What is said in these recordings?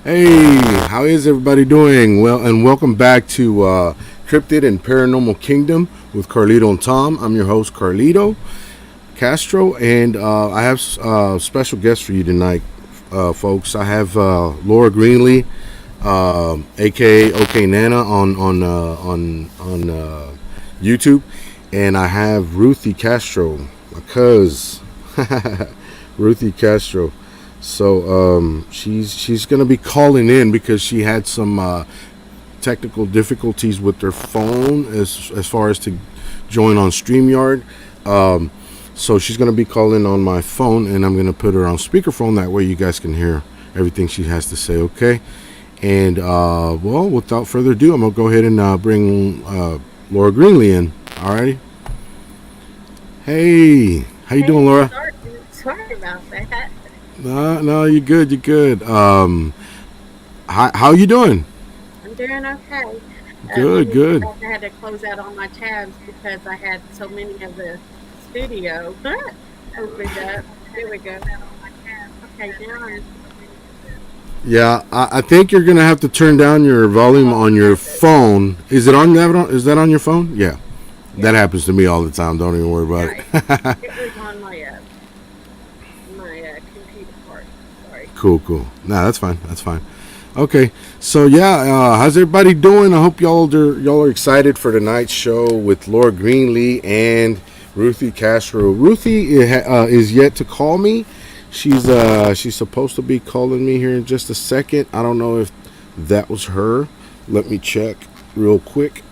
Hey, how is everybody doing? Well, and welcome back to Cryptid and Paranormal Kingdom with Carlito and Tom. I'm your host, Carlito Castro, and I have special guests for you tonight, folks. I have Laura Greenlee, aka OK Nana, on YouTube, and I have Ruthie Castro, my cuz, Ruthie Castro. So she's gonna be calling in because she had some technical difficulties with her phone as far as to join on StreamYard. So she's gonna be calling on my phone, and I'm gonna put her on speakerphone. That way you guys can hear everything she has to say. Okay. And well, without further ado, I'm gonna go ahead and bring Laura Greenlee in. Alrighty. Hey, how you doing, Laura? Sorry about that. No, you're good. You're good. How you doing? I'm doing okay. Good, good. I had to close out all my tabs because I had so many of the studio opened up. Here we go. Okay, now Yeah, I think you're gonna have to turn down your volume on your phone. Is it on that? Is that on your phone? Yeah, that happens to me all the time. Don't even worry about right. it. It was on my computer part. Sorry. Cool. Nah, that's fine. That's fine. Okay, so yeah, how's everybody doing? I hope y'all are excited for tonight's show with Laura Greenlee and Ruthie Castro. Ruthie is yet to call me. She's supposed to be calling me here in just a second. I don't know if that was her. Let me check real quick.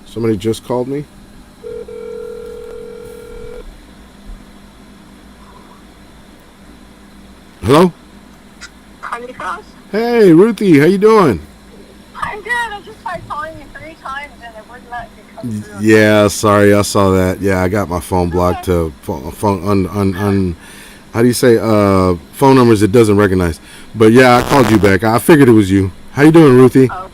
Somebody just called me. Hello? Hey, Ruthie, how you doing? I'm good. I just tried calling you 3 times and it wouldn't let me come through. Yeah, sorry, I saw that. Yeah, I got my phone blocked to phone on how do you say phone numbers it doesn't recognize. But yeah, I called you back. I figured it was you. How you doing, Ruthie? Oh,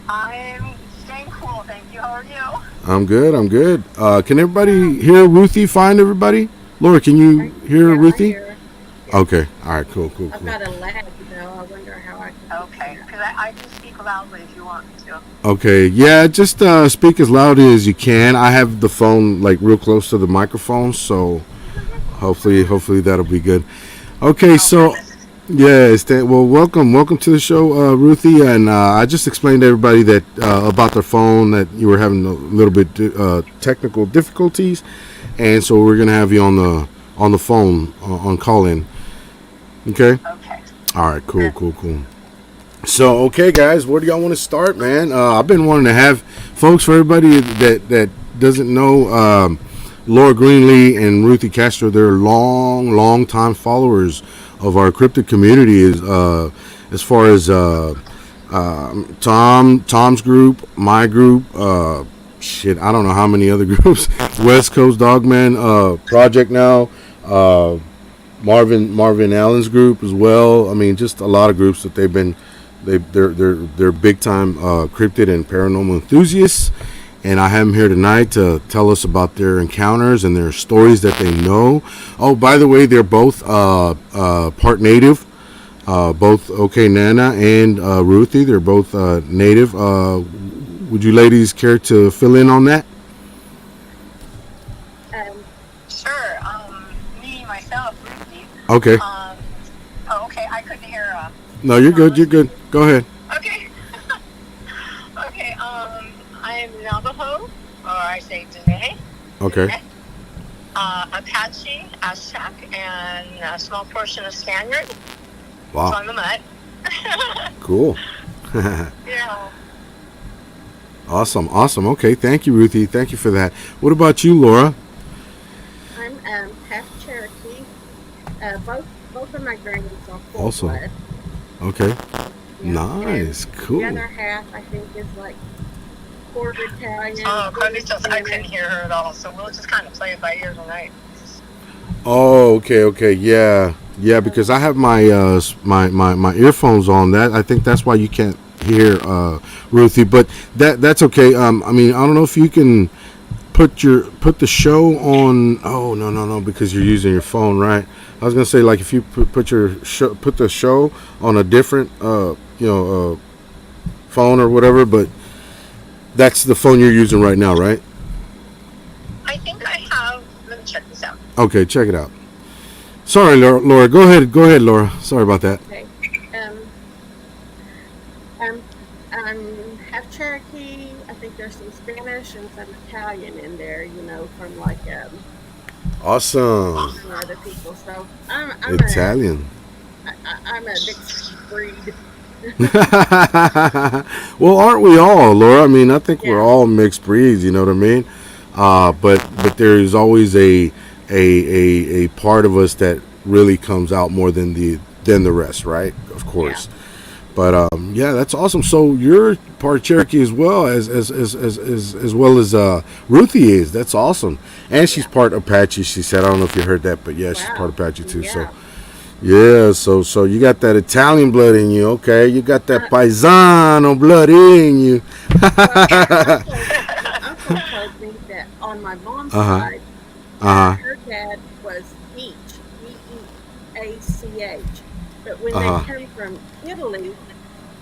I'm staying cool, thank you. How are you? I'm good. I'm good. Can everybody hear Ruthie? Find everybody. Laura, can you hear Ruthie? Okay. All right. Cool. I've got a lag, though. I wonder how I can. Okay, because I can speak loudly if you want me to. Okay. Yeah. Just speak as loud as you can. I have the phone like real close to the microphone, so hopefully that'll be good. Okay. So. Yes, well, welcome to the show, Ruthie. And I just explained to everybody that about their phone that you were having a little bit technical difficulties, and so we're gonna have you on the phone on call in. Okay. Okay. All right. Cool. So, okay, guys, where do y'all want to start, man? I've been wanting to have folks for everybody that doesn't know Laura Greenlee and Ruthie Castro. They're long time followers of our cryptid community as far as Tom's group, my group, I don't know how many other groups, West Coast Dogman Project now, Marvin Allen's group as well. I mean, just a lot of groups that they're big time cryptid and paranormal enthusiasts. And I have them here tonight to tell us about their encounters and their stories that they know. Oh, by the way, they're both part native. Both OK Nana and Ruthie. They're both native. Would you ladies care to fill in on that? Sure. Me, myself, Ruthie. Okay. Okay, I couldn't hear. No, you're good. You're good. Go ahead. Okay. Okay, I'm Navajo, or I say Dene. Okay. Apache, Aztec, and a small portion of Spaniard. Wow. So I'm a mutt. Cool. Yeah. Awesome. Okay. Thank you, Ruthie. Thank you for that. What about you, Laura? I'm half Cherokee. Both of my grannies are full Awesome. blood. Okay. Yeah. Nice. And Cool. the other half, I think, is like quarter Italian. Oh, Carlitos, I couldn't hear her at all, so we'll just kind of play it by ear tonight. Oh, okay. Yeah, because I have my my earphones on. That I think that's why you can't hear Ruthie, but that's okay. I mean, I don't know if you can put the show on. Oh, no, because you're using your phone, right? I was gonna say like if you put the show on a different phone or whatever, but that's the phone you're using right now, right? I think I have. Let me check this out. Okay, check it out. Sorry, Laura. Go ahead, Laura. Sorry about that. Okay. Um, I'm I'm half Cherokee. I think there's some Spanish and some Italian in there. From like Awesome. some other people. So Italian. I'm a mixed breed. Well, aren't we all, Laura? I mean, I think we're Yeah. all mixed breeds. You know what I mean? But there's always a part of us that really comes out more than the rest, right? Of Yeah. course. But yeah, that's awesome. So you're part Cherokee as well as well as Ruthie is. That's awesome. And she's Yeah. part Apache. She said, I don't know if you heard that, but yeah, she's part Wow. Apache too. So Yeah. yeah, so you got that Italian blood in you, okay? You got that Uh, paisano blood in you. well, Uh my uncle told me that on my mom's huh. side, Uh huh. her dad was Beach, Beach. But when Uh they huh. come from Italy,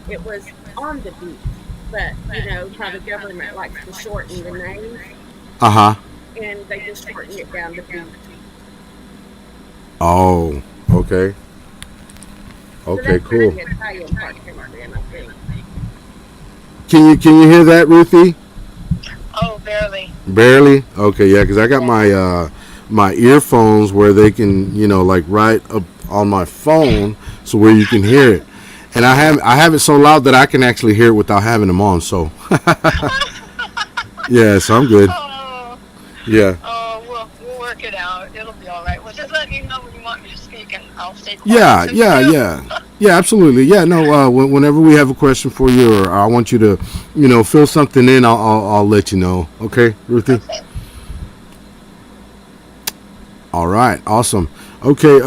it was on the beach. But how the government likes to shorten the names, Uh huh. and they just shorten it down to Beach. Oh, okay. So Okay, that's where cool. the Italian part comes in, I think. Can you hear that, Ruthie? Oh, barely. Barely. Okay, yeah, because I got Yeah. my earphones where they can like right up on my phone, so where you can hear it. And I have it so loud that I can actually hear it without having them on. So yeah, so I'm good. Oh, Yeah. we'll work it out. It'll be all right. Well, just let me know when you want me to speak, and I'll stay quiet. Yeah, So yeah, you. yeah, yeah, absolutely. Yeah, no. Whenever we have a question for you, or I want you to, fill something in, I'll let you know. Okay, Ruthie. Okay. All right, awesome. Okay,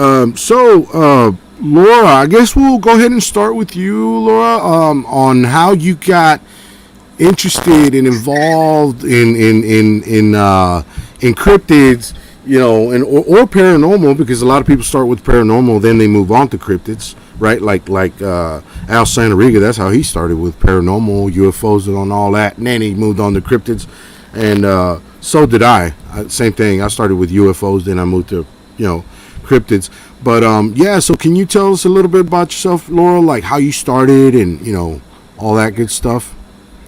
Laura, I guess we'll go ahead and start with you, Laura, on how you got interested and involved in cryptids, and or paranormal, because a lot of people start with paranormal, then they move on to cryptids, right? Like Al Santoriga, that's how he started with paranormal, UFOs, and all that, and then he moved on to cryptids, and so did I. Same thing. I started with UFOs, then I moved to cryptids. But yeah, so can you tell us a little bit about yourself, Laura, like how you started and all that good stuff?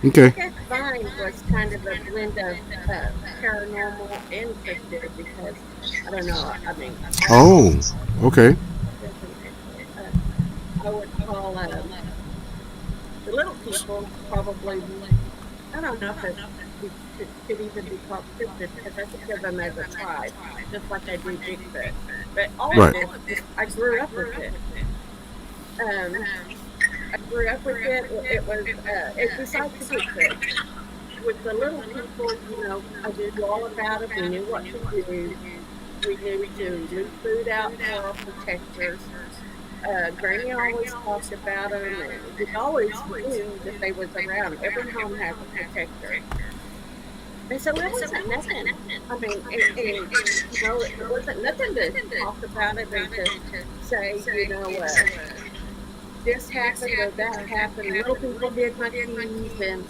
I Okay. guess mine was kind of a blend of paranormal and cryptid because I don't know. I mean, Oh, okay. I would call the little people probably. I don't know if it could even be called cryptid because I think of them as a tribe, just like I do Bigfoot. But all of Right. this, I grew up with it. Um, I grew up with it. It was besides the Bigfoot. With the little people, I knew all about it. We knew what to do. We knew to leave food out for our protectors. Granny always talked about them, and we always knew that they was around. Every home has a protector. And so it wasn't nothing. I mean, it wasn't nothing to talk about it and to say, this happened or that happened. Little people did my keys, and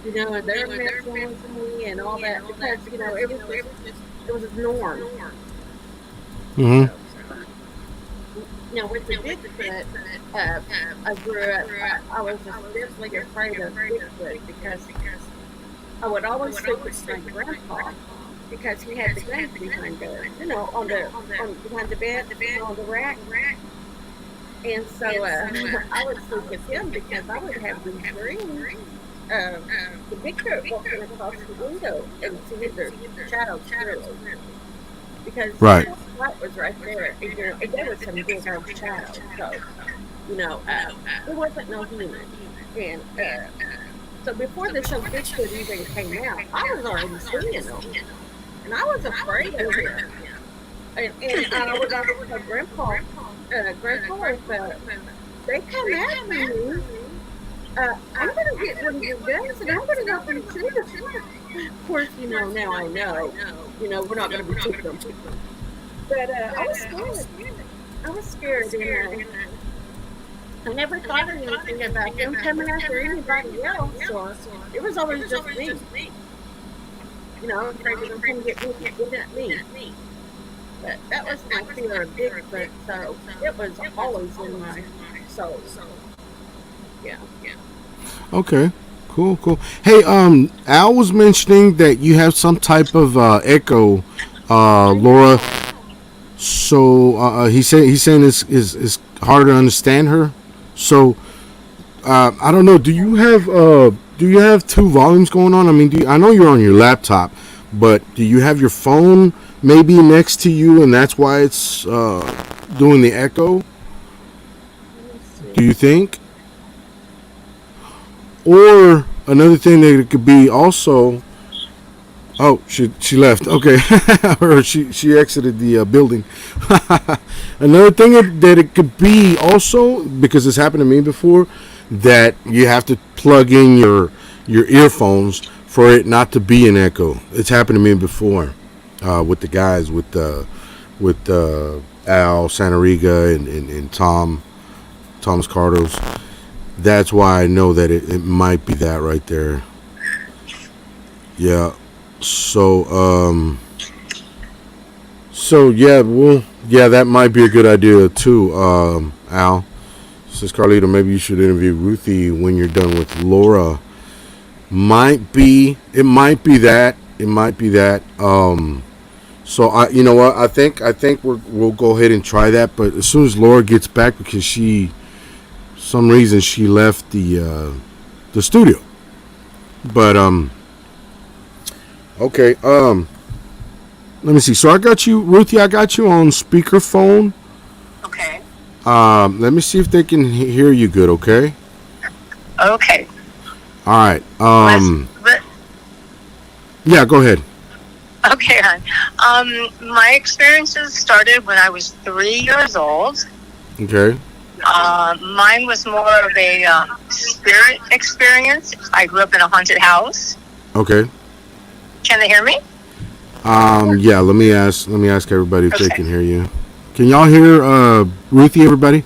they're messing with me and all that because it was a norm. Mm-hmm. So now with the Bigfoot, uh, I grew up. I was especially afraid of Bigfoot because I would always sleep with my grandpa because he had the guns behind behind the bed, on the rack. And so I would sleep with him because I would have these dreams. The Bigfoot walking across the window and see the shadow clearly because Right. light was right there. And there was some big old shadows. So it wasn't no human. And so before the show Bigfoot even came out, I was already seeing them, and I was afraid of him. And I would always tell Grandpa, if they come after me, I'm going to get one of your guns and I'm going to go and shoot them. Of course, now I know, we're not going to be shooting them. But I was scared. I was scared, and I never thought of anything about them coming after anybody else, or it was always just me. You know, I was afraid they were going to get at me. But that was my fear of Bigfoot, so it was always in my soul. Yeah. Okay. Cool. Hey, Al was mentioning that you have some type of echo, Laura. So he's saying it's hard to understand her. So I don't know. Do you have two volumes going on? I mean, I know you're on your laptop, but do you have your phone maybe next to you, and that's why it's doing the echo? Do you think? Or another thing that it could be also. Oh, she left. Okay, or she exited the building. Another thing that it could be also, because it's happened to me before, that you have to plug in your earphones for it not to be an echo. It's happened to me before with the guys with Al Sanariga and Thomas Cardos. That's why I know that it might be that right there. Yeah. So yeah, that might be a good idea too, Al. Says Carlito, maybe you should interview Ruthie when you're done with Laura. It might be that. So you know what? I think we'll go ahead and try that. But as soon as Laura gets back, because some reason she left the studio. But okay. Let me see. So I got you, Ruthie. I got you on speakerphone. Okay. Let me see if they can hear you good. Okay. Okay. All right. Yeah. Go ahead. Okay, hon. My experiences started when I was 3 years old. Okay. Mine was more of a spirit experience. I grew up in a haunted house. Okay. Can they hear me? Yeah. Let me ask everybody if they Okay. can hear you. Can y'all hear Ruthie? Everybody?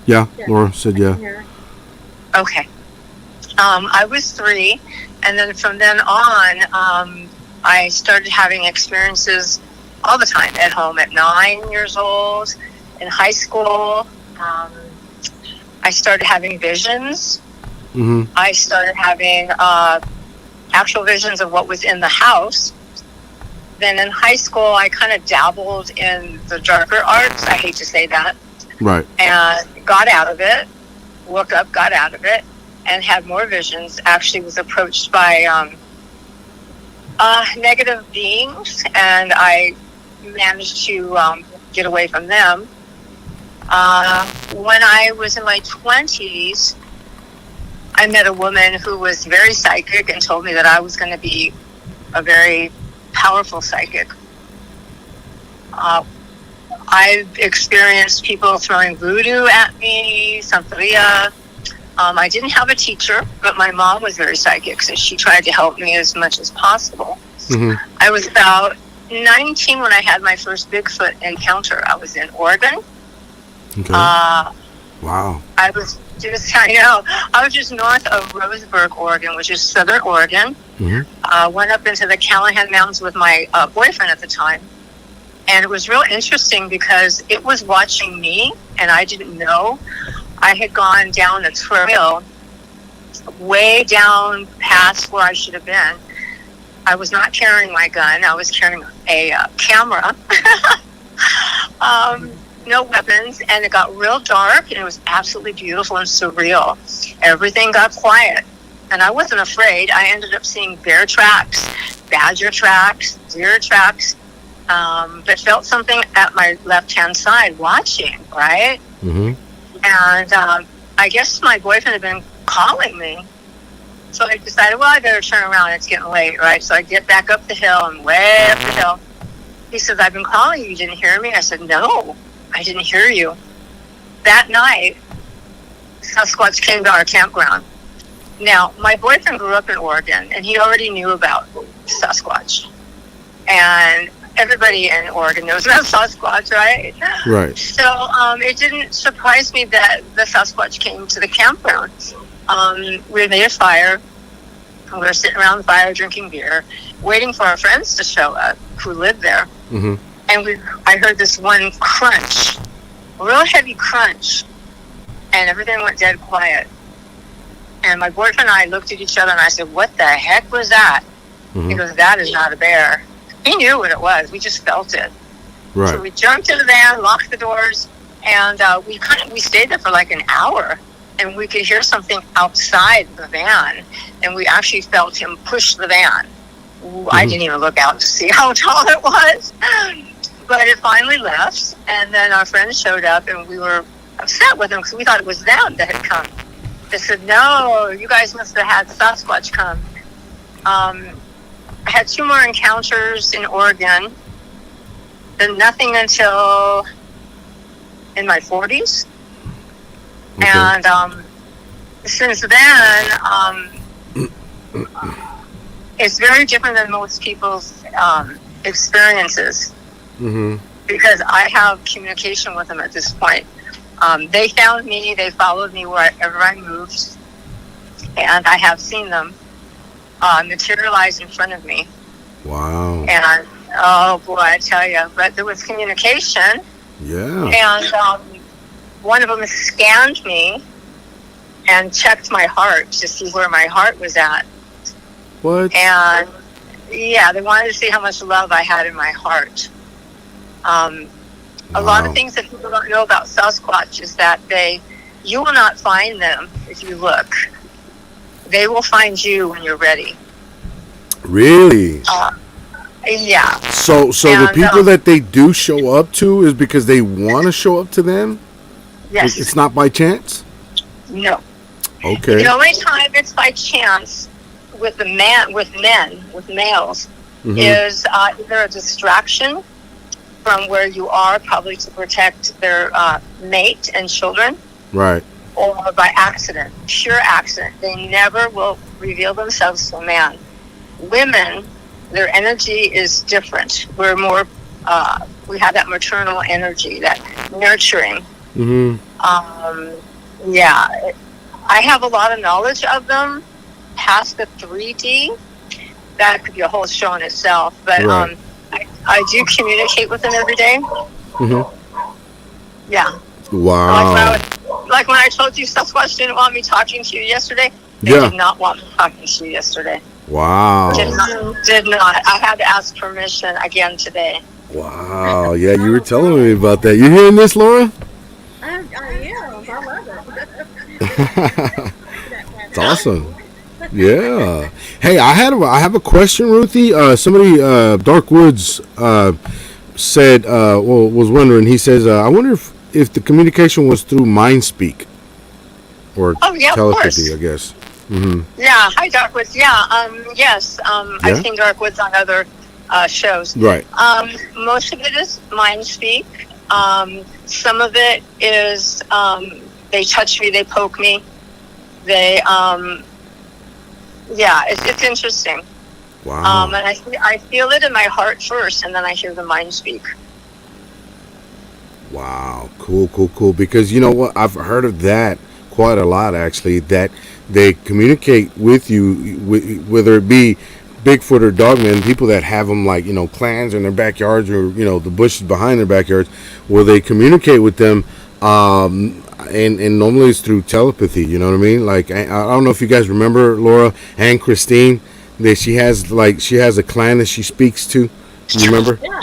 Yeah. Laura said yeah. Okay. I was 3, and then from then on, I started having experiences all the time at home. At 9 years old, in high school, I started having visions. Mm-hmm. I started having actual visions of what was in the house. Then in high school, I kind of dabbled in the darker arts. I hate to say that. Right. And got out of it. Woke up, got out of it, and had more visions. Actually was approached by negative beings, and I managed to get away from them. When I was in my 20s, I met a woman who was very psychic and told me that I was going to be a very powerful psychic. I've experienced people throwing voodoo at me, santeria. I didn't have a teacher, but my mom was very psychic, so she tried to help me as much as possible. Mm-hmm. I was about 19 when I had my first Bigfoot encounter. I was in Oregon. Okay. Wow. I was just north of Roseburg, Oregon, which is southern Oregon. Mm-hmm. Went up into the Callahan Mountains with my boyfriend at the time. And it was real interesting because it was watching me, and I didn't know. I had gone down a trail way down past where I should have been. I was not carrying my gun. I was carrying a camera. No weapons, and it got real dark, and it was absolutely beautiful and surreal. Everything got quiet, and I wasn't afraid. I ended up seeing bear tracks, badger tracks, deer tracks, but felt something at my left-hand side watching, right? Mm-hmm. And I guess my boyfriend had been calling me. So I decided, well, I better turn around. It's getting late, right? So I get back up the hill and way up the hill. He says, I've been calling you. You didn't hear me? I said, no, I didn't hear you. That night, Sasquatch came to our campground. Now, my boyfriend grew up in Oregon, and he already knew about Sasquatch. And everybody in Oregon knows about Sasquatch, right? Right. So it didn't surprise me that the Sasquatch came to the campground. We made a fire. We were sitting around the fire drinking beer, waiting for our friends to show up who lived there. Mm-hmm. And I heard this one crunch, a real heavy crunch, and everything went dead quiet. And my boyfriend and I looked at each other, and I said, "What the heck was that?" Mm-hmm. He goes, "That is not a bear." He knew what it was. We just felt it. Right. So we jumped in the van, locked the doors, and we stayed there for like an hour, and we could hear something outside the van, and we actually felt him push the van. Mm-hmm. I didn't even look out to see how tall it was, but it finally left, and then our friends showed up, and we were upset with them because we thought it was them that had come. They said, "No, you guys must have had Sasquatch come." I had 2 more encounters in Oregon. Then nothing until in my 40s. Okay. And since then, it's very different than most people's experiences. Mm-hmm. Because I have communication with them at this point. They found me, they followed me wherever I moved, and I have seen them materialize in front of me. Wow. And oh boy, I tell you, but there was communication. Yeah. And one of them scanned me and checked my heart to see where my heart was at. What? And yeah, they wanted to see how much love I had in my heart. A lot of things that people don't know about Sasquatch is that you will not find them if you look. They will find you when you're ready. Really? Yeah. So the people that they do show up to is because they want to show up to them? Yes. It's not by chance? No. Okay. The only time it's by chance with males, mm-hmm. is either a distraction from where you are, probably to protect their mate and children. Right. Or by accident, pure accident. They never will reveal themselves to a man. Women, their energy is different. We're more, we have that maternal energy, that nurturing. Mm-hmm. Yeah. I have a lot of knowledge of them past the 3D. That could be a whole show in itself. But right. I do communicate with them every day. Mm-hmm. Yeah. Wow. Like when I told you Sasquatch didn't want me talking to you yesterday, they did not want me talking to you yesterday. Wow. Did not. I had to ask permission again today. Wow. Yeah, you were telling me about that. You hearing this, Laura? I am. I love it. It's awesome. Yeah. Hey, I have a question, Ruthie. Somebody, Dark Woods, said, was wondering. He says, I wonder if the communication was through mind speak or telepathy, I guess. Mm-hmm. Yeah. Hi, Dark Woods. Yeah. Yes. I've seen Dark Woods on other shows. Right. Most of it is mind speak. Some of it is they touch me, they poke me, they. Yeah, it's interesting. Wow. And I feel it in my heart first, and then I hear the mind speak. Wow, cool. Because you know what, I've heard of that quite a lot actually. That they communicate with you, whether it be Bigfoot or Dogman, people that have them like clans in their backyards or the bushes behind their backyards, where they communicate with them. And normally it's through telepathy, you know what I mean? Like, I don't know if you guys remember Laura and Christine, that she has a clan that she speaks to. Do you remember? Yeah.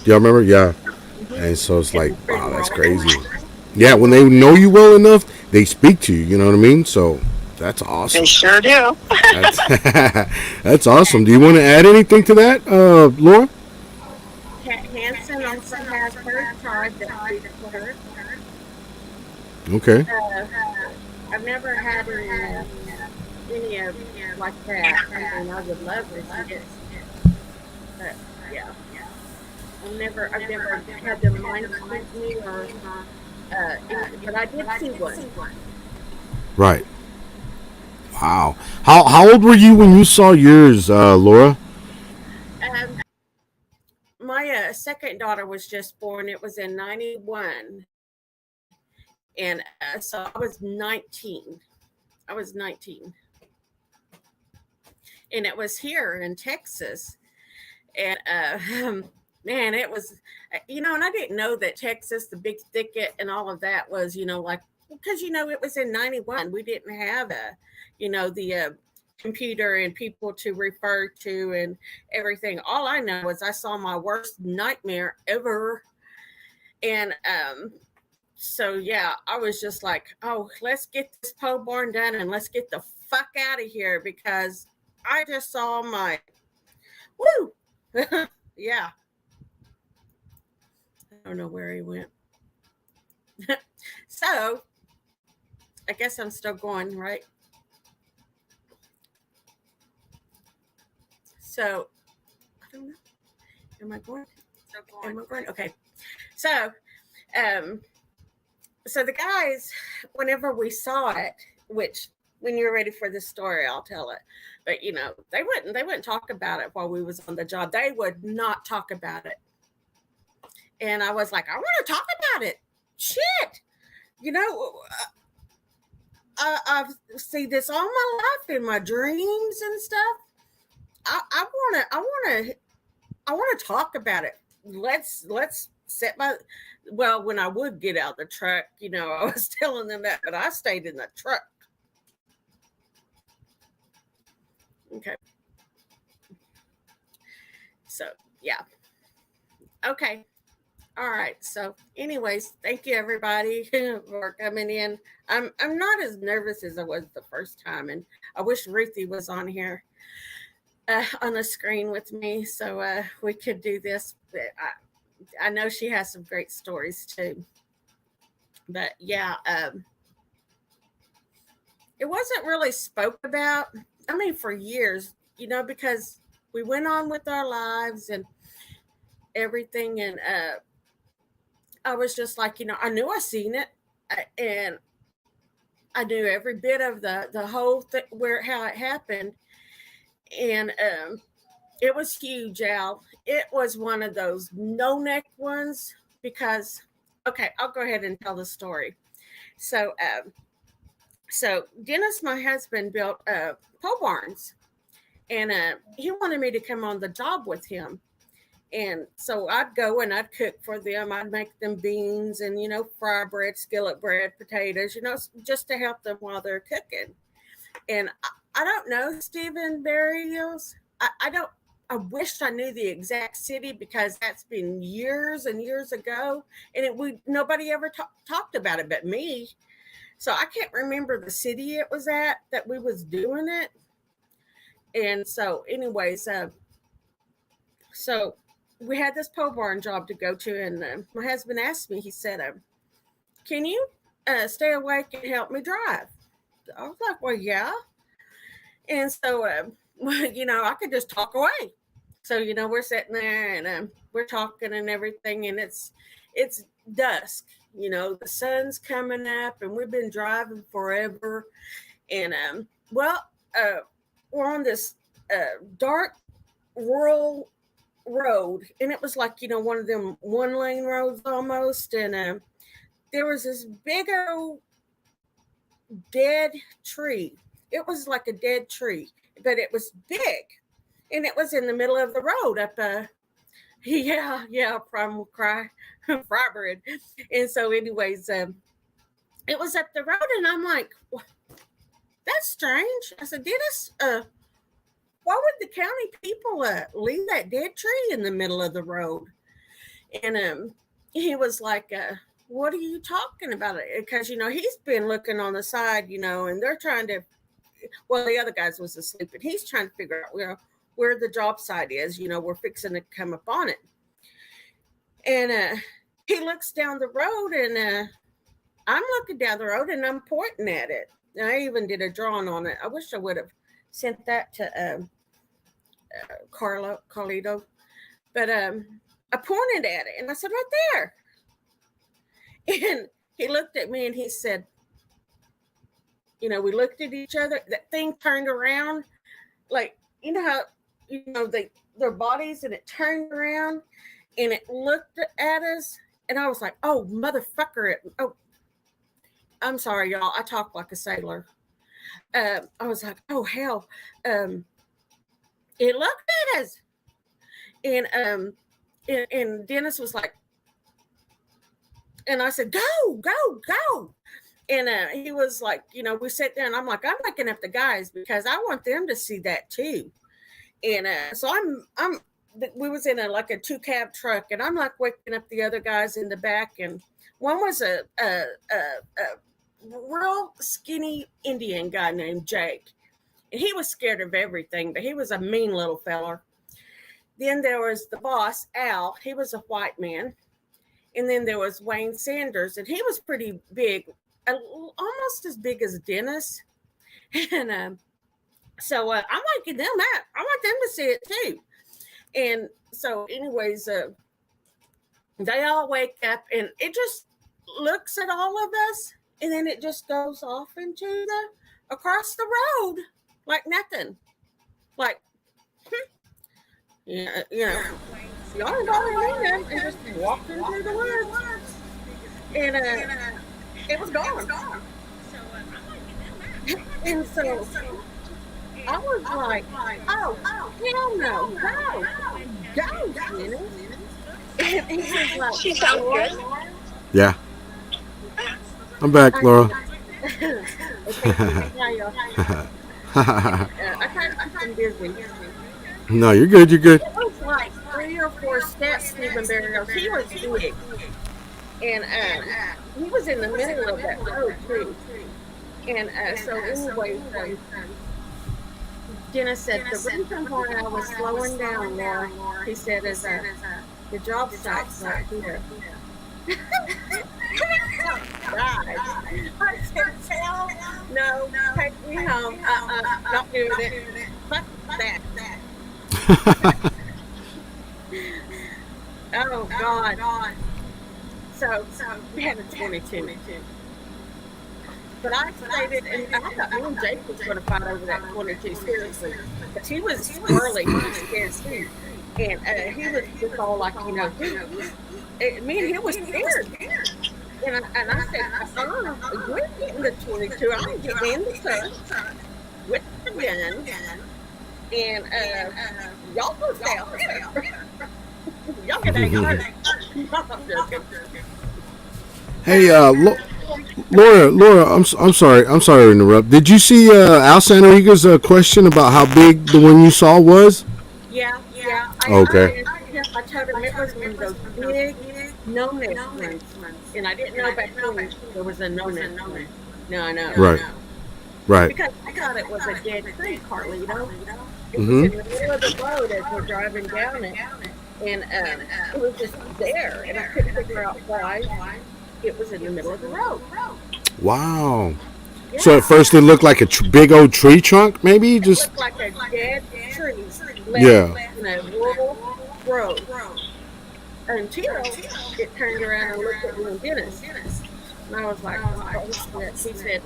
Do y'all remember? Yeah. Mm-hmm. And so it's like, wow, that's crazy. Yeah, when they know you well enough, they speak to you, you know what I mean? So that's awesome. They sure do. That's awesome. Do you want to add anything to that, Laura? Hanson also has her tribe that speaks to her. Okay. I've never had any of like that. I mean, I would love to see it, but yeah, I've never had them mind speak me or, but I did see one. Right. Wow. How old were you when you saw yours, Laura? My second daughter was just born. It was in 91. And so I was 19. I was 19. And it was here in Texas. And man, it was, and I didn't know that Texas, the big thicket and all of that was, like, because, it was in 91. We didn't have the computer and people to refer to and everything. All I know is I saw my worst nightmare ever. And so, yeah, I was just like, oh, let's get this pole barn done and let's get the fuck out of here, because I just saw my, woo, yeah. I don't know where he went. So, I guess I'm still going, right? So, I don't know. Am I going? Am I going? Okay. So, so the guys, whenever we saw it, which when you're ready for this story, I'll tell it. But they wouldn't talk about it while we was on the job. They would not talk about it. And I was like, I want to talk about it. Shit. I've seen this all my life in my dreams and stuff. I want to talk about it. Let's set my, well, when I would get out the truck, I was telling them that, but I stayed in the truck. Okay. So, yeah. Okay. All right. So, anyways, thank you everybody for coming in. I'm not as nervous as I was the first time, and I wish Ruthie was on here on the screen with me, so we could do this. But I know she has some great stories too. But yeah, it wasn't really spoke about. I mean, for years, because we went on with our lives and everything, and I was just like, I knew I seen it, and I knew every bit of the whole thing, how it happened, and it was huge, Al. It was one of those no neck ones because, okay, I'll go ahead and tell the story. So, so Dennis, my husband, built pole barns, and he wanted me to come on the job with him. And so I'd go and I'd cook for them. I'd make them beans and, fry bread, skillet bread, potatoes, just to help them while they're cooking. And I don't know, Stephen Barrios. I wished I knew the exact city, because that's been years and years ago. And nobody ever talked about it but me. So I can't remember the city it was at that we was doing it. And so anyways, so we had this pole barn job to go to, and my husband asked me, he said, can you stay awake and help me drive? I was like, well, yeah. And so, I could just talk away. So, we're sitting there and we're talking and everything, and it's dusk, the sun's coming up, and we've been driving forever. And, we're on this dark rural road, and it was like, one of them one lane roads almost, and there was this big old dead tree. It was like a dead tree, but it was big, and it was in the middle of the road up primal cry fry bread. And so anyways, it was up the road, and I'm like, that's strange. I said, Dennis, why would the county people leave that dead tree in the middle of the road? And he was like, what are you talking about? Because, he's been looking on the side, and they're trying to, well, the other guys was asleep, and he's trying to figure out, where the job site is. We're fixing to come up on it. And he looks down the road, and I'm looking down the road, and I'm pointing at it. And I even did a drawing on it. I wish I would have sent that to Carlito, but I pointed at it, and I said, right there. And he looked at me, and he said, we looked at each other. That thing turned around, like, how their bodies, and it turned around, and it looked at us, and I was like, "Oh, motherfucker!" Oh, I'm sorry, y'all. I talk like a sailor. I was like, "Oh hell!" Um, it looked at us, and Dennis was like, and I said, "Go, go, go!" And he was like, we sat there, and I'm like, I'm looking at the guys because I want them to see that too. And so we was in like a 2-cab truck, and I'm like waking up the other guys in the back, and one was a real skinny Indian guy named Jake, and he was scared of everything, but he was a mean little feller. Then there was the boss, Al. He was a white man. And then there was Wayne Sanders, and he was pretty big, almost as big as Dennis. And so I'm liking them out. I want them to see it too. And so, anyways, they all wake up, and it just looks at all of us, and then it just goes off into across the road like nothing. Like, yeah, y'all ain't bothering me, and just walked into the woods, and it was gone. And so I was like, oh, hell no, go, Dennis. And he was like, She sounds good. Yeah. I'm back, Laura. Okay, now y'all. I kind of busy. No, you're good. You're good. It was like 3 or 4 steps, Stephen Barrios. He was big. And he was in the middle of that road, too. And so, anyway, Dennis said, the reason why I was slowing down, Laura, he said, is the job site's not here. Right. I said, hell no, take me home. Not doing it. Fuck that. Oh, God. So we had a 22. But I stated, and I thought me and Jake was going to fight over that 22, seriously. But he was squirrely, he was scared too. And he was just all like, me and him was scared. And I said, we're getting the 22. I'm getting in the truck with the gun. And y'all go stay out there. Y'all get out of Hey, Laura, I'm sorry to interrupt. Did you see Al Santoriga's question about how big the one you saw was? Yeah. Okay. I told him it was one of those big no-nest ones. And I didn't know back then there was a no-nest one. No. Right. Because I thought it was a dead tree, Carlito. It was in the middle of the road as we're driving down it. And it was just there. And I couldn't figure out why it was in the middle of the road. Wow. Yeah. So at first it looked like a big old tree trunk, maybe? It Just looked like a dead tree Yeah. in a rural road. Until it turned around and looked at me and Dennis. And I was like, oh, shit. He said,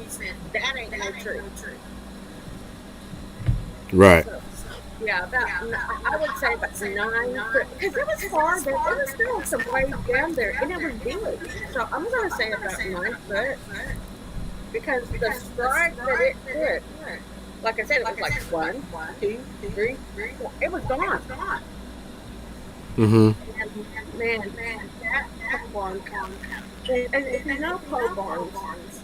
that ain't no tree. right. So, yeah, I would say about 9 foot. Because it was far, but it was still some way down there. And it was big. So I'm going to say about 9 foot. Because the strike that it did, like I said, it was like 1, 2, 3, 4. It was gone. Mm-hmm. And man, that pole barn. And if you know pole barns,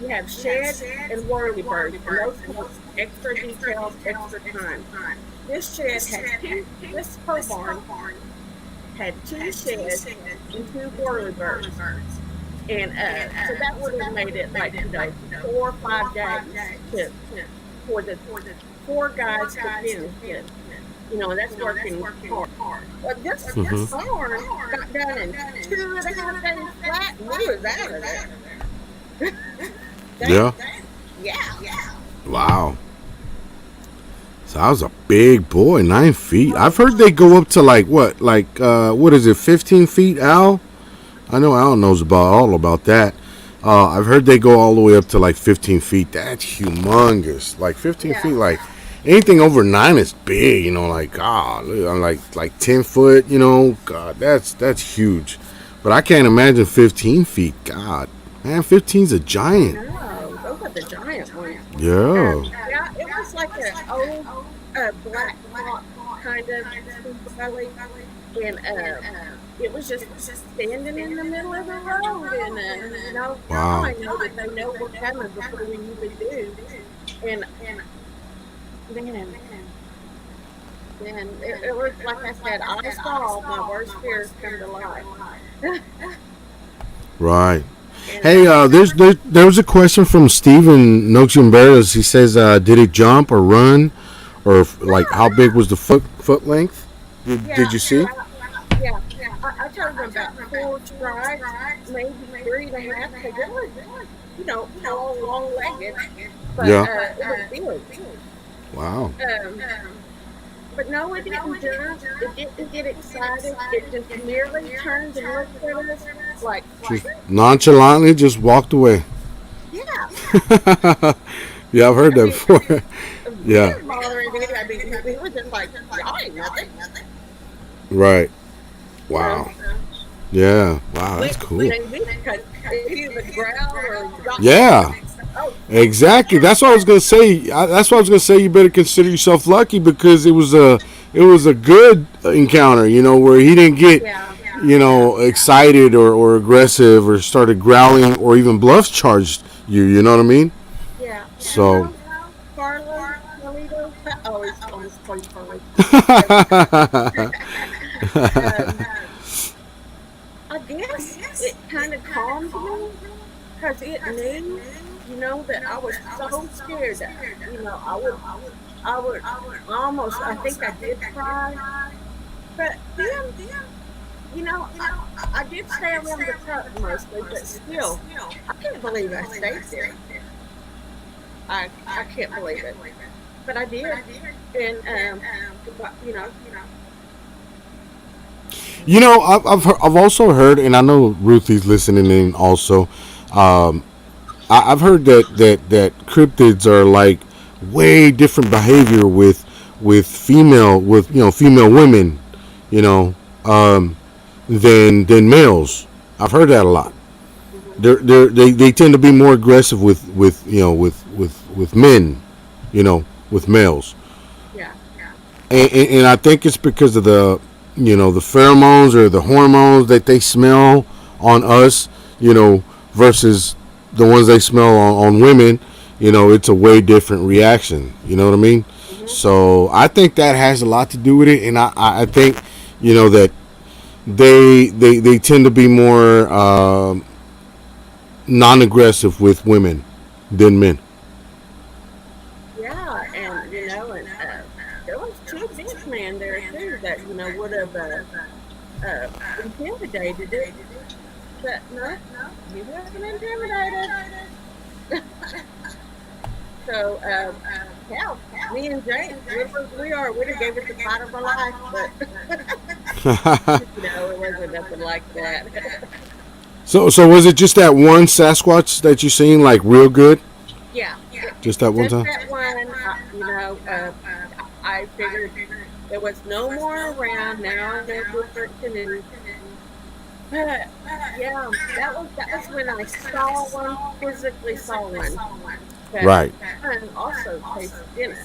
you have sheds and whirlybirds, and those have extra details, extra time. This shed had this pole barn had 2 sheds and 2 whirlybirds. And so that would have made it like 4 or 5 days for the 4 guys to finish it. And that's working hard. But this barn got done in 2.5 days flat, and we was out of there. Yeah. Yeah. Wow. So I was a big boy, 9 feet. I've heard they go up to what is it, 15 feet, Al? I know Al knows all about that. I've heard they go all the way up to like 15 feet. That's humongous. Like 15 feet, like anything over 9 is big. Like God, I'm like 10 foot. God, that's huge. But I can't imagine 15 feet. God, man, 15's a giant. No, those are the giant ones. Yeah. Yeah, it was like an old black rock kind of steep valley, and it was just standing in the middle of the road, and now Wow. I know that they know we're coming before we usually do, and man, it was like I said, I saw my worst fears come to life. Right. And Hey, there was a question from Steven Noxiumbertos. He says, did it jump or run, or like how big was the foot length? Did you see? yeah, I told them about 4 strides, maybe 3.5, because it was, tall, long-legged, but Yeah. it was big. Wow. But no, it didn't jump. It didn't get excited. It just merely turned and looked at us like, Just nonchalantly just walked away. yeah. Yeah, I've heard I that mean, before. it Yeah. didn't bother me. I mean, he was just like, y'all ain't nothing. Right. You know, Wow. Yeah. Wow, that's we cool. didn't mean because if he would growl or drop Yeah. something, oh, Exactly. That's what I was gonna say. That's what I was gonna say. You better consider yourself lucky because it was a good encounter. Where he didn't get yeah, excited or aggressive or started growling or even bluff charged you. You know what I mean? yeah. So. Carlos, Toledo, oh, he's almost called Carlos. Um, I guess it kind of calmed me because it knew, that I was so scared that, I would almost, I think I did cry. But then, I did stay around the truck mostly, but still, I can't believe I stayed there. I can't believe it, but I did, and but, I've also heard, and I know Ruthie's listening in also. Um, I've heard that cryptids are like way different behavior with female women, you know, um, than males. I've heard that a lot. They tend to be more aggressive with men, with males, yeah, and I think it's because of the pheromones or the hormones that they smell on us, versus the ones they smell on women. It's a way different reaction. You know what I mean? hmm So I think that has a lot to do with it, and I think that they tend to be more non-aggressive with women than men. yeah, and there was two big men there too that would have uh, intimidated it, but no, he wasn't intimidated. So, hell, me and Jake, little as we are, we'd have gave it the fight of our life, but it wasn't nothing like that. So was it just that one Sasquatch that you seen like real good? Yeah, Just that one just time? that one. I figured there was no more around now. They're different canoes, but yeah, that was when I saw one, physically saw one. But Right. and also chased Dennis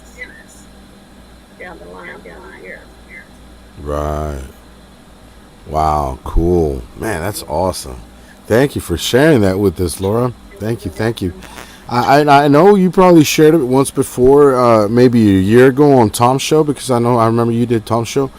down the line down here. Right. Wow. Cool. Man, that's awesome. Thank you for sharing that with us, Laura. Thank you. Thank you. I know you probably shared it once before, maybe a year ago on Tom's show, because I remember you did Tom's show,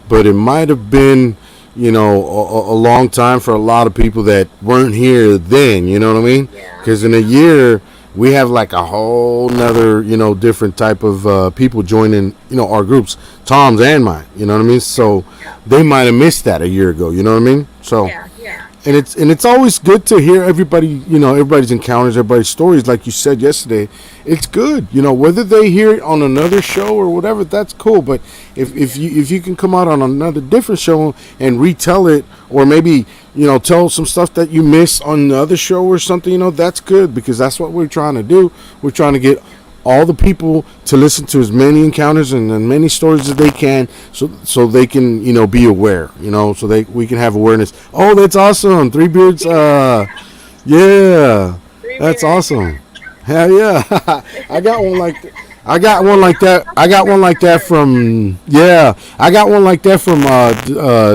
but it might have been, a long time for a lot of people that weren't here then. You know what I mean? Yeah, Because in a year we have like a whole nother, different type of people joining, our groups, Tom's and mine. You know what I mean? So yeah, they might have missed that a year ago. You know what I mean? So yeah. and it's always good to hear everybody's encounters, everybody's stories. Like you said yesterday, it's good. Whether they hear it on another show or whatever, that's cool. But if you can come out on another different show and retell it, or maybe tell some stuff that you missed on the other show or something, that's good, because that's what we're trying to do. We're trying to get all the people to listen to as many encounters and as many stories as they can, so they can be aware, so we can have awareness. Oh, that's awesome, Three Beards. Yeah, that's awesome. Hell yeah. I got one like I got one like that. I got one like that from I got one like that from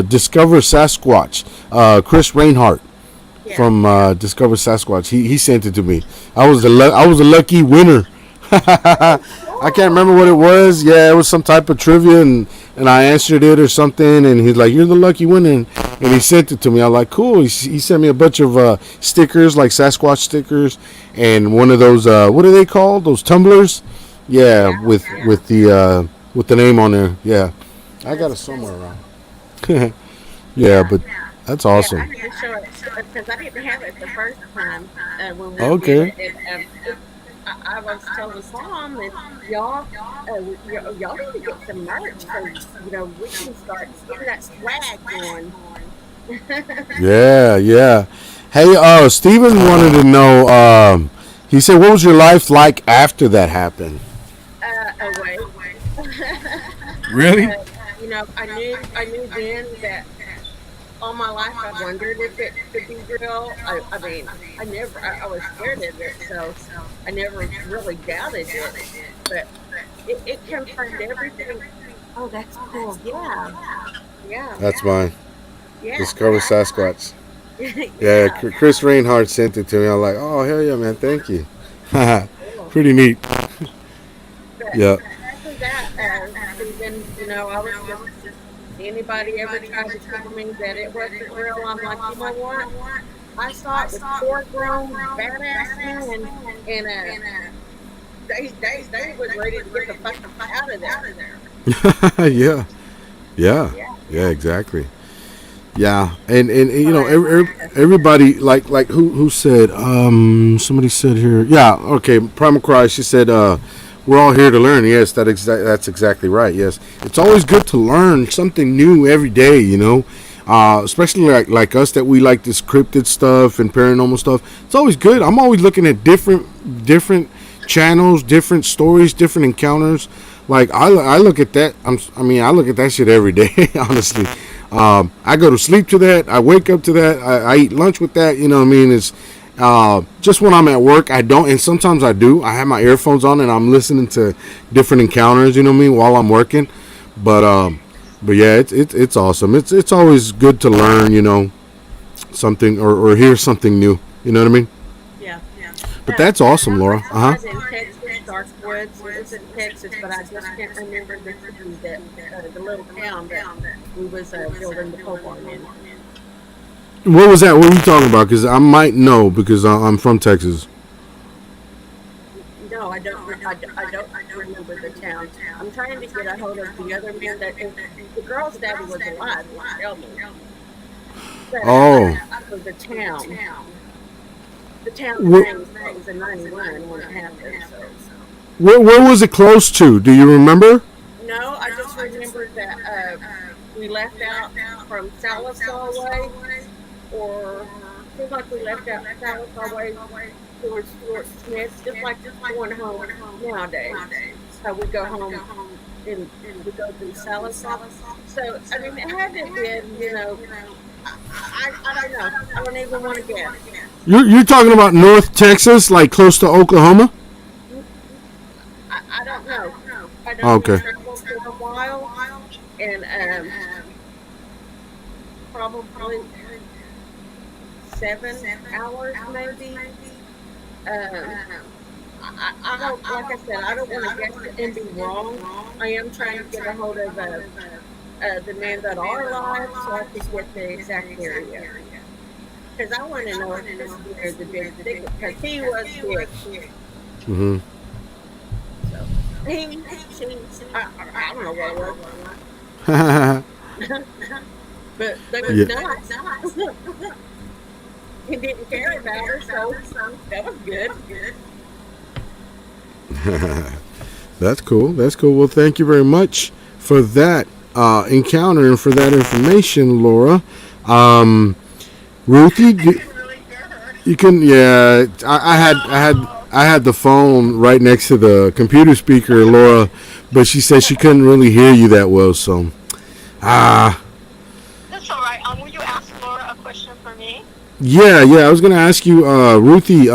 Discover Sasquatch. Chris Reinhardt from Discover Sasquatch. He sent it to me. I was a lucky winner. I can't remember what it was. Yeah, it was some type of trivia, and I answered it or something. And he's like, "You're the lucky winner," and he sent it to me. I'm like, "Cool." He sent me a bunch of stickers, like Sasquatch stickers, and one of those what are they called? Those tumblers. Yeah, with the name on there. Yeah, I got it somewhere around. Yeah, but that's awesome. I need to show it because I didn't have it the first time when we Okay. did it. I was telling Tom that y'all need to get some merch so we can start getting that swag going. Yeah, yeah. Hey, Steven wanted to know. He said, "What was your life like after that happened?" Away. Really? I knew then that all my life I wondered if it could be real. I mean, I was scared of it, so I never really doubted it. But it confirmed everything. Oh, that's cool. Yeah. Yeah. That's mine. Yeah. Discover Sasquatch. Yeah, Yeah. Chris Reinhardt sent it to me. I'm like, oh hell yeah, man, thank you. Cool. Pretty neat. But Yeah. after that, even, I was just, anybody ever tried to tell me that it wasn't real, I'm like, you know what? I saw it with four grown badass men, and they was ready to get the fuck out of there. Yeah, yeah, Yeah. yeah, exactly. Yeah, and Fire. everybody like who said somebody said here, yeah, okay, Primal Cry, she said we're all here to learn. Yes, that's exactly right. Yes, it's always good to learn something new every day, especially like us that we like this cryptid stuff and paranormal stuff. It's always good. I'm always looking at different channels, different stories, different encounters. Like I look at that. I look at that shit every day. Honestly, I go to sleep to that. I wake up to that. I eat lunch with that. You know what I mean? It's just when I'm at work, I don't, and sometimes I do. I have my earphones on and I'm listening to different encounters. You know what I mean? While I'm working, but yeah, it's awesome. It's always good to learn. Something or hear something new. You know what I mean? Yeah. But that's awesome, Laura. I was in Texas, Dark Woods. It was in Texas, but I just can't remember the city the little town that we was building the pole barn in. What was that? What were you talking about? Because I might know because I'm from Texas. No, I don't. I don't remember the town. I'm trying to get a hold of the other man that the girl's daddy was alive. He tell me. But Oh, for the town. The town name was in '91 when it happened. So. where was it close to? Do you remember? No, I just remember that we left out from Sallisaw Way, or seems like we left out Sallisaw Way towards Fort Smith, just like going home nowadays. How we go home and we go through Sallisaw. So I mean, it had to have been, I don't know. I don't even want to guess. You're talking about North Texas, like close to Oklahoma? I don't know. I know we Okay. traveled for a while, and probably 7 hours maybe. I don't, like I said, I don't want to guess it and be wrong. I am trying to get a hold of the men that are alive so I can get the exact area. Because I want to know if this is near the big thicket, because he was big. Mm-hmm. So, I don't know what it was. But they was Yeah. nuts. He didn't care about her, so that was good. That's cool. That's cool. Well, thank you very much for that encounter and for that information, Laura. Ruthie, you can. Yeah, I had the phone right next to the computer speaker, Laura, but she said she couldn't really hear you that well. So, ah, That's all right. Will you ask Laura a question for me? yeah. I was gonna ask you, Ruthie.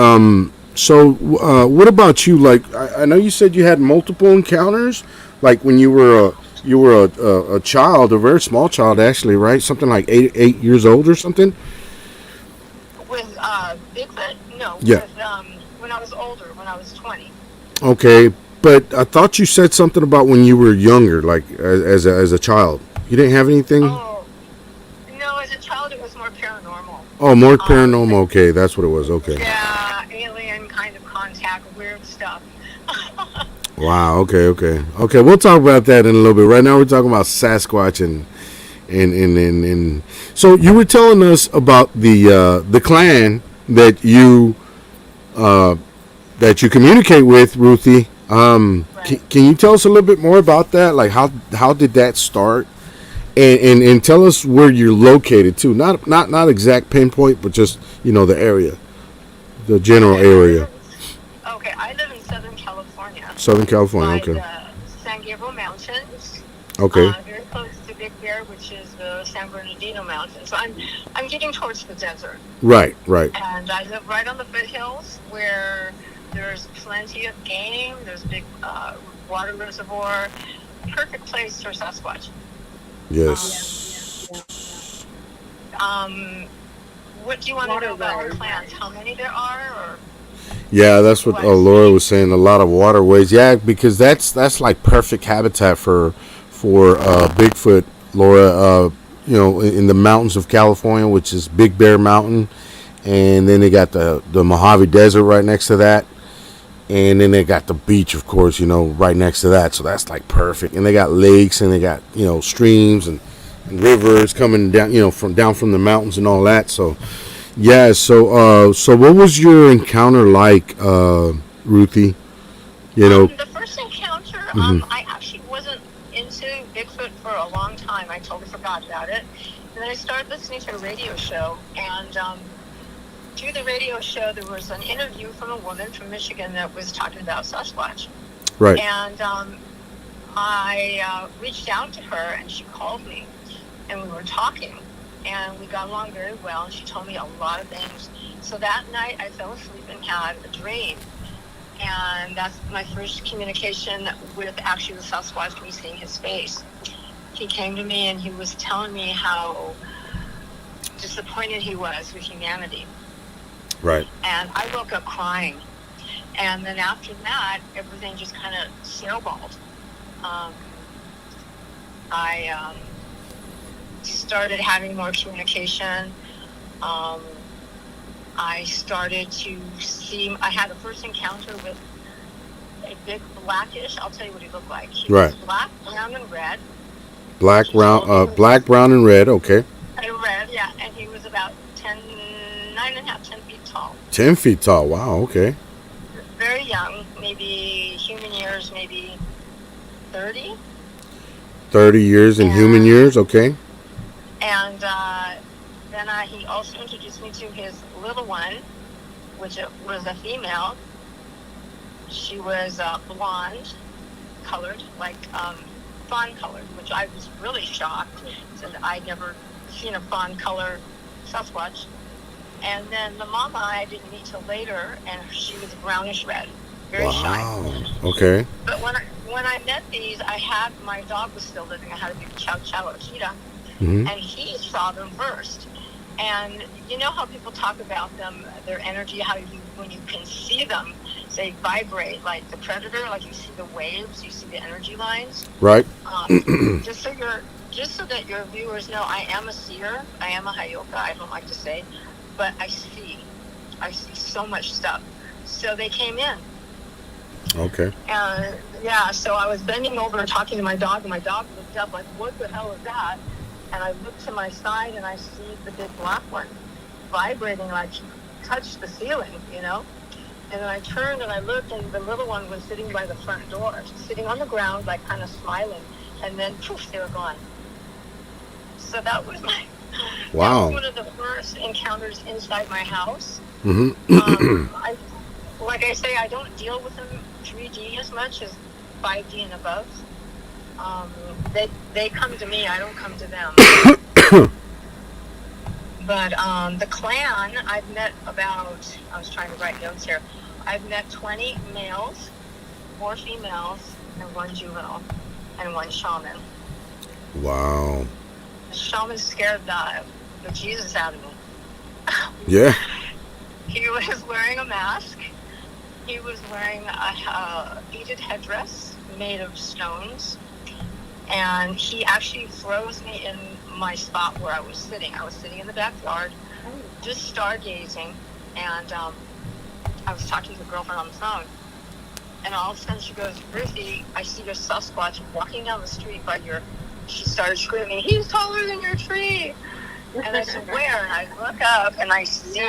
So, what about you? Like, I know you said you had multiple encounters, like when you were a child, a very small child, actually, right? Something like 8 years old or something. With Bigfoot? No. Yeah. With when I was older, when I was 20. Okay, but I thought you said something about when you were younger, like as a child. You didn't have anything. Oh, no, as a child it was more paranormal. Oh, more paranormal. Okay, that's what it was. Okay. Yeah, alien kind of contact, weird stuff. Wow. Okay. We'll talk about that in a little bit. Right now, we're talking about Sasquatch and so you were telling us about the clan uh, that you communicate with, Ruthie. Right. Can you tell us a little bit more about that? Like how did that start? And tell us where you're located too. Not exact pinpoint, but just the area, the general area. Okay, I live in Southern California. Southern California. By Okay. the San Gabriel Mountains. Okay. Very close to Big Bear, which is the San Bernardino Mountains. So I'm getting towards the desert. Right. And I live right on the foothills where there's plenty of game. There's big water reservoir. Perfect place for Sasquatch. Yes. What do you want to know about the plants? How many there are? Or Yeah, that's what Laura was saying. A lot of waterways. Yeah, because that's like perfect habitat for Bigfoot, Laura. In the mountains of California, which is Big Bear Mountain, and then they got the Mojave Desert right next to that, and then they got the beach, of course, right next to that. So that's like perfect. And they got lakes, and they got streams and rivers coming down, from the mountains and all that. So yeah. So what was your encounter like, Ruthie? The first encounter, Mhm. I actually wasn't into Bigfoot for a long time. I totally forgot about it. And then I started listening to a radio show, and through the radio show, there was an interview from a woman from Michigan that was talking about Sasquatch. Right. And I reached out to her, and she called me, and we were talking, and we got along very well, and she told me a lot of things. So that night, I fell asleep and had a dream. And that's my first communication with actually the Sasquatch, me seeing his face. He came to me and he was telling me how disappointed he was with humanity. Right. And I woke up crying. And then after that, everything just kind of snowballed. I started having more communication. I started to see, I had a first encounter with a big blackish, I'll tell you what he looked like. He was black, brown, and red. Black, brown, and red, okay. And red, yeah, and he was about 10 feet tall. 10 feet tall, wow, okay. Very young, maybe human years, maybe 30. 30 years in human years, okay. And then he also introduced me to his little one, which was a female. She was blonde colored, like fawn colored, which I was really shocked, since I'd never seen a fawn color Sasquatch. And then the mama I didn't meet till later, and she was brownish red, very shy. Okay. But when I met these, my dog was still living. I had a big Chow Chow Akita, and he saw them first. And you know how people talk about them, their energy, how when you can see them, they vibrate like the predator, like you see the waves, you see the energy lines. Right. Just so that your viewers know, I am a seer. I am a Hayoka. I don't like to say, but I see so much stuff. So they came in. Okay. And so I was bending over and talking to my dog, and my dog looked up like, what the hell is that? And I look to my side, and I see the big black one vibrating like he touched the ceiling, And then I turned and I looked, and the little one was sitting by the front door, sitting on the ground, like kind of smiling. And then, poof, they were gone. So that was that was one of the first encounters inside my house. Mm-hmm. Like like I say, I don't deal with them 3D as much as 5D and above. They come to me. I don't come to them. But the clan, I've met about. I was trying to write notes here. I've met 20 males, 4 females, and 1 juvenile, and 1 shaman. Wow. The shaman scared the Jesus out of me. Yeah. He was wearing a mask. He was wearing a beaded headdress made of stones. And he actually froze me in my spot where I was sitting. I was sitting in the backyard, just stargazing. And I was talking to a girlfriend on the phone. And all of a sudden she goes, Ruthie, I see your Sasquatch walking down the street by your... She started screaming, he's taller than your tree. And I said, where? And I look up and I see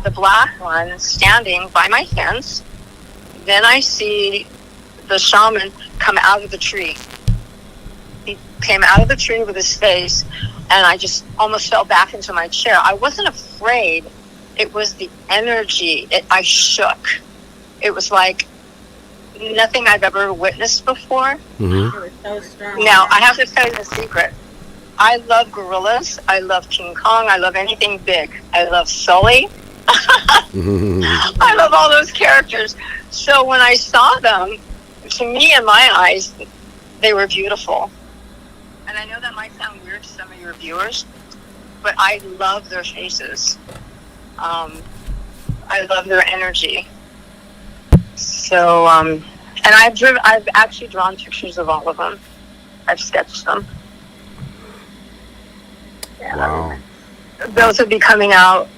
the black one standing by my fence. Then I see the shaman come out of the tree. He came out of the tree with his face, and I just almost fell back into my chair. I wasn't afraid. It was the energy. I shook. It was like nothing I've ever witnessed before. Mm-hmm. It was so strong. Now, I have to tell you the secret. I love gorillas. I love King Kong. I love anything big. I love Sully. I love all those characters. So when I saw them, to me, in my eyes, they were beautiful. And I know that might sound weird to some of your viewers, but I love their faces. I love their energy. So, and I've actually drawn pictures of all of them. I've sketched them. Yeah. Wow. Those will be coming out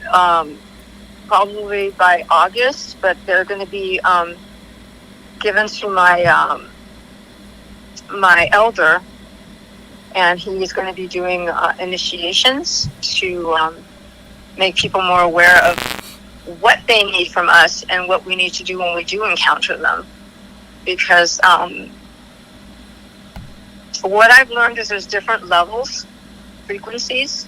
probably by August, but they're going to be given to my my elder, and he's going to be doing initiations to make people more aware of what they need from us and what we need to do when we do encounter them. Because what I've learned is there's different levels, frequencies.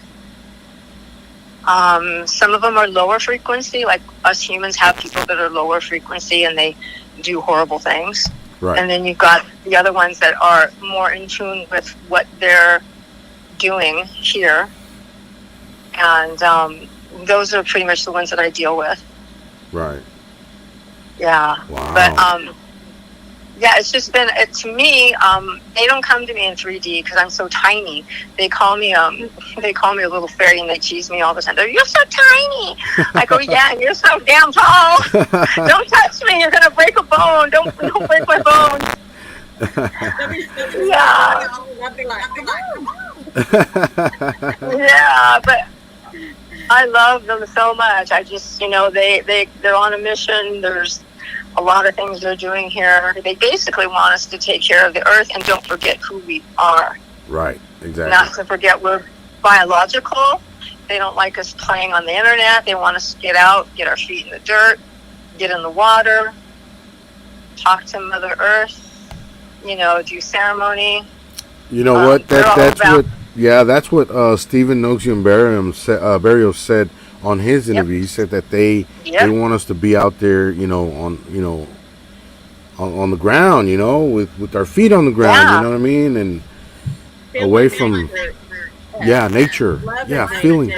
Some of them are lower frequency, like us humans have people that are lower frequency and they do horrible things. Right. And then you've got the other ones that are more in tune with what they're doing here. And those are pretty much the ones that I deal with. Right. Yeah. Wow. But yeah, it's just been, to me, they don't come to me in 3D because I'm so tiny. They call me a little fairy, and they tease me all the time. They're, you're so tiny. I go, yeah, and you're so damn tall. Don't touch me. You're gonna break a bone. Don't break my bone. Yeah. Yeah, but I love them so much. I just, they're on a mission. There's a lot of things they're doing here. They basically want us to take care of the earth and don't forget who we are. Right, exactly. Not to forget we're biological. They don't like us playing on the internet. They want us to get out, get our feet in the dirt, get in the water, talk to Mother Earth, do ceremony. You know what? That's what Stephen Noxian Barrios said on his interview. He said that they want us to be out there, on the ground, with our feet on the ground, you know what I mean, and away from nature, feeling,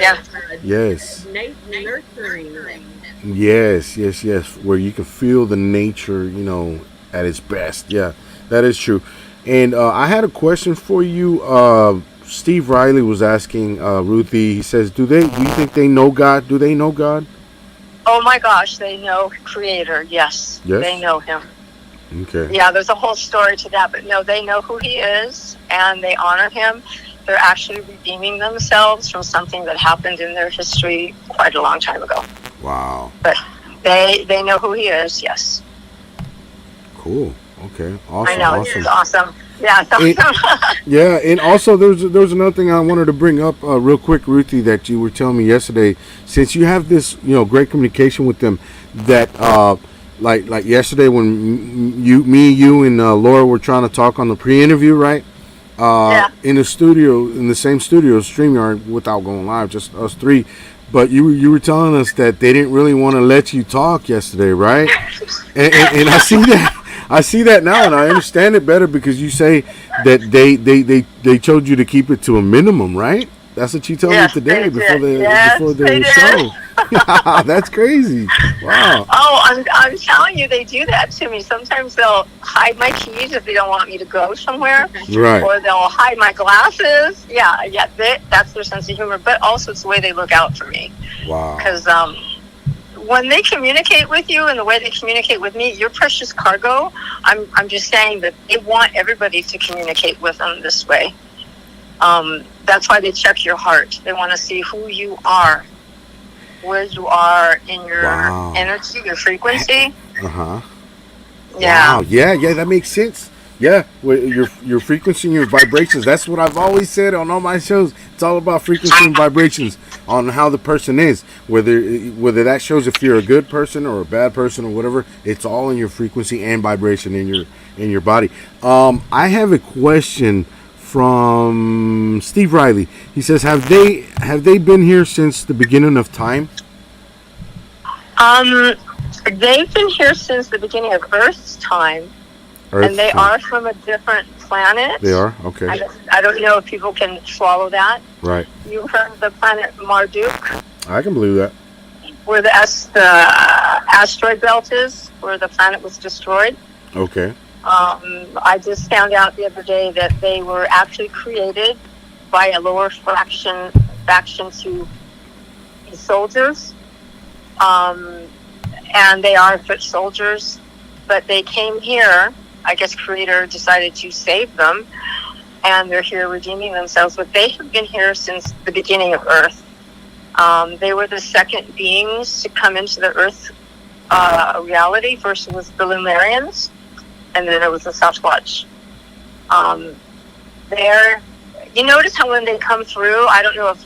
yes, nurturing, yes, where you can feel the nature, at its best. Yeah, that is true. And I had a question for you. Steve Riley was asking Ruthie. He says, "Do you think they know God? Do they know God?" Oh my gosh, they know Creator. Yes, they know Him. Okay. Yeah, there's a whole story to that, but no, they know who He is and they honor Him. They're actually redeeming themselves from something that happened in their history quite a long time ago. Wow. But they know who He is. Yes. Cool. Okay. Awesome. I know. It's awesome. Yeah, and also there was another thing I wanted to bring up real quick, Ruthie, that you were telling me yesterday. Since you have this, great communication with them, that like yesterday when you and Laura were trying to talk on the pre-interview, right? In the studio, in the same studio, StreamYard, without going live, just us three. But you were telling us that they didn't really want to let you talk yesterday, right? And I see that. I see that now, and I understand it better because you say that they told you to keep it to a minimum, right? That's what you told me Yes, today they did. before Yes, they the did. show. That's crazy. Wow. Oh, I'm telling you, they do that to me. Sometimes they'll hide my keys if they don't want me to go somewhere, Right. or they'll hide my glasses. Yeah, that's their sense of humor. But also, it's the way they look out for me. Wow. Because when they communicate with you and the way they communicate with me, you're precious cargo. I'm just saying that they want everybody to communicate with them this way. That's why they check your heart. They want to see who you are, where you are in your energy, your frequency. Uh-huh. Yeah. Wow. Yeah, that makes sense. Yeah, your frequency and your vibrations. That's what I've always said on all my shows. It's all about frequency and vibrations on how the person is. Whether that shows if you're a good person or a bad person or whatever, it's all in your frequency and vibration in your body. I have a question from Steve Riley. He says, have they been here since the beginning of time? They've been here since the beginning of Earth's time. And they are from a different planet. They are? Okay. I don't know if people can swallow that. Right. You're from the planet Marduk, I can believe that. where the asteroid belt is, where the planet was destroyed. Okay. I just found out the other day that they were actually created by a lower faction to be soldiers. And they are foot soldiers. But they came here. I guess Creator decided to save them, and they're here redeeming themselves. But they have been here since the beginning of Earth. They were the second beings to come into the Earth reality. First it was the Lumerians, and then it was the Sasquatch. You notice how when they come through, I don't know if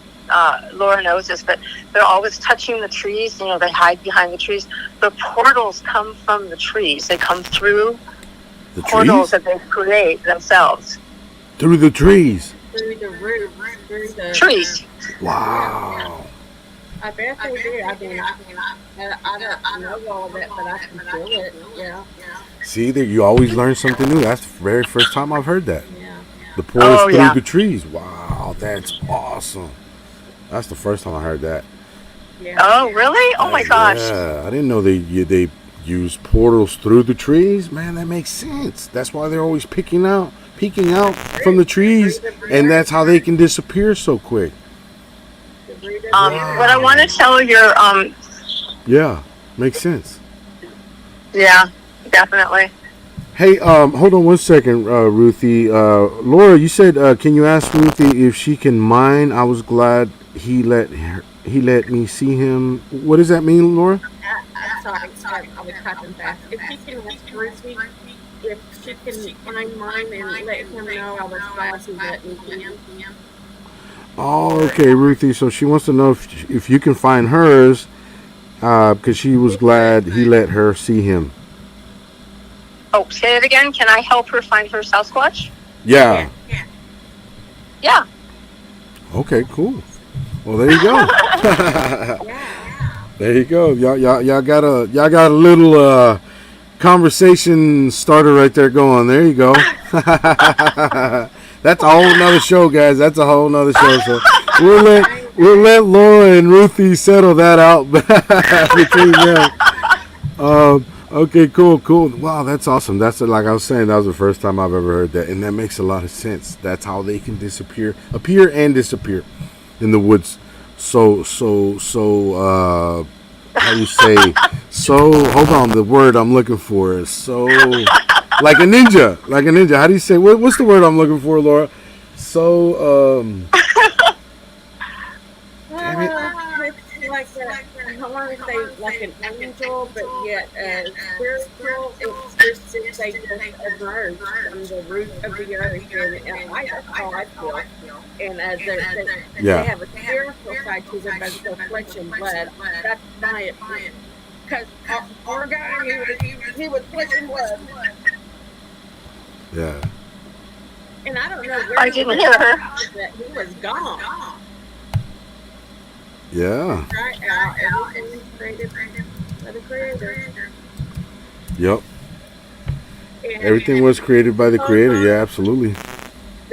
Laura knows this, but they're always touching the trees. You know, they hide behind the trees. The portals come from the trees. They come through the portals trees? that they create themselves. Through the trees? Through the roots, through the trees. Wow. I bet they do. I mean, I don't know all of it, but I can feel it. Yeah. See, that you always learn something new. That's the very first time I've heard that. Yeah. The portals through yeah. the trees. Wow, that's awesome. That's the first time I heard that. Yeah. Oh, really? Oh, my gosh. Yeah, I didn't know they use portals through the trees. Man, that makes sense. That's why they're always peeking out from the trees, and that's how they can disappear so quick. What I want to tell your Yeah, makes sense. yeah, definitely. Hey, hold on one second, Ruthie. Laura, you said, can you ask Ruthie if she can mine? I was glad he let me see him. What does that mean, Laura? I'm sorry, I was typing fast. If she can ask Ruthie if she can find mine and let him know I was glad he let me see him. Oh, okay, Ruthie. So she wants to know if you can find hers, because she was glad he let her see him. Oh, say it again. Can I help her find her Sasquatch? Yeah. Yeah. Okay, cool. Well, there you go. There you go. Y'all got a little conversation starter right there going. There you go. That's a whole nother show, guys. That's a whole nother show. So we'll let Laura and Ruthie settle that out between them. Okay, cool. Wow, that's awesome. That's like I was saying. That was the first time I've ever heard that, and that makes a lot of sense. That's how they can appear and disappear in the woods. So, how you say? So, hold on. The word I'm looking for is so, like a ninja. How do you say? What's the word I'm looking for, Laura? So, damn it. It's like I want to say like an angel, but yet spiritual. It's just they just emerge from the root of the earth, and that's how I feel. And they have a spiritual side to them, but it's flesh and blood. That's my opinion. Because our guy, he was flesh and blood. Yeah. And I don't know where I didn't hear her. That he was gone. Yeah. Right? Everything is created by the Creator. Yep. And Everything was created by the Creator. Yeah, absolutely.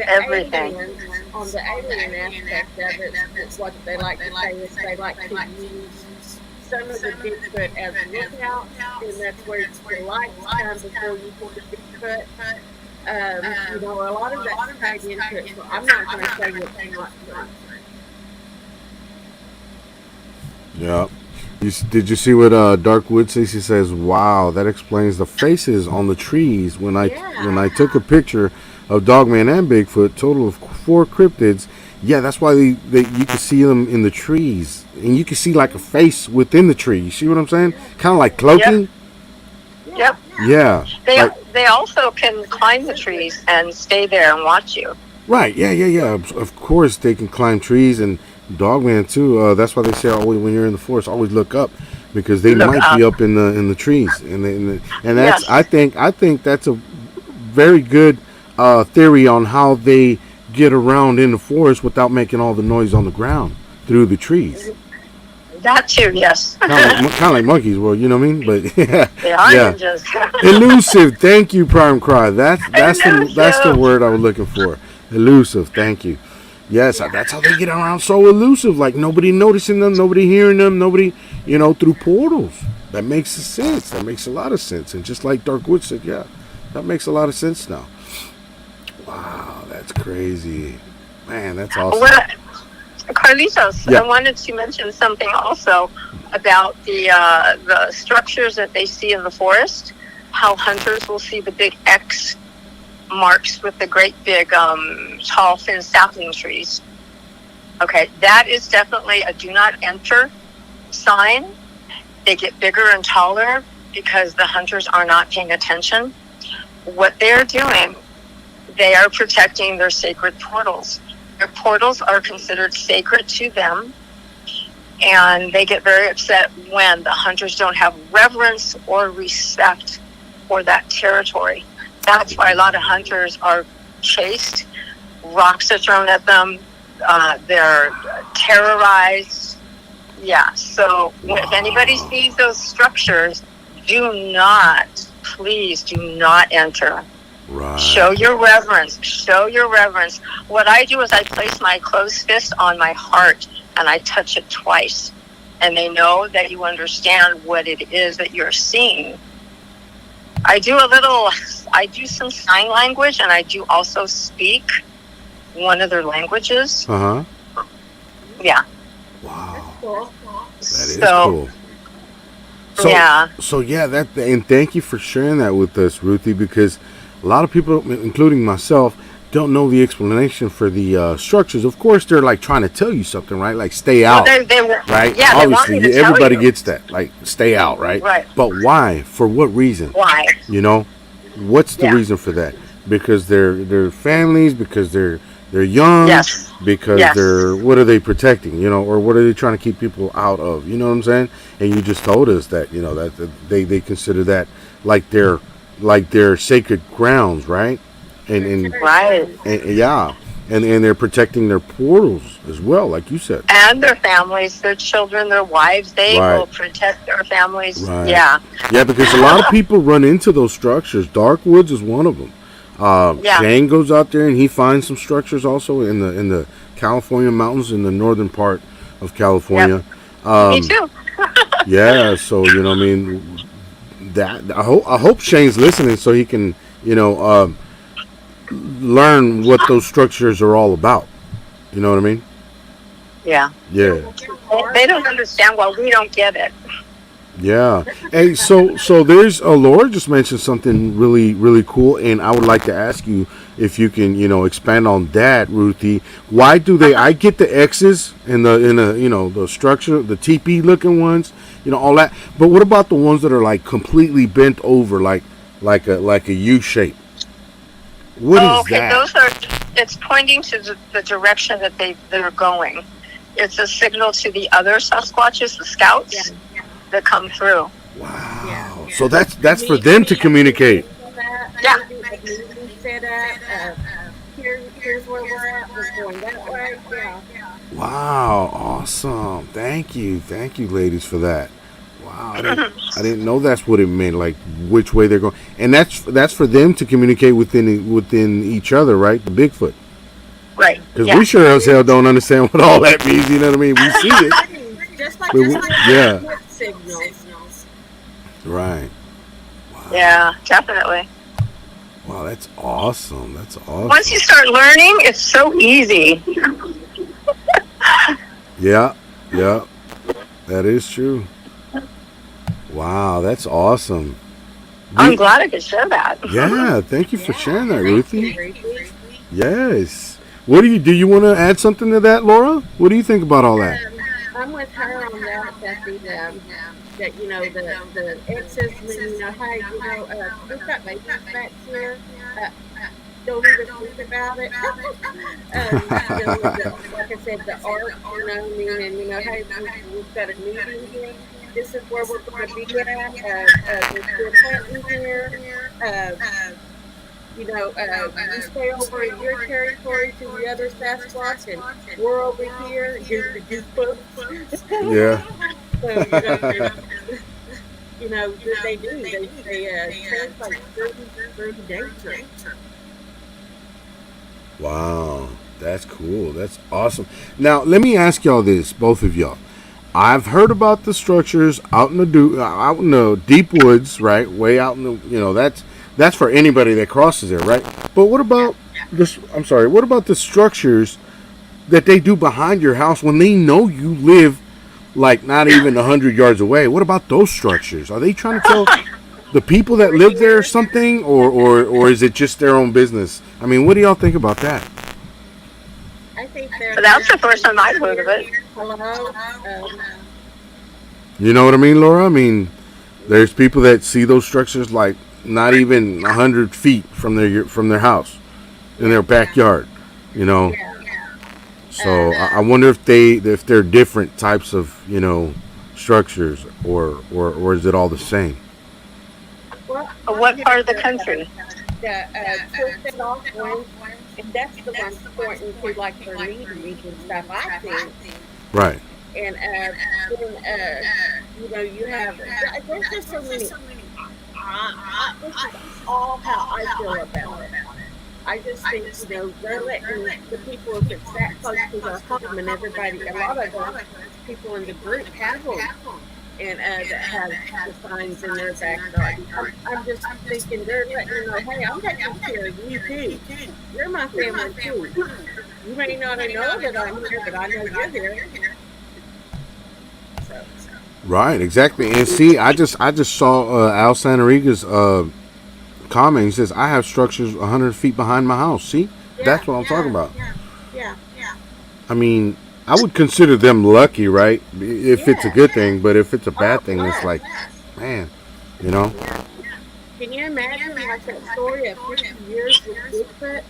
the Everything. aliens, on the alien aspect of it, what they like to say is they like to use some of the Bigfoot as lookouts, and that's where the lights come before you see the Bigfoot. A lot of that's tied into it, so I'm not going to say what's not true. Yeah. Did you see what Dark Wood says? He says, "Wow, that explains the faces on the trees when I took a picture of Dogman and Bigfoot. Total of 4 cryptids. Yeah, that's why they you can see them in the trees, and you can see like a face within the tree. You see what I'm saying? Kind of like cloaking. Yep. Yeah. They also can climb the trees and stay there and watch you. Right. Yeah. Of course, they can climb trees, and Dogman too. That's why they say always when you're in the forest, always look up, because they might be up in the trees, and that's I think that's a very good theory on how they get around in the forest without making all the noise on the ground through the trees. That too, yes. Kind of like monkeys, well, you know what I mean? But They are ninjas. Elusive. Thank you, Prime Cry. That's the word I was looking for. Elusive. Thank you. Yes, that's how they get around so elusive. Like nobody noticing them, nobody hearing them, nobody, through portals. That makes sense. That makes a lot of sense. And just like Darkwood said, yeah, that makes a lot of sense now. Wow, that's crazy. Man, that's awesome. Well, Carlitos, Yeah. I wanted to mention something also about the structures that they see in the forest, how hunters will see the big X marks with the great big tall thin sapling trees. Okay, that is definitely a do not enter sign. They get bigger and taller because the hunters are not paying attention. What they're doing, they are protecting their sacred portals. Their portals are considered sacred to them, and they get very upset when the hunters don't have reverence or respect for that territory. That's why a lot of hunters are chased, rocks are thrown at them, they're terrorized. Yeah, so if anybody sees those structures, please do not enter. Right. Show your reverence. Show your reverence. What I do is I place my closed fist on my heart and I touch it twice. And they know that you understand what it is that you're seeing. I do some sign language, and I do also speak one of their languages. Uh-huh. Yeah. Wow. Cool. That is cool. So yeah, and thank you for sharing that with us, Ruthie, because a lot of people, including myself, don't know the explanation for the structures. Of course, they're like trying to tell you something, right? Like stay out, right? Yeah, obviously, everybody gets that, like stay out, right? Right. But why? For what reason? Why? What's the reason for that? Because they're families, because they're young, Yes. because they're, what are they protecting, or what are they trying to keep people out of? You know what I'm saying? And you just told us that, that they consider that like their sacred grounds, right? And Right. And they're protecting their portals as well, like you said. And their families, their children, their wives, they will protect their families. Right. Yeah. Yeah, because a lot of people run into those structures. Dark Woods is one of them. Shane goes out there and he finds some structures also in the California mountains in the northern part of California. Yep. Me too. Yeah, so that I hope Shane's listening so he can learn what those structures are all about. You know what I mean? Yeah. Yeah. They don't understand why we don't get it. Yeah. Hey, so there's Laura just mentioned something really, really cool, and I would like to ask you if you can, expand on that, Ruthie. Why do they? I get the X's in the structure, the TP looking ones, all that. But what about the ones that are like completely bent over, like a U shape? What is that? Those it's pointing to the direction that they're going. It's a signal to the other Sasquatches, the scouts, that come through. Wow. Yeah. So that's for them to communicate. Yeah. Here's where we're at. We're going that way. Yeah. Wow, awesome. Thank you, ladies, for that. Wow, I didn't know that's what it meant. Like which way they're going, and that's for them to communicate within each other, right? The Bigfoot, Right. because Yeah. we sure as hell don't understand what all that means. You know what I mean? We see it, Just like but yeah, smoke signals. right. Wow, Yeah, definitely. wow, that's awesome. That's awesome. Once you start learning, it's so easy. Yeah, yeah, that is true. Wow, that's awesome. I'm glad I could share that. Yeah, thank you for sharing that, Ruthie. Ruthie. Yes. What do you want to add something to that, Laura? What do you think about all that? I'm with her on that. That the exes when hey we've got babies back here. Don't even think about it. Like I said, the art, meaning hey we've got a meeting here. This is where we're going to be at. We're planting here. You stay over in your territory to the other Sasquatch, and we're over here. You're the Bigfoot. Yeah. So they do. They translate through nature. Wow, that's cool. That's awesome. Now, let me ask y'all this, both of y'all. I've heard about the structures out in the deep woods, right? Way out in that's for anybody that crosses there, right? But what about this? I'm sorry. What about the structures that they do behind your house when they know you live like not even 100 yards away? What about those structures? Are they trying to tell the people that live there something, or is it just their own business? I mean, what do y'all think about that? I think That's the first time I've heard of it. hello. You know what I mean, Laura? I mean, there's people that see those structures like not even 100 feet from their house in their backyard. You know, so I wonder if they're different types of structures, or is it all the same? What part of the country? Twisted off ones, and that's the ones pointing to like their meetings and stuff. I think. Right. And then you have there's just so many. This is all how I feel about it. I just think they're letting the people, if it's that close to their home, and everybody, a lot of the people in the group have them, and that have the signs in their backyard. I'm just thinking they're letting you know, hey, I'm taking care of you too. You're my family too. You may not know that I'm here, but I know you're here. Right, exactly. And see, I just saw Al Sanariga's comment. He says, I have structures 100 feet behind my house. See? That's what I'm talking about. Yeah. I mean, I would consider them lucky, right? If it's a good thing, but if it's a bad thing, it's like, man, Can you imagine like that story of 50 years with Bigfoot,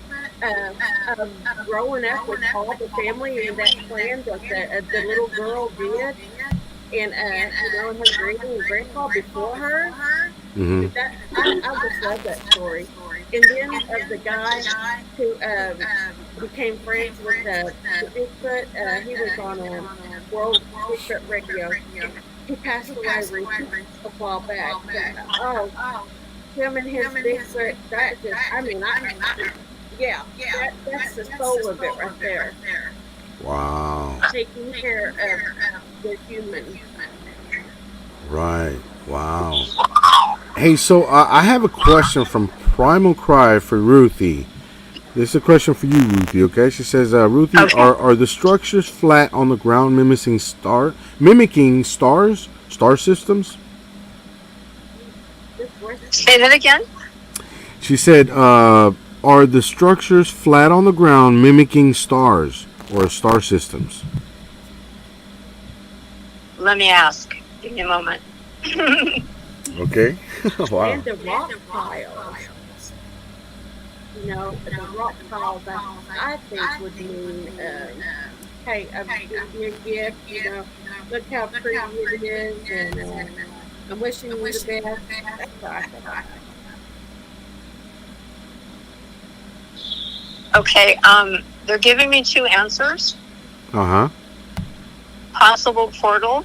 growing up with all the family and that plan that the little girl did, and and her granny and grandpa before her? Mm-hmm. I just love that story. And then of the guy who became friends with the Bigfoot, he was on World Bigfoot Radio. He passed away recently, a while back. Him and his Bigfoot, that just, that's the soul of it right there. Wow. Taking care of the human. Right. Wow. Hey, so I have a question from Primal Cry for Ruthie. This is a question for you, Ruthie, okay? She says, Ruthie, Okay. are the structures flat on the ground mimicking stars? Star systems? Say that again? She said, are the structures flat on the ground mimicking stars or star systems? Let me ask. Give me a moment. Okay. Wow. And the rock piles. The rock piles, I think would mean, hey, I'm giving you a gift, look how pretty it is, and I'm wishing you the best. That's what I think. Okay, they're giving me two answers. Uh-huh. possible portal.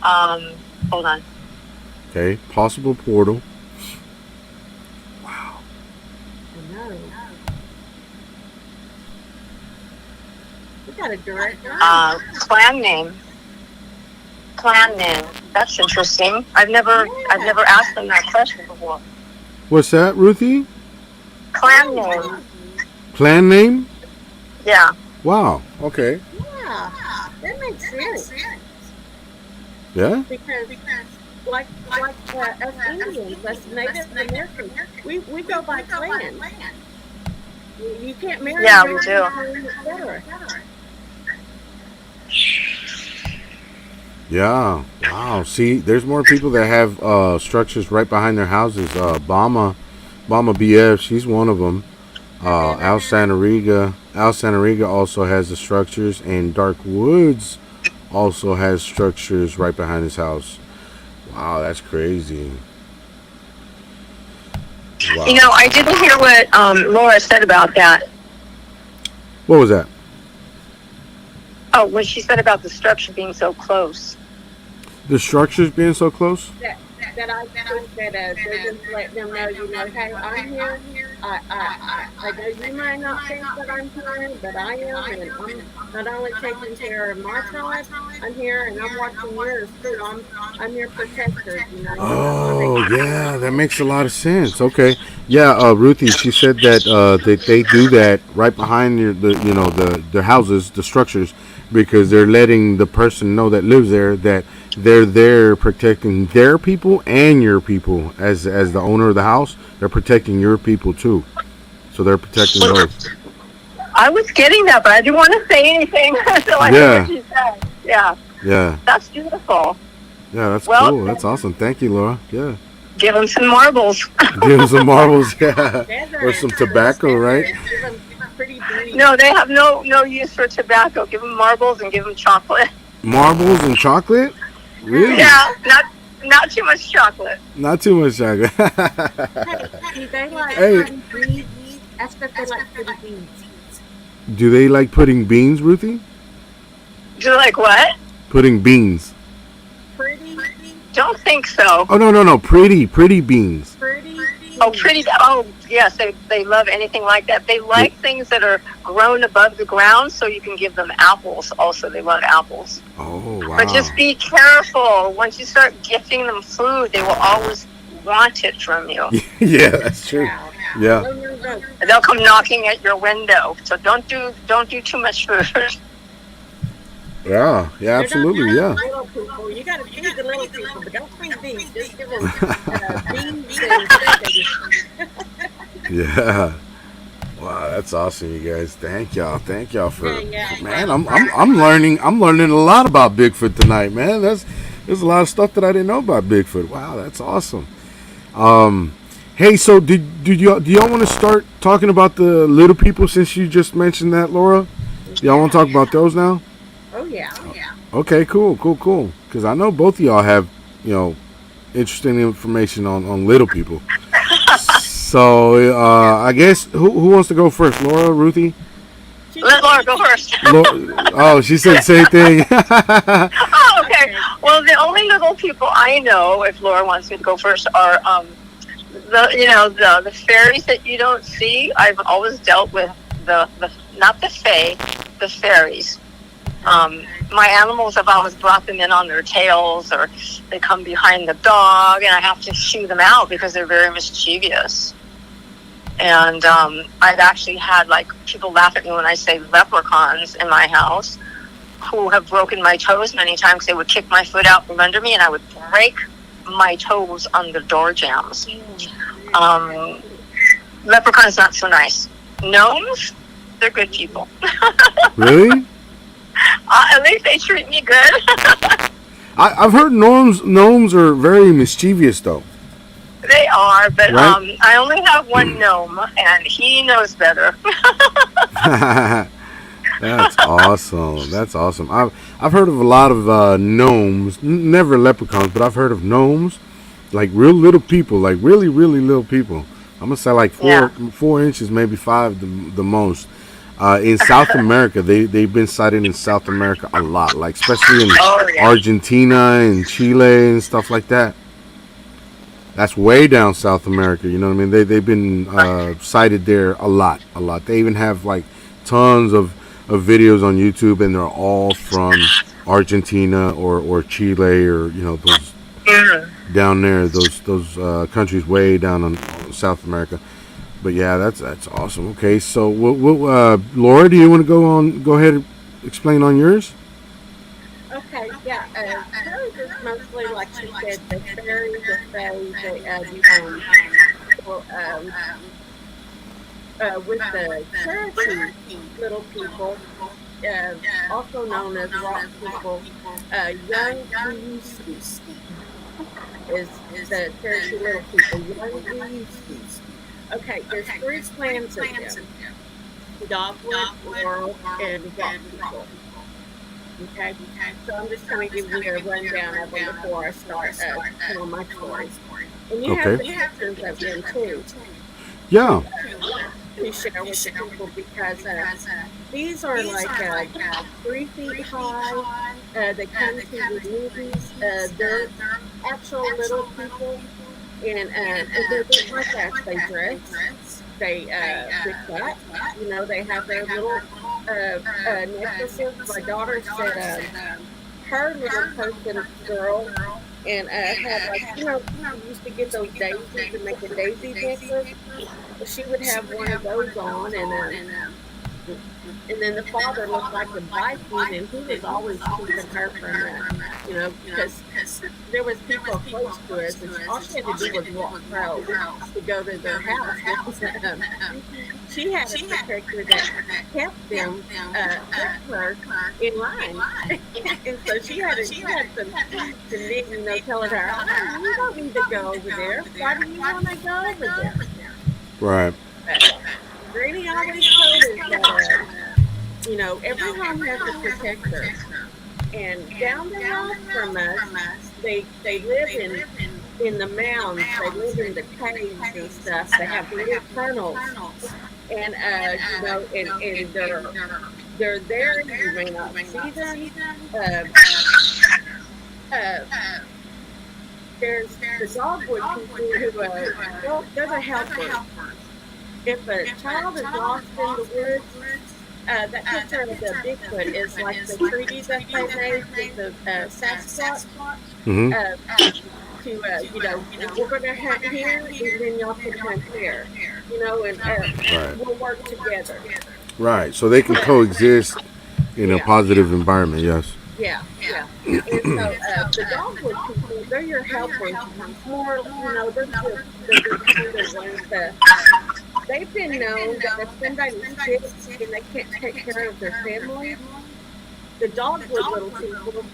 Hold on. Okay. Possible portal. I know. We got a direct line. Clan name. Clan name. That's interesting. I've never asked them that question before. What's that, Ruthie? Clan name. Clan name? Yeah. Wow. Okay. Yeah, that makes sense. Yeah? Because like us Indians, us Native Americans, we go by clan. You can't marry. Yeah, we do. Etc. Yeah. Wow. See, there's more people that have structures right behind their houses. Bama BF, she's one of them. Al Santariga also has the structures, and Dark Woods also has structures right behind his house. Wow, that's crazy. Wow. You know, I didn't hear what Laura said about that. What was that? Oh, when she said about the structure being so close. The structures being so close? That I think that they're just letting them know, hey, I'm here. I know you might not think that I'm here, but I am, and I'm not only taking care of my tribe, I'm here, and I'm watching yours too. I'm your protector, Oh, yeah, that makes a lot of sense. Okay, yeah, Ruthie, she said that they do that right behind their houses, the structures, because they're letting the person know that lives there that they're there protecting their people and your people. As the owner of the house, they're protecting your people too. So they're protecting those. I was getting that, but I didn't want to say anything until I heard what she said. Yeah. Yeah. That's beautiful. Yeah, that's cool. That's awesome. Thank you, Laura. Yeah. Give them some marbles. Give them some marbles. Yeah. Or some tobacco, right? No, they have no use for tobacco. Give them marbles and give them chocolate. Marbles and chocolate? Really? Yeah, not too much chocolate. Not too much chocolate. Do they like putting beans? Ask if they like putting beans. Do they like putting beans, Ruthie? Do you like what? Putting beans. Pretty? Don't think so. Oh, no. Pretty beans. Pretty? Oh, pretty. Oh, yes. They love anything like that. They like things that are grown above the ground, so you can give them apples. Also, they love apples. Oh, wow. But just be careful. Once you start gifting them food, they will always want it from you. Yeah, that's true. Yeah. They'll come knocking at your window. So don't do too much food. Yeah, absolutely, yeah. Little people. You got to feed the little people, but don't feed beans. Just give them beans and Yeah. Wow, that's awesome, you guys. Thank y'all for man. I'm learning a lot about Bigfoot tonight, man. There's a lot of stuff that I didn't know about Bigfoot. Wow, that's awesome. Hey, so do y'all want to start talking about the little people since you just mentioned that, Laura? Y'all want to talk about those now? Oh, yeah. Okay, cool. Because I know both of y'all have, interesting information on little people. So, I guess, who wants to go first? Laura, Ruthie? Let Laura go first. Oh, she said the same thing. Oh, okay. Well, the only little people I know, if Laura wants me to go first, are the fairies that you don't see. I've always dealt with the not the fae, the fairies. My animals have always brought them in on their tails, or they come behind the dog, and I have to shoo them out because they're very mischievous. And I've actually had people laugh at me when I say leprechauns in my house, who have broken my toes many times. They would kick my foot out from under me, and I would break my toes on the door jambs. Leprechauns not so nice. Gnomes, they're good people. Really? At least they treat me good. I've heard gnomes are very mischievous, though. They are, but right? I only have one gnome, and he knows better. That's awesome. I've heard of a lot of gnomes, never leprechauns, but I've heard of gnomes, like real little people, like really, really little people. I'm gonna say like 4 inches, maybe 5 the most. In South America, they've been sighted in South America a lot, like especially in Argentina and Chile and stuff like that. That's way down South America. You know what I mean? They've been sighted there a lot, a lot. They even have like tons of videos on YouTube, and they're all from Argentina or Chile, or those down there, those countries way down in South America. But yeah, that's awesome. Okay, so Laura, do you want to go ahead and explain on yours? Okay, yeah. Fairies is mostly, like she said, the fairies, the fays, well, with the Cherokee little people, also known as rock people, young Uyuski is the Cherokee little people, young Uyuski. Okay, there's three clans of them: Dogwood, Laurel, and Rock people. Okay, so I'm just going to give you a rundown of them before I start telling my story. And you have the pictures of them too. Yeah. To share with the people, because these are like 3 feet high. They come to the movies. They're actual little people, and they're just like that. They dress. They pick up. They have their little necklaces. My daughter said her little person girl and had like she used to get those daisies to make a daisy necklace. She would have one of those on, and then the father looked like a Viking, and he was always keeping her from because there was people close to us, and all she had to do was walk through to go to their house. She had a protector that kept them, kept her in line, and so she had some knit, telling her, "Oh, you don't need to go over there. Why do you want to go over there?" Right. Granny always told us that, every home has a protector. And down the road from us, they live in the mounds. They live in the caves and stuff. They have little tunnels. And, and they're there. You may not see them. There's the dogwood people who, they're the helpers. If a child is lost in the woods, that picture of the Bigfoot is like the treaty that they made with the Sasquatch. We're going to hunt here, and then y'all can hunt here. And we'll work together. Right, so they can coexist in a positive environment. Yes. Yeah. And so the dogwood people, they're your helpers. More, they're the ones that. They've been known that if somebody's sick and they can't take care of their family, the dogwood little people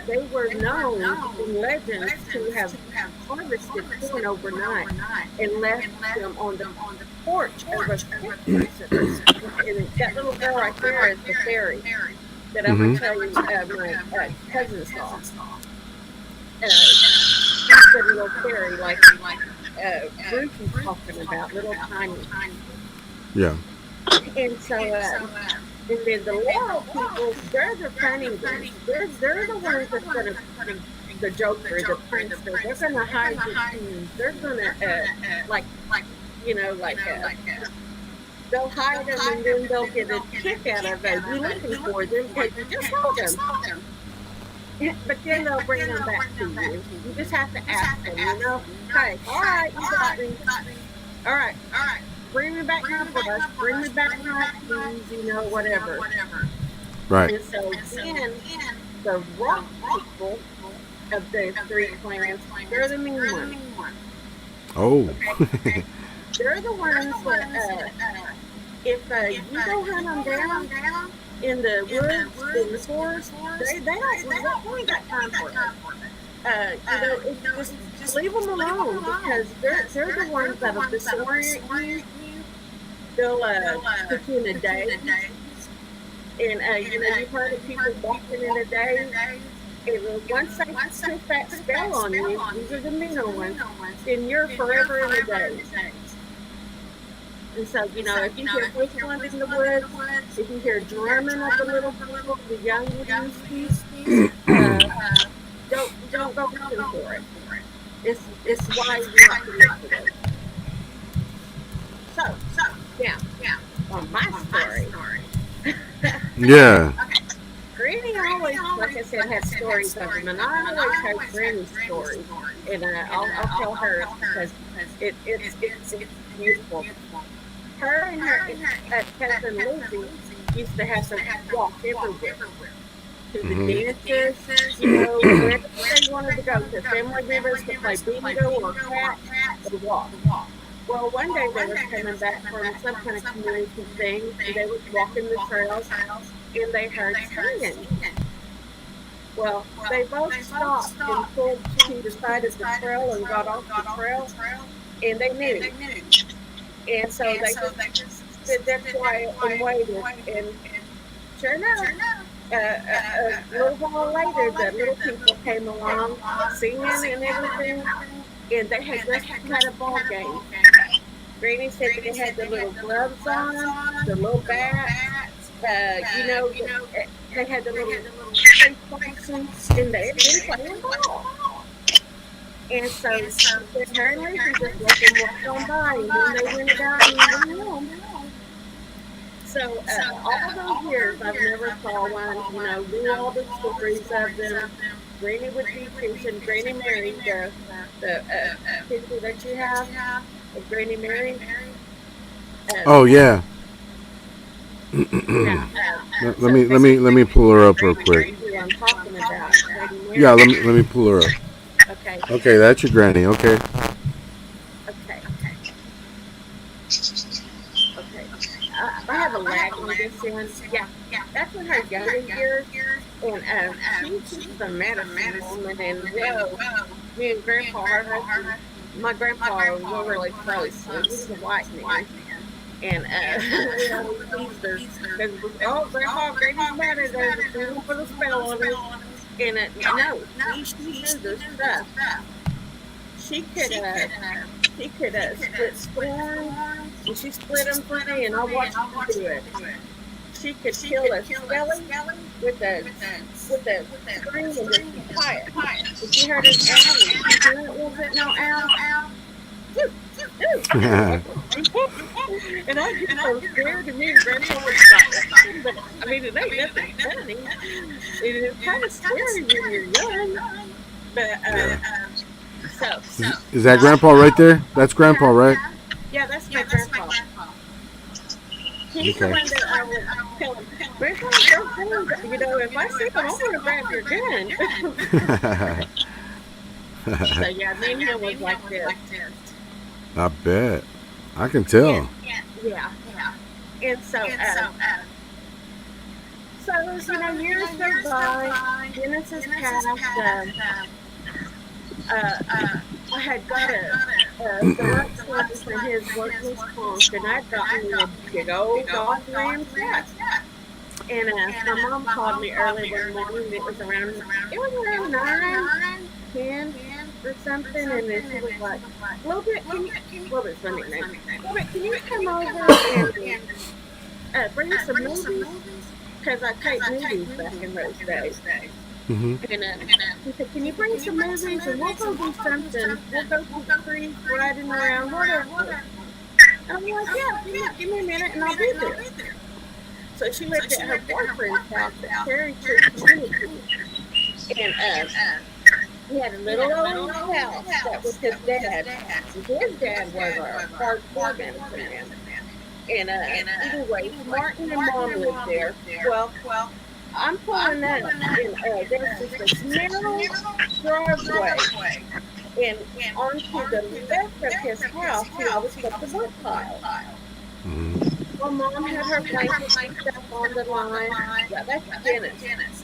they were known in legends to have harvested corn overnight and left them on the porch of a person. And that little girl right there is the fairy that I'm going to tell you my cousin saw. She's the little fairy, like Ruthie's talking about, little tiny. Yeah. And so, and then the Laurel people, they're the cunning ones. They're the ones that's going to, the Joker, the prankster, they're going to hide your shoes. They're going to, they'll hide them, and then they'll get a kick out of you looking for them because you just saw them. But then they'll bring them back to you. You just have to ask them, Hey, all right, you got me. All right. Bring me back my brush. Bring me back my keys, whatever. Right. And so then the rock people of the three clans, they're the mean ones. Oh. Okay? They're the ones that, if you go hunt them down, in the woods, in the forest, they ain't got time for it. Just leave them alone, because they're the ones that'll disorient you. They'll put you in a daze. And you've heard of people walking in a daze. And once they put that spell on you, these are the meaner ones, then you're forever in a daze. And so, if you hear whistling in the woods, if you hear drumming of the little people, the young Ruskies, uh, don't go looking for it. It's wise not to look for it. So, now, on my story, Yeah. Granny always, like I said, had stories of them, and I always heard Granny's stories, and I'll tell hers because it's beautiful. Her and her cousin Lizzie used to have to walk everywhere to the dentist, wherever they wanted to go, to family members to play bingo or cat, they walked. Well, one day they were coming back from some kind of community thing, and they was walking the trails, and they heard singing. Well, they both stopped and pulled to the side of the trail and got off the trail, and they knew. And so they just stood there quiet and waited, and sure enough, a little while later, the little people came along singing and everything, and they had just had a ball game. Granny said they had the little gloves on, the little bats, they had the little face boxes, and they had been playing ball. And so her and Lizzie just let them walk on by, and then they went about and went home. So all those years, I've never saw one, knew all the stories of them. Granny would be teaching. Granny Mary, the picture that you have of Granny Mary. Oh yeah. Yeah, Let me pull her up real quick. who I'm talking about. Granny Mary. Yeah, let me pull her up. Okay. Okay, that's your granny. Okay. Okay. I have a lag on this one. Yeah, that's in her younger years, and she's a medicine woman, and me and Grandpa, my grandpa were really close. He's a white man, and we always teased her because Grandpa, Granny's mad at us. She will put a spell on us, and no, she knew this stuff. She could split storms, and she split them for me, and I watched her do it. She could kill a skelly with a string and just tie it. And she heard it owl, and she did it, was it no owl? And I get so scared, and me and Grandpa was like, but I mean, it ain't nothing funny. It's kind of scary when you're young, but so Is that Grandpa right there? That's Grandpa, right? yeah, that's my grandpa. He's the one that I would tell him, Grandpa, if I see him, I'm going to grab your gun. So yeah, me and him was like this. I bet. I can tell. Yeah. And so years go by, Genesis passed, I had got a direct line from his worthless punk, and I'd gotten me a big old dog ram cat. And my mom called me early one morning. It was around 9, 10 or something, and then she was like, Wilbert, Wilbert's my nickname. Wilbert, can you come over and bring us some movies? Because I take movies back in those days. Mm-hmm. And he said, can you bring some movies and we'll go do something. We'll go to the street, riding around, whatever. And I'm like, yeah, give me a minute and I'll be there. So she lived at her boyfriend's house at Cherry Tree Community. And he had a little old house that was his dad. His dad was a hardcore man. And anyway, Martin and Mom lived there. Well, I'm pulling up, and there's just a narrow driveway, and onto the left of his house, he always put the wood pile. Mm-hmm. Well, Mom had her blankets and stuff on the line. Yeah, that's Dennis.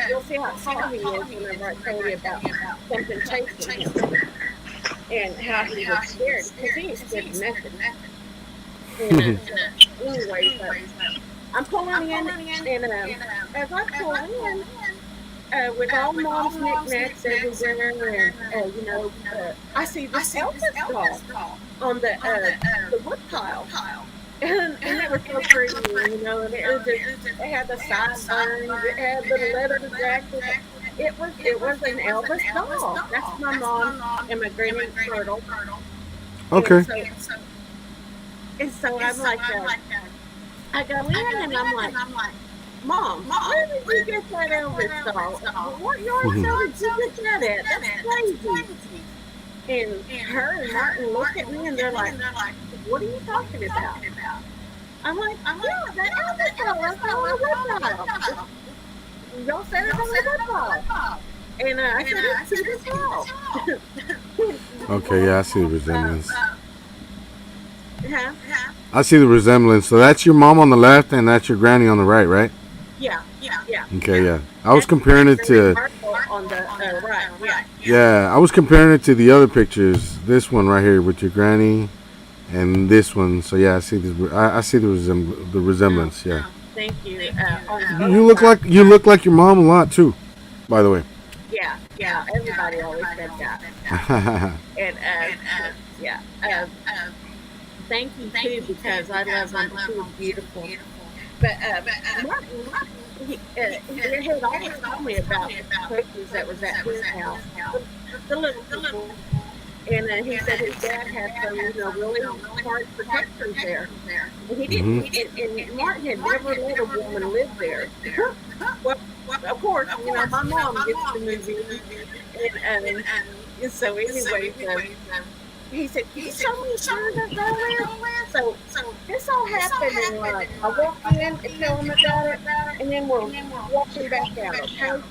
You'll see how tall he is whenever I tell you about something chasing him, and how he was scared, because he ain't scared of nothing. And anyway, I'm pulling in, and as I pull in, with all mom's knickknacks everywhere, and I see this Elvis doll on the wood pile, and it was so pretty, and it was just, it had the sideburns, it had the leather jacket. It was an Elvis doll. That's my mom and my granny Turtle, and Okay. so I'm like, I go in and I'm like, Mom, where did you get that Elvis doll? What yard Mhm. sale did you get that at? That's crazy. And her and Martin look at me and they're like, what are you talking about? I'm like, yeah, that Elvis doll. That's all I wood pile. Y'all said it on the wood pile. And I said, it's cute as hell. Okay, yeah, I see the resemblance. Huh? I see the resemblance. So that's your mom on the left, and that's your granny on the right, right? Yeah. Okay, yeah. I was comparing it to, On the right, yeah. yeah, I was comparing it to the other pictures. This one right here with your granny, and this one. So yeah, I see this. I see the resemblance. Yeah. Thank you. You look like your mom a lot too. By the way. Yeah. Everybody always said that. And yeah. Thank you too because I love them. She was beautiful. But Martin, he had always told me about cookies that was at his house, the little people. And he said his dad had some, really hard protectors there. And he Hmm. didn't. And Martin had never let a woman live there. Well, of course, my mom gets the movie, and so anyway, he said, "Can you show me sure that there?" So this all happened, and I walked in and tell him about it, and then we're walking back out, okay?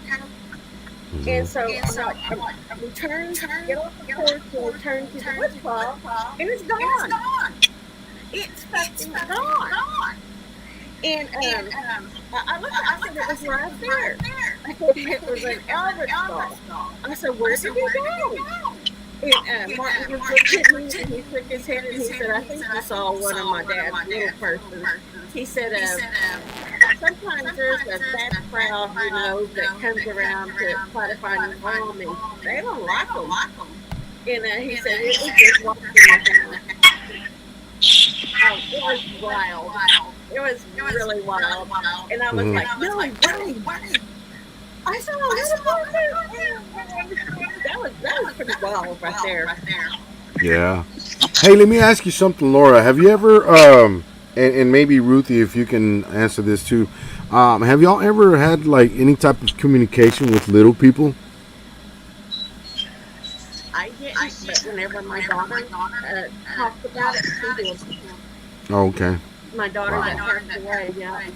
And so we turn, get off the porch, and we turn to the wood pile, and it's gone. It's fucking gone. And I looked, I said, it was right there. I said, it was an Elvis doll. I said, where did he go? And Martin just looked at me and he shook his head and he said, I think you saw one of my dad's little persons. He said, sometimes there's a bad crowd, that comes around to try to find his mom and they don't like him. And he said, it was just walking around. Oh, it was wild. It was really wild. And I was Mhm. like, no, wait. I saw a little person. That was pretty wild right there. Yeah. Hey, let me ask you something, Laura. Have you ever, and maybe Ruthie, if you can answer this too, have y'all ever had like any type of communication with little people? I didn't, but whenever my daughter talked about it, she did. Oh, okay. My daughter Wow. that passed away, yeah. And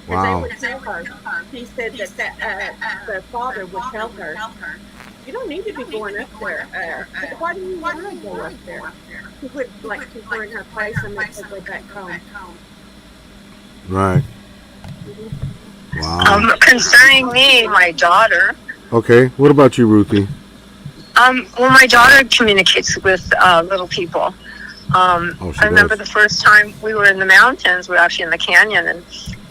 they Wow. would tell her. He said that the father would tell her, you don't need to be going up there. Why do you want to go up there? He would like keep her in her place and make her go back home. Right. Wow. Concerning me, my daughter. Okay. What about you, Ruthie? Well, my daughter communicates with little people. Oh, she I remember does. the first time we were in the mountains. We were actually in the canyon, and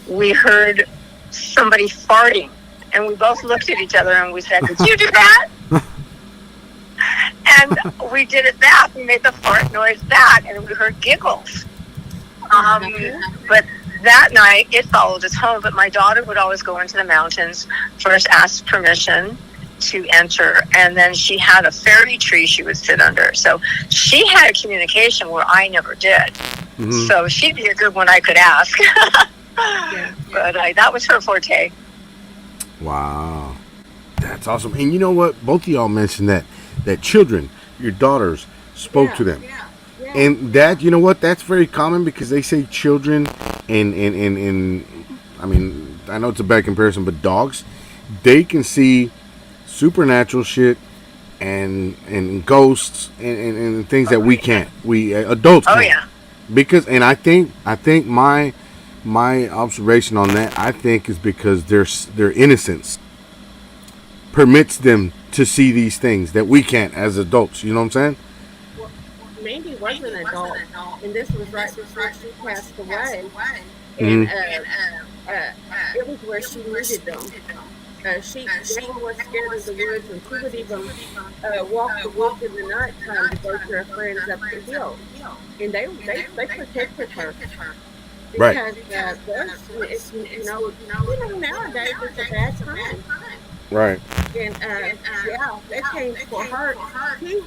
we heard somebody farting, and we both looked at each other and we said, "Did you do that?" And we did it back. We made the fart noise back, and we heard giggles. But that night, it followed us home. But my daughter would always go into the mountains, first ask permission to enter, and then she had a fairy tree she would sit under. So she had a communication where I never did. Mhm. So she'd be a good one I could ask. Yeah. But that was her forte. Wow. That's awesome. And you know what? Both of y'all mentioned that children, your daughters, spoke to them. Yeah. And that, you know what? That's very common because they say children and I mean, I know it's a bad comparison, but dogs, they can see supernatural shit and ghosts and things that we can't. We adults Oh can't. yeah. Because and I think my observation on that, I think, is because their innocence permits them to see these things that we can't as adults. You know what I'm saying? Well, Mandy was an adult, and this was right before she passed away. And Mhm. it was where she needed them. she was scared of the woods, and she would even walk the woods in the nighttime to go to her friends up the hill, and they protected her Right. because it's nowadays it's a bad time, Right. and yeah, they came for her to her, they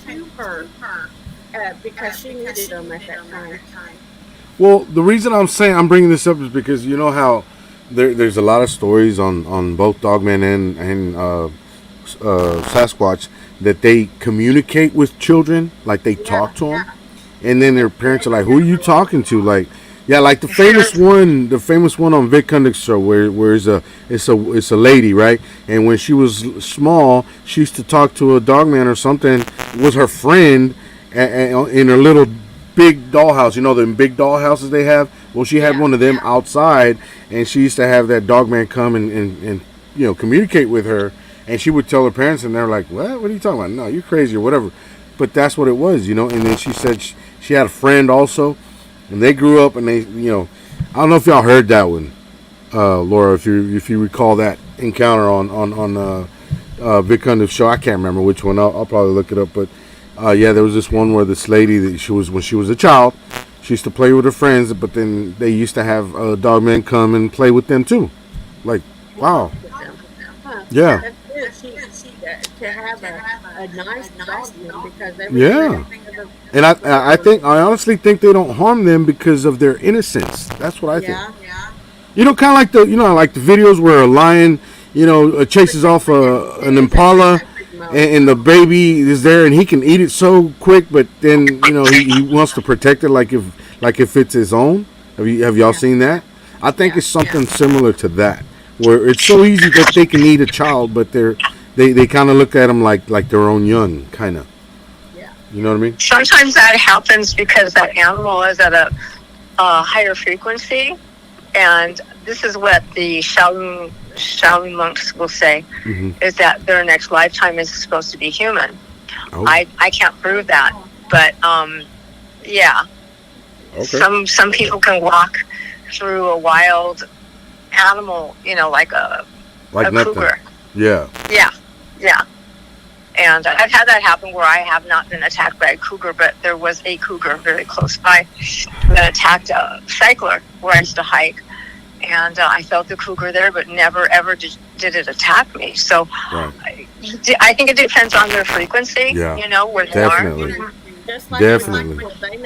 came to her because she needed them at that time. Well, the reason I'm bringing this up is because you know how there's a lot of stories on both Dogman and Sasquatch that they communicate with children, like they talk to them, and then their parents are like, "Who are you talking to?" Like, yeah, like the famous one on Vic Cundick's show, where it's a lady, right? And when she was small, she used to talk to a dogman or something. It was her friend in her little big dollhouse. You know the big dollhouses they have. Well, she had one of them outside, and she used to have that dogman come and communicate with her. And she would tell her parents, and they're like, "What? What are you talking about? No, you're crazy or whatever." But that's what it was, you know. And then she said she had a friend also, and they grew up, and I don't know if y'all heard that one, Laura, if you recall that encounter on Vic Cundiff's show. I can't remember which one. I'll probably look it up. But yeah, there was this one where this lady that when she was a child, she used to play with her friends, but then they used to have dogmen come and play with them too. Like, wow, yeah. That's good. She to have a nice dog because Yeah. And I honestly think they don't harm them because of their innocence. That's what I think. You know, kind of like the videos where a lion, chases off an impala, and the baby is there, and he can eat it so quick, but then he wants to protect it like if it's his own. Have y'all seen that? I think it's something similar to that, where it's so easy that they can eat a child, but they kind of look at them like their own young, kind of. You know what I mean? Sometimes that happens because that animal is at a higher frequency, and this is what the Shaolin monks will say, is that their next lifetime is supposed to be human. Oh. I can't prove that, but yeah. Okay. Some people can walk through a wild animal, like a cougar. Yeah. Yeah. And I've had that happen where I have not been attacked by a cougar, but there was a cougar very close by that attacked a cycler where I used to hike. And I felt the cougar there, but never, ever did it attack me. So right. I think it depends on their frequency, where they Definitely. are. Just like Definitely. They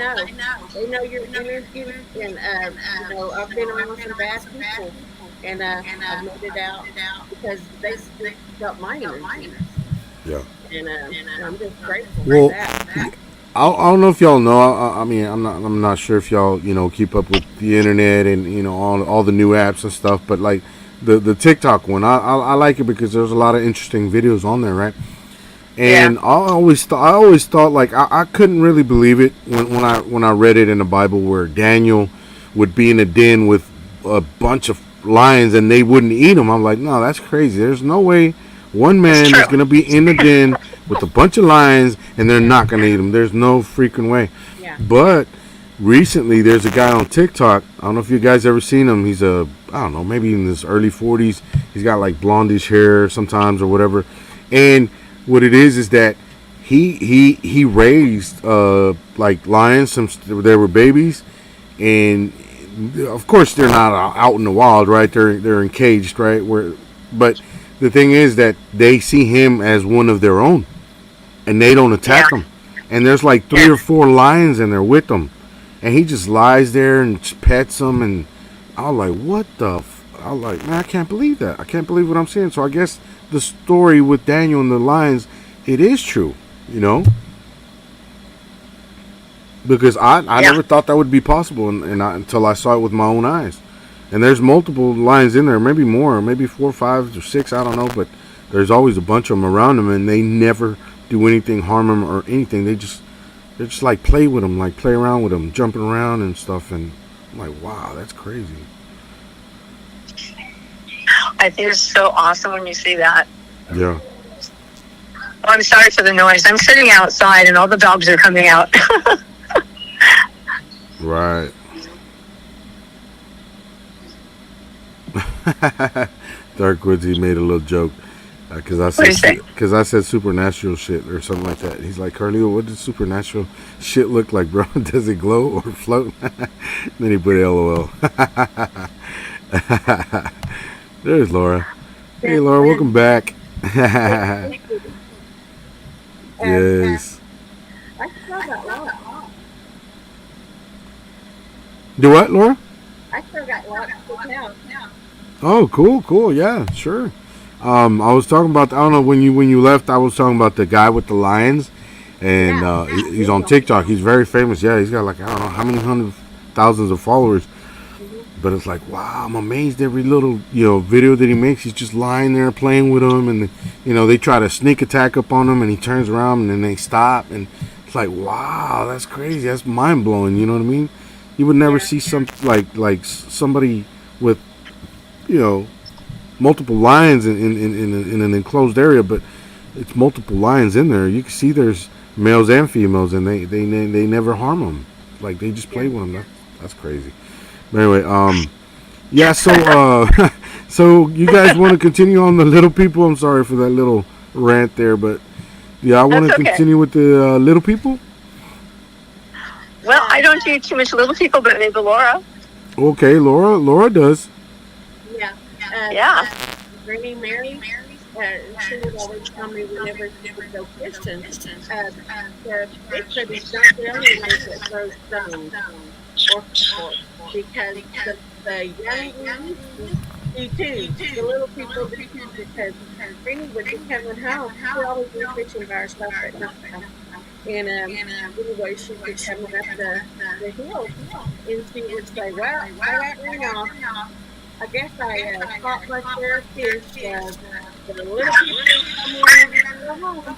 know your energy, and I've been around some bad people, and I've made it out because they got my energy. Yeah. And I'm just grateful Well, for that. I don't know if y'all know. I mean, I'm not sure if y'all keep up with the internet and all the new apps and stuff. But like the TikTok one, I like it because there's a lot of interesting videos on there, right? And I always thought like I couldn't really believe it when I read it in the Bible where Daniel would be in a den with a bunch of lions and they wouldn't eat him. I'm like, no, that's crazy. There's no way one man is going to be in the den with a bunch of lions and they're not going to eat him. There's no freaking way. Yeah. But recently there's a guy on TikTok. I don't know if you guys ever seen him. He's I don't know, maybe in his early 40s. He's got like blondish hair sometimes or whatever. And what it is that he raised like lions. They were babies, and of course they're not out in the wild, right? They're encaged, right? But the thing is that they see him as one of their own, and they don't attack him. And there's like 3 or 4 lions in there with him, and he just lies there and pets them. And I was like, what the? I was like, man, I can't believe that. I can't believe what I'm seeing. So I guess the story with Daniel and the lions, it is true, because I never thought that would be possible, until I saw it with my own eyes. And there's multiple lions in there, maybe more, maybe 4, 5, or 6, I don't know, but there's always a bunch of them around them, and they never do anything, harm them or anything. They just like play with them, like play around with them, jumping around and stuff. And I'm like, wow, that's crazy. I think it's so awesome when you see that. Yeah. Oh, I'm sorry for the noise. I'm sitting outside and all the dogs are coming out. Right. Dark Woodsy made a little joke because What do you say? I said supernatural shit or something like that. He's like, Carlito, what does supernatural shit look like, bro? Does it glow or float? Then he put LOL. There's Laura. Hey, Since Laura, welcome then, back. thank you. Yes. I still got lots. Do what, Laura? I still got lots to tell. Oh, cool. Yeah, sure. I was talking about. I don't know when you left. I was talking about the guy with the lions, and Yeah, he's on TikTok. He's very famous. Yeah, he's got like I don't know how many hundred thousands of followers. mhm. But it's like, wow, I'm amazed every little video that he makes. He's just lying there playing with them, and they try to sneak attack up on him, and he turns around and then they stop, and it's like, wow, that's crazy. That's mind blowing. You know what I mean? You would never Yeah, see some like somebody with you know multiple lions in an enclosed area, but it's multiple lions in there. You can see there's males and females, and they never harm them. Like they just play yeah. with them. That's crazy. But anyway, yeah. So so you guys want to continue on the little people? I'm sorry for that little rant there, but yeah, I want That's to okay. continue with the little people. Well, I don't do too much little people, but maybe Laura. Okay, Laura does. Yeah. Yeah. Granny Mary, she would always tell me whenever she would go fishing, the Bigfoot is not the only one that throws stones or because the young do too. The little people do too because Granny would be coming home. She always be fishing by herself at night. And anyway, she'd be coming up the hill and she would say, well, I got ring off. I guess I caught my share of fish. The little people come in and go home.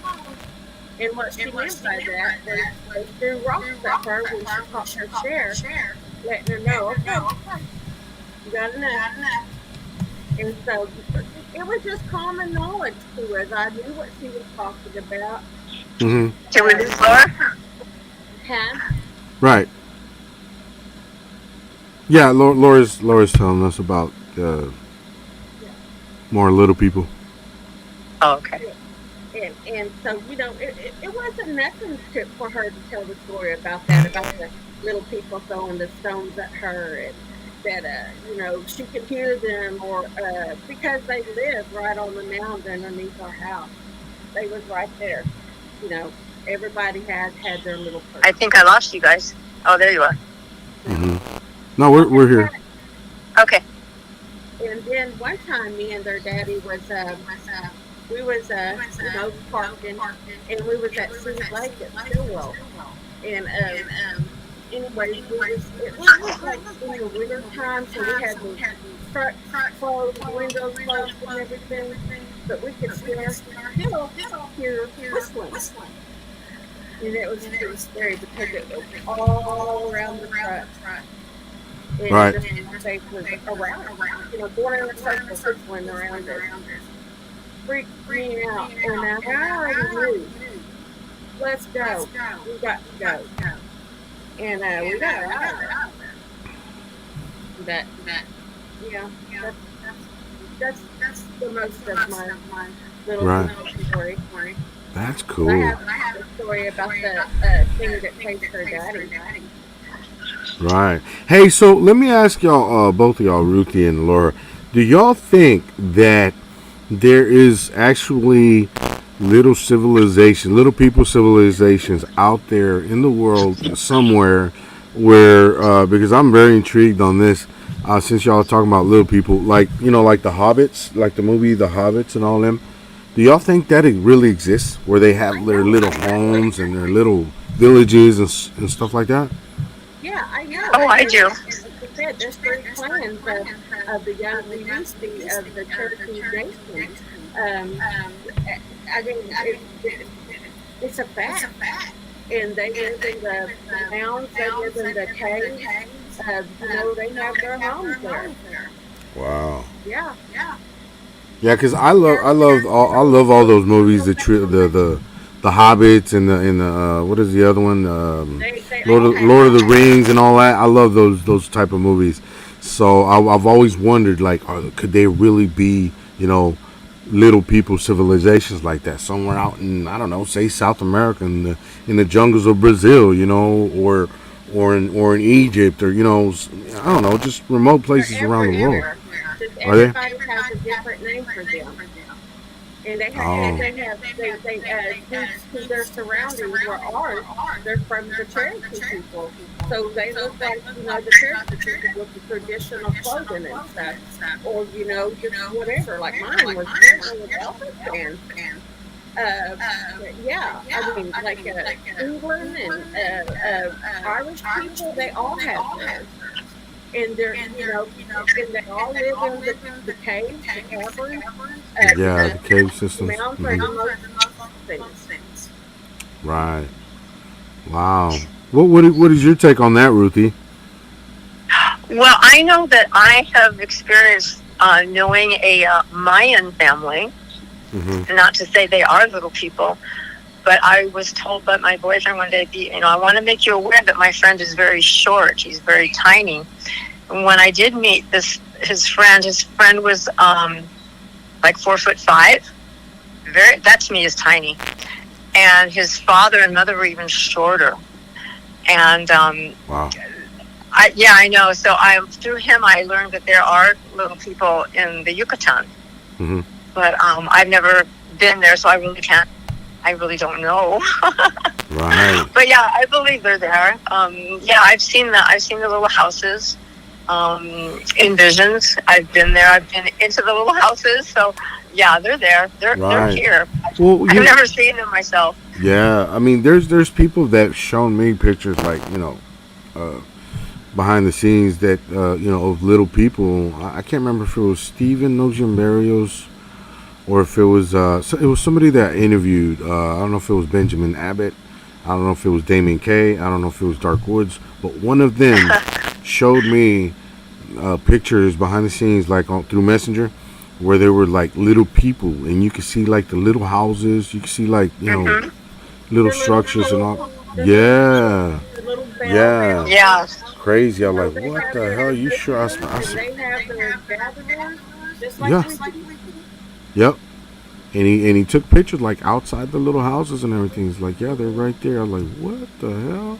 And what she meant by that was they threw rocks at her when she caught her share, letting her know, okay, you got enough. And so it was just common knowledge to us. I knew what she was talking about. Hmm. Can we lose Laura? Huh? Right. Yeah, Laura's telling us about more little people. Oh, okay. And so, it wasn't nothing for her to tell the story about that, about the little people throwing the stones at her, and that, she could hear them, or because they lived right on the mound underneath our house. They was right there. You know, everybody had their little I person. think I lost you guys. Oh, there you are. Hmm. No, we're here. Okay. And then one time, me and their daddy we was parking, and we was at City Lake at Stillwell, and anyway, it was like in the winter time, so we had the truck closed, windows closed, and everything, but we could still hear whistling, and it was pretty scary because it was all around the truck. And Right. the space was around, going in a circle, whistling around it. Freaked me out, and I already knew. Let's go. We got to go. And we got out of there. But yeah, that's the most of my little Right. story. That's I cool. have a story about the thing that chased her daddy. Right. Hey, so let me ask y'all, both of y'all, Ruthie and Laura, do y'all think that there is actually little people civilizations out there in the world somewhere where, because I'm very intrigued on this, since y'all are talking about little people, like, like the Hobbits, like the movie The Hobbits and all them, do y'all think that it really exists where they have their little homes and their little villages and stuff like that? Yeah, I know. Oh, I do. Like I said, there's 3 clans of the young dynasty of the Cherokee Nation. I mean, it's a fact. And they live in the mounds, they live in the caves. They have their homes there. Wow. Yeah. Yeah, because I love all those movies, the Hobbits and what is the other one? They Lord all of, have Lord of the Rings and all that. I love those type of movies. So I've always wondered, like, could there really be you know, little people civilizations like that somewhere out in, I don't know, say South America, in the jungles of Brazil, or in Egypt, or I don't know, just remote They're places around the world. everywhere. Just Are they? everybody has a different name for them. And Oh, due to their surroundings were ours, they're from the Cherokee people. So they look like, the Cherokee people with the traditional clothing and stuff. Or, just whatever. Like mine was apparently with Elvis fans. But yeah, I mean, like England and Irish people, they all have theirs. And and they all live in the caves, the caverns. yeah, the cave The systems. mounds are the most things. Right. Wow. What is your take on that, Ruthie? Well, I know that I have experienced knowing a Mayan family. Hmm. Not to say they are little people, but I was told by my boyfriend one day, I want to make you aware that my friend is very short. He's very tiny. And when I did meet his friend was like 4'5". That to me is tiny. And his father and mother were even shorter. And Wow. I know. So through him I learned that there are little people in the Yucatan. Hmm. But I've never been there, so I really can't. I really don't know. Right. But yeah, I believe they're there. Yeah, I've seen the little houses in visions. I've been there. I've been into the little houses. So yeah, they're there. They're Right. here. Well, I've never seen them myself. yeah. I mean, there's people that shown me pictures, like, uh, behind the scenes, that of little people. I can't remember if it was Steven Nogin Barrios, or if it was it was somebody that I interviewed. I don't know if it was Benjamin Abbott. I don't know if it was Damien K. I don't know if it was Dark Woods. But one of them showed me pictures behind the scenes, like through Messenger, where there were like little people, and you could see like the little houses. You could see, like, Hmm. little Their little structures and all. pool, Yeah, the little yeah, bell. Yeah. crazy. I'm So like, they what have the hell? their You sure? rituals and they have their gatherings, just like Yeah. we do. Yep. And he took pictures like outside the little houses and everything. He's like, yeah, they're right there. I'm like, what the hell?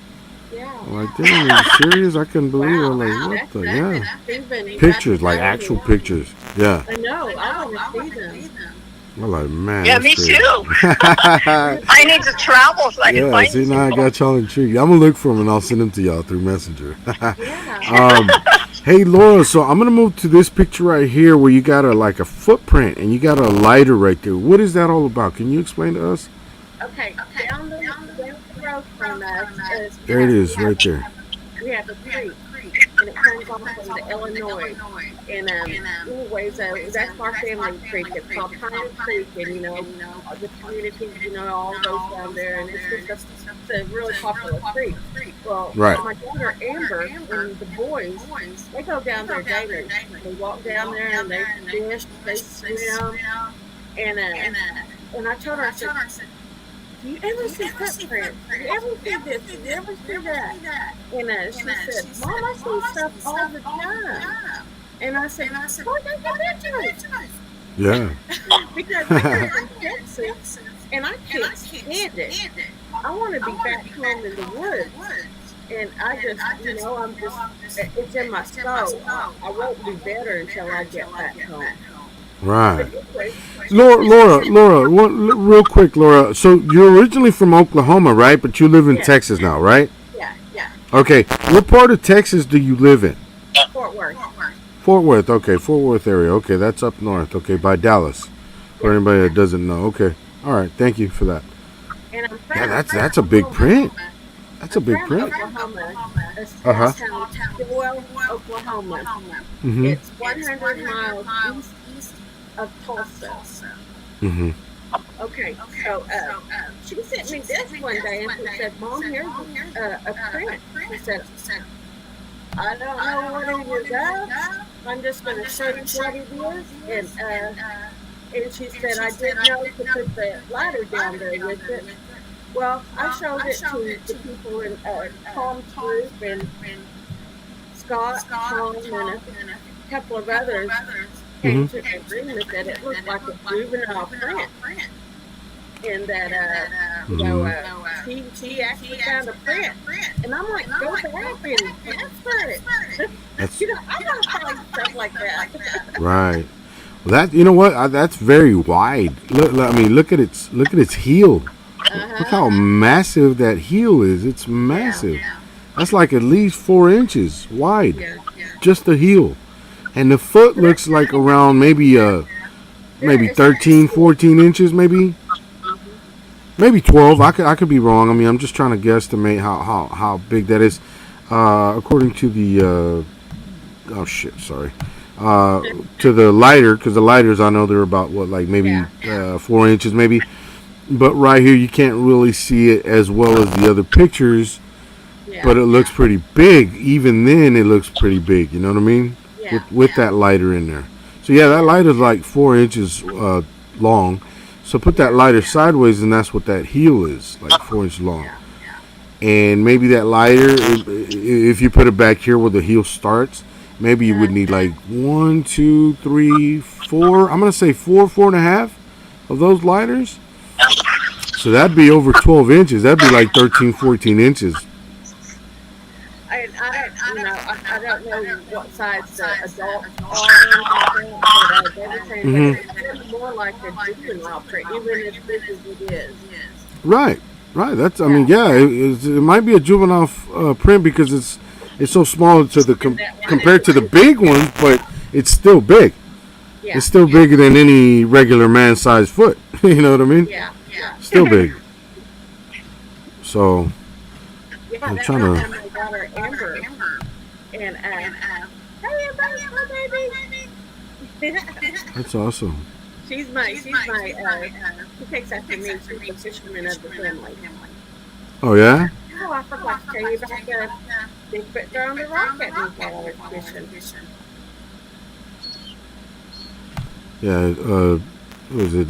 Yeah. I'm like, damn, are you serious? I couldn't believe it. I'm Wow. like, what the, yeah. Stephen, you got to Pictures, like show actual me. pictures. Yeah. I know. I want to see them. I'm like, man, Yeah, that's me crazy. too. I need to travel so I can Yeah, find see, these now I people. got y'all intrigued. I'm going to look for them and I'll send them to y'all through Messenger. Yeah. Hey, Laura, so I'm going to move to this picture right here where you got a footprint and you got a lighter right there. What is that all about? Can you explain to us? Okay. Down the road from us is There it is, right there. we have a creek, and it comes off into Illinois. And anyways, that's our family creek. It's called Pine Creek, and the community, all goes down there, and it's a really popular creek. Well, Right. my daughter Amber and the boys, they go down there daily. They walk down there and they fish, they swim, and I told her, I said, "Do you ever see footprints? Do you ever see this? Do you ever see that?" And she said, "Mom, I see stuff all the time." And I said, "Why don't you mention it?" Yeah. Because I live in Texas, and I can't stand it. I want to be back home in the woods. And I just, it's in my soul. I won't be better until I get back home. Right. But anyway, Laura, real quick, Laura. So you're originally from Oklahoma, right? But you live in yeah, Texas now, right? yeah, Okay. What part of Texas do you live in? Fort Worth. Fort Worth. Okay, Fort Worth area. Okay, that's up north. Okay, by Dallas. For Yeah. anybody that doesn't know. Okay. All right. Thank you for that. And I'm from Yeah, that's a big print. That's a big from print. Oklahoma, a small Uh-huh. town, Stilwell, Oklahoma. Mhm. It's 100 miles east of Tulsa. Mhm. Okay, so she sent me this one day and she said, "Mom, here's a print." She said, "I don't know what it is of. I'm just going to show you what it is." And she said, "I didn't know to put the ladder down there with it." Well, I showed it to the people in Tom's group and Scott, Tom, and a couple of others. came to an agreement that it looked like a juvenile print, and that she actually found a print, and I'm like, go back and transfer it. I want to find stuff like that. Right. Well, that, you know what? That's very wide. Look at its heel. Look how massive that heel is. It's massive. That's like at least 4 inches wide. Just the heel. And the foot looks like around maybe 13, 14 inches, maybe 12. I could be wrong. I mean, I'm just trying to guesstimate how big that is. According to the to the lighter, because the lighters, I know they're about maybe 4 inches, maybe. But right here, you can't really see it as well as the other pictures. But it looks pretty big. Even then, it looks pretty big. You know what I mean? With that lighter in there. So yeah, that lighter is like 4 inches long. So put that lighter sideways, and that's what that heel is, like 4 inches long. And maybe that lighter, if you put it back here where the heel starts, maybe you would need like 1, 2, 3, 4. I'm gonna say 4.5 of those lighters. So that'd be over 12 inches. That'd be like 13, 14 inches. I don't know what size the adults are, but they were saying that it's more like a juvenile print, even as big as it is. Right. That's. I mean, it might be a juvenile print because it's so small to the compared to the big ones, but it's still big. Yeah. It's still bigger than any regular man-sized foot. You know what I mean? Yeah. Still big. So I'm trying to. My daughter Amber, and hey, baby. That's awesome. She takes after me. She's the fisherman of the family. Oh yeah. Oh, I forgot to tell you about the Bigfoot throwing the rock at me while I was fishing. Yeah. What was it?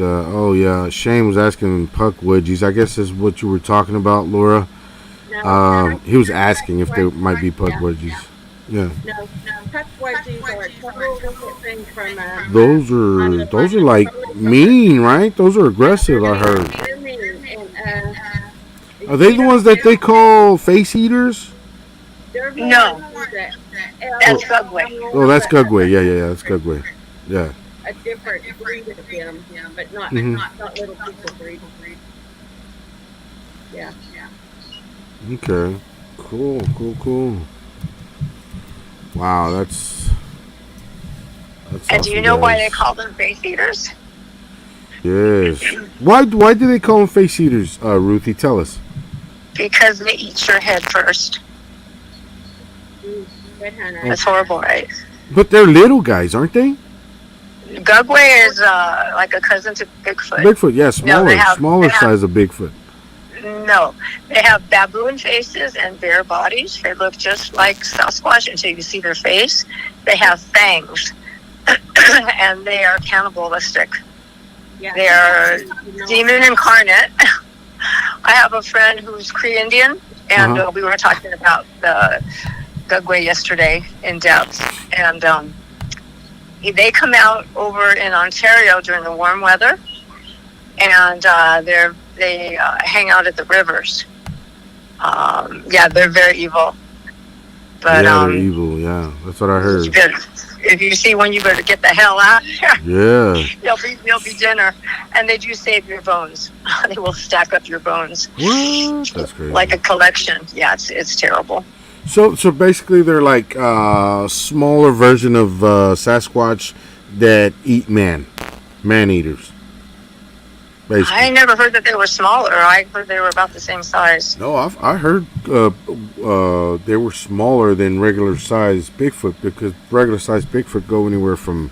Shane was asking puck wedgies. I guess that's what you were talking about, Laura. No, he was asking if there might be puck wedgies. Yeah. No, puck wedgies are a total different thing from. Those are like mean, right? Those are aggressive. I heard. They're mean, and are they the ones that they call face eaters? No, that's Gugway. Oh, that's Gugway. Yeah, that's Gugway. Yeah. A different breed of them, but not little people breed. Yeah. Okay. Cool. Wow, that's and do you know why they call them face eaters? Yes. Why do they call them face eaters, Ruthie? Tell us. Because they eat your head first. That's horrible, right? But they're little guys, aren't they? Gugway is like a cousin to Bigfoot. Bigfoot, yeah, smaller size of Bigfoot. No, they have baboon faces and bear bodies. They look just like Sasquatch until you see their face. They have fangs, and they are cannibalistic. Yeah. They are demon incarnate. I have a friend who's Cree Indian, and we were talking about the Gugway yesterday in depth, and they come out over in Ontario during the warm weather, and they hang out at the rivers. They're very evil. But they're evil. Yeah, that's what I heard. If you see one, you better get the hell out of here. Yeah. There'll be dinner, and they do save your bones. They will stack up your bones. What? That's crazy. Like a collection. Yeah, it's terrible. So basically, they're like a smaller version of Sasquatch that eat man eaters. Basically. I never heard that they were smaller. I heard they were about the same size. No, I heard they were smaller than regular size Bigfoot, because regular size Bigfoot go anywhere from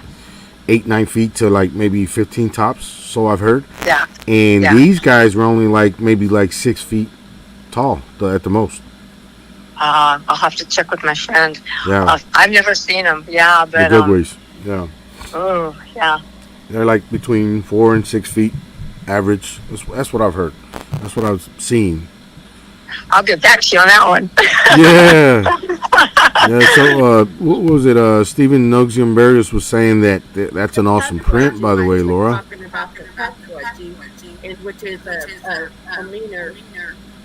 8-9 feet to like maybe 15 tops. So I've heard. Yeah. And these guys were only maybe 6 feet tall at the most. I'll have to check with my friend. Yeah. I've never seen them. Yeah, but the Gugways. Yeah. Oh, yeah. They're like between 4 and 6 feet average. That's what I've heard. That's what I've seen. I'll get back to you on that one. Yeah. Yeah. So, what was it? Stephen Noxian was saying that that's an awesome print, by the way, was Laura. talking about the puckwudgie, and which is a meaner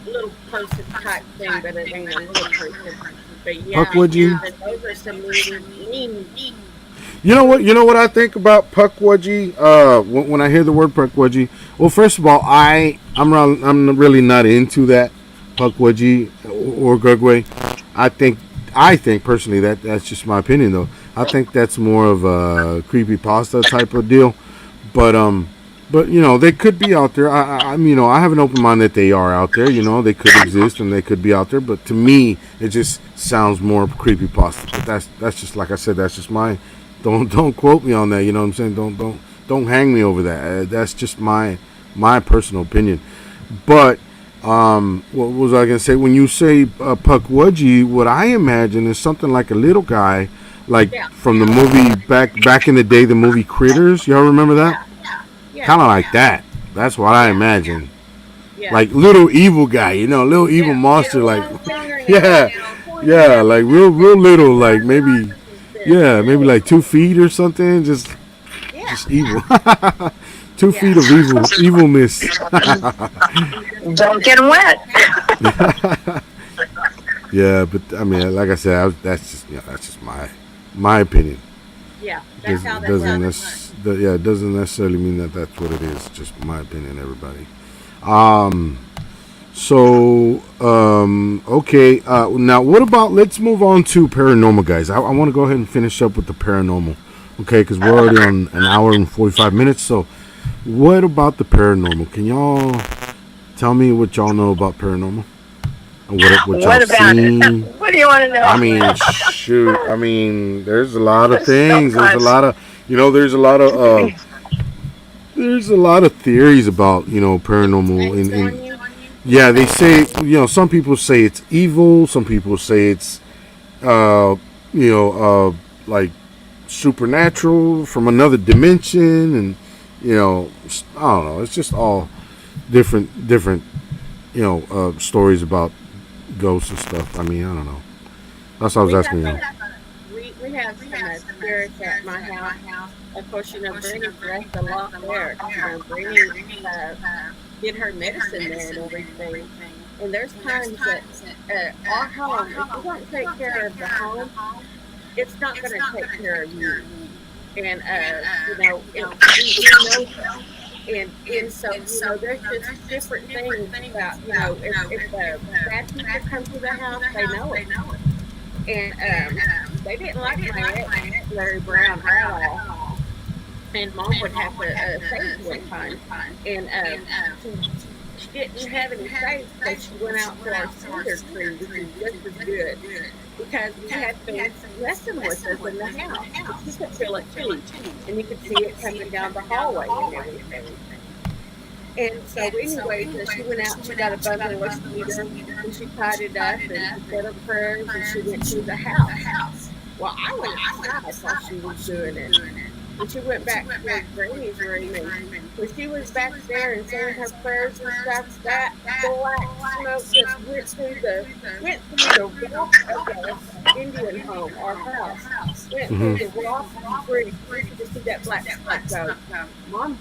little person type thing, but it ain't a little person. But yeah, Puckwudgie. those are some mean. You know what? You know what I think about Puckwudgie? When I hear the word Puckwudgie, well, first of all, I'm really not into that Puckwudgie or Gugway. I think personally that's just my opinion though. I think that's more of a creepypasta type of deal. But they could be out there. I have an open mind that they are out there. They could exist and they could be out there. But to me, it just sounds more creepypasta. But that's just like I said. That's just my. Don't quote me on that. You know what I'm saying? Don't hang me over that. That's just my personal opinion. But what was I gonna say? When you say Puckwudgie, what I imagine is something like a little guy, like from the movie back in the day, the movie Critters. Y'all remember that? Kind of like that. That's what I imagine. Like little evil guy, little evil monster. Like yeah, like real little, like maybe. Yeah, maybe like 2 feet or something. Just evil. 2 feet of evilness. Don't get them wet. Yeah, but I mean, like I said, that's just my opinion. Yeah, that's how that works. It doesn't necessarily mean that that's what it is. Just my opinion, everybody. Okay. Now, what about? Let's move on to paranormal, guys. I want to go ahead and finish up with the paranormal. Okay, because we're already on an hour and 45 minutes. So, what about the paranormal? Can y'all tell me what y'all know about paranormal? What y'all about seen? it? What do you want to know? I mean, shoot. I mean, there's a lot of things. There's a lot of, there's a lot of theories about paranormal. Yeah, they say some people say it's evil. Some people say it's like supernatural from another dimension, and I don't know. It's just all different stories about ghosts and stuff. I mean, I don't know. That's what I was asking you. We have some spirits at my house. Of course, Brittany dressed a lot there. Brittany did her medicine there and everything. And there's times that our home, if you don't take care of the home, it's not going to take care of you. And we know that. And so there's just different things about if bad people come to the house, they know it. And they didn't like my ex, Larry Brown, at all. And Mom would have to save one time. And she didn't have any safe, so she went out to our cedar tree, which is just as good. Because we had things messing with us in the house. She could feel it too. And you could see it coming down the hallway and everything. And so anyway, she went out and she got a bundle of cedar and she tied it up and she said her prayers and she went to the house. Well, I went outside while she was doing it. And she went back to Granny's room, and when she was back there and saying her prayers and stuff, that black smoke just went through the wall of the Indian home, our house. Went through the wall and through. You could just see that black smoke go. Mom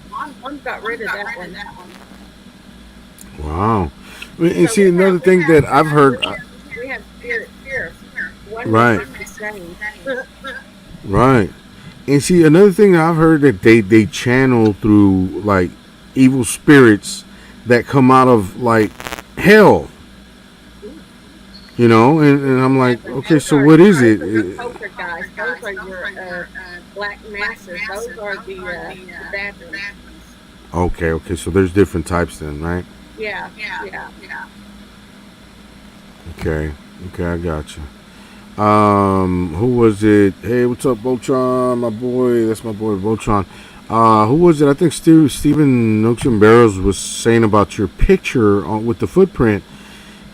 got rid of that one. Wow. And see, another thing that I've heard. We have spirit. Right. Right. And see, another thing I've heard that they channel through like evil spirits that come out of like hell. And I'm like, okay, so what is it? Those are your black masses. Those are the bad ones. Okay, so there's different types then, right? Yeah. Okay, I got you. Who was it? Hey, what's up, Voltron? My boy, that's my boy, Voltron. Who was it? I think Stephen Noxian Barrows was saying about your picture with the footprint.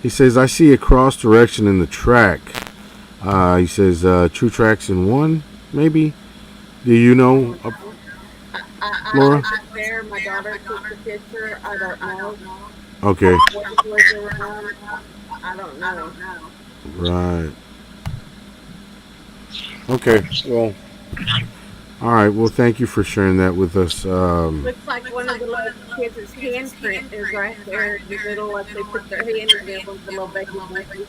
He says, I see a cross direction in the track. He says, 2 tracks in one, maybe? Do you know, Laura? I was there. My daughter took the picture. I don't know. Okay. What was around? I don't know. Right. Okay. Well. All right. Well, thank you for sharing that with us. Looks like one of the little kids' handprint is right there. The little, like they put their hand in there with the little baby voices.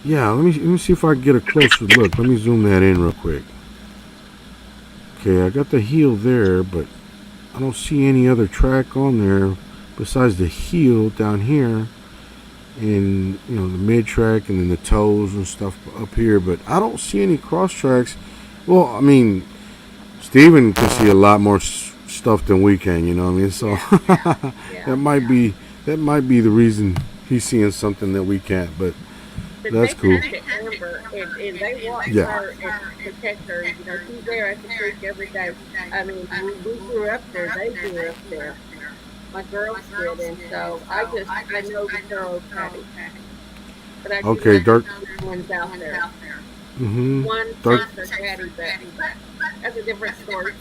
Yeah. Let me see if I can get a closer look. Let me zoom that in real quick. Okay, I got the heel there, but I don't see any other track on there besides the heel down here, and the mid track, and then the toes and stuff up here. But I don't see any cross tracks. Well, I mean, Steven can see a lot more stuff than we can. You know what I mean? So Yeah. that might be the reason he's seeing something that we can't. But But that's they cool. protect Amber, and they watch Yeah. her and protect her. She's there at the creek every day. I mean, we grew up there. They grew up there. My girls did, and so I know that they're okay. But I do Okay, know dark. the ones out there. One Dark. thinks they're daddy, but that's a different story.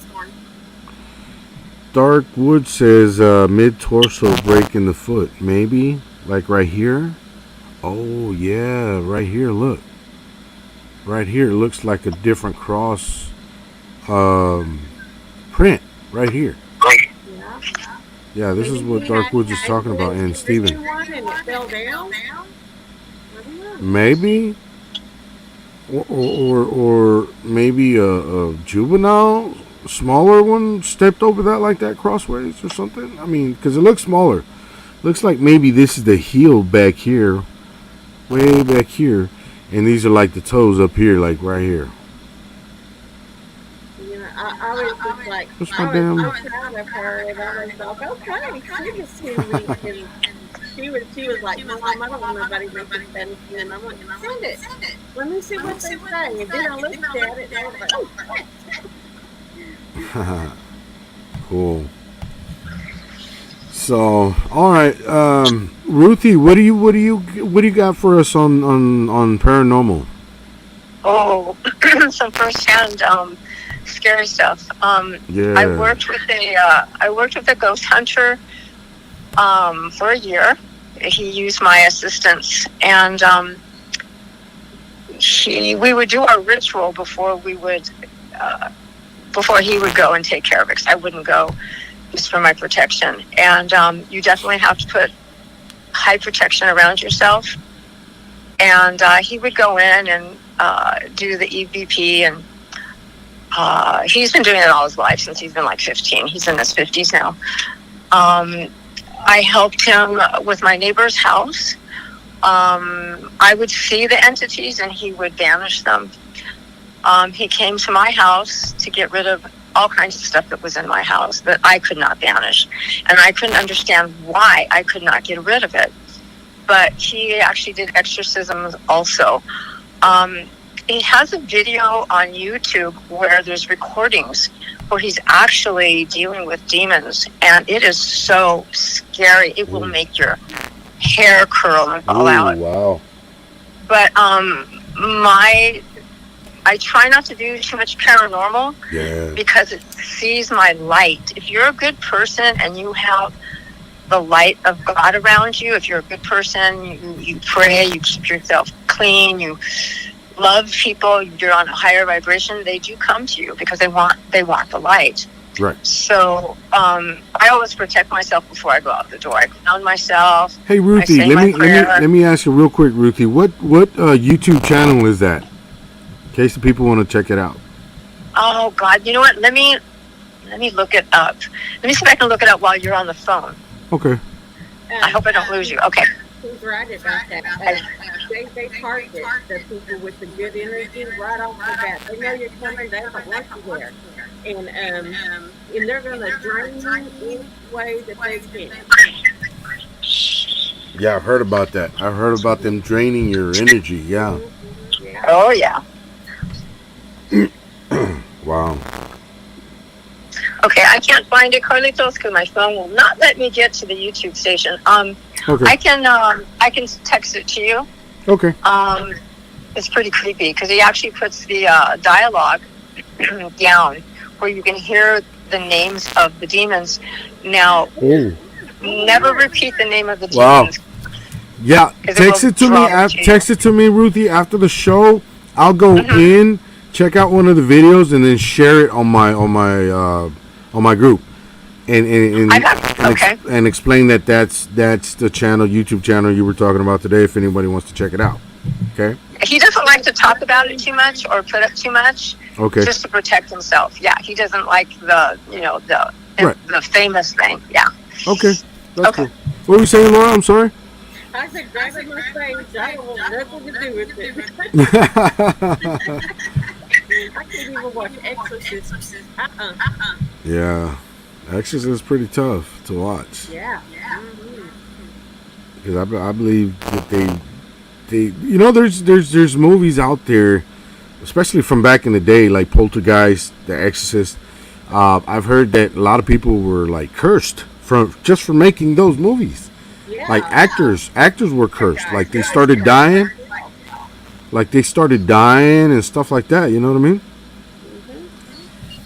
Dark Wood says mid torso break in the foot. Maybe like right here. Oh yeah, right here. Look, right here. It looks like a different cross print right here. Yeah. Yeah, this is what Dark Woods is talking about. And Steven, One and it fell down. I don't know. maybe, or maybe a juvenile, smaller one stepped over that like that crossways or something. I mean, because it looks smaller. Looks like maybe this is the heel back here, way back here, and these are like the toes up here, like right here. I was just like, What's I my was damn? so proud of her, and I was like, okay, she was sending me, and she was like, Mom, I don't want nobody making fun of you, and I'm like, send it. Let me see what they say. And then I looked at it, and I was like, oh, Cool. So, all right, Ruthie, what do you got for us on paranormal? Oh, some firsthand scary stuff. Yeah. I worked with a ghost hunter for a year. He used my assistance, and we would do our ritual before he would go and take care of it. 'Cause I wouldn't go just for my protection, and you definitely have to put high protection around yourself. And he would go in and do the EVP, and he's been doing it all his life since he's been like 15. He's in his 50s now. I helped him with my neighbor's house. I would see the entities and he would banish them. He came to my house to get rid of all kinds of stuff that was in my house that I could not banish. And I couldn't understand why I could not get rid of it. But he actually did exorcisms also. He has a video on YouTube where there's recordings where he's actually dealing with demons, and it is so scary. It will make your hair curl and fall out. Wow. But I try not to do too much paranormal because it sees my light. If you're a good person and you have the light of God around you, if you're a good person, you pray, you keep yourself clean, you love people, you're on a higher vibration, they do come to you because they want the light. Right. So I always protect myself before I go out the door. I ground myself. Hey Ruthie, let me ask you real quick, Ruthie. What YouTube channel is that? In case the people want to check it out. Oh God, you know what? Let me look it up. Let me see if I can look it up while you're on the phone. Okay. I hope I don't lose you. Okay. He's right about that. They target the people with the good energy right off the bat. They know you're coming. They don't want you there, and they're going to drain you any way that they can. Yeah, I've heard about that. I've heard about them draining your energy. Yeah. Oh yeah. Wow. Okay, I can't find it, Carlitos, because my phone will not let me get to the YouTube station. Okay. I can text it to you. Okay. It's pretty creepy because he actually puts the dialogue down where you can hear the names of the demons. Now, never repeat the name of the demons. Yeah, text it to me, Ruthie, after the show. I'll go in, check out one of the videos, and then share it on my group, and and explain that that's the channel, YouTube channel you were talking about today. If anybody wants to check it out, okay. He doesn't like to talk about it too much or put up too much. Okay. Just to protect himself. Yeah, he doesn't like the the famous thing. Yeah. Okay. That's cool. What were you saying, Laura? I'm sorry. I said, grabbing my face. I don't want nothing to do with it. I can't even watch Exorcist. Yeah, Exorcist is pretty tough to watch. Yeah. Because I believe that they there's movies out there, especially from back in the day, like Poltergeist, The Exorcist. I've heard that a lot of people were like cursed from making those movies. Yeah. Like actors were cursed. Like they started dying. And stuff like that. You know what I mean?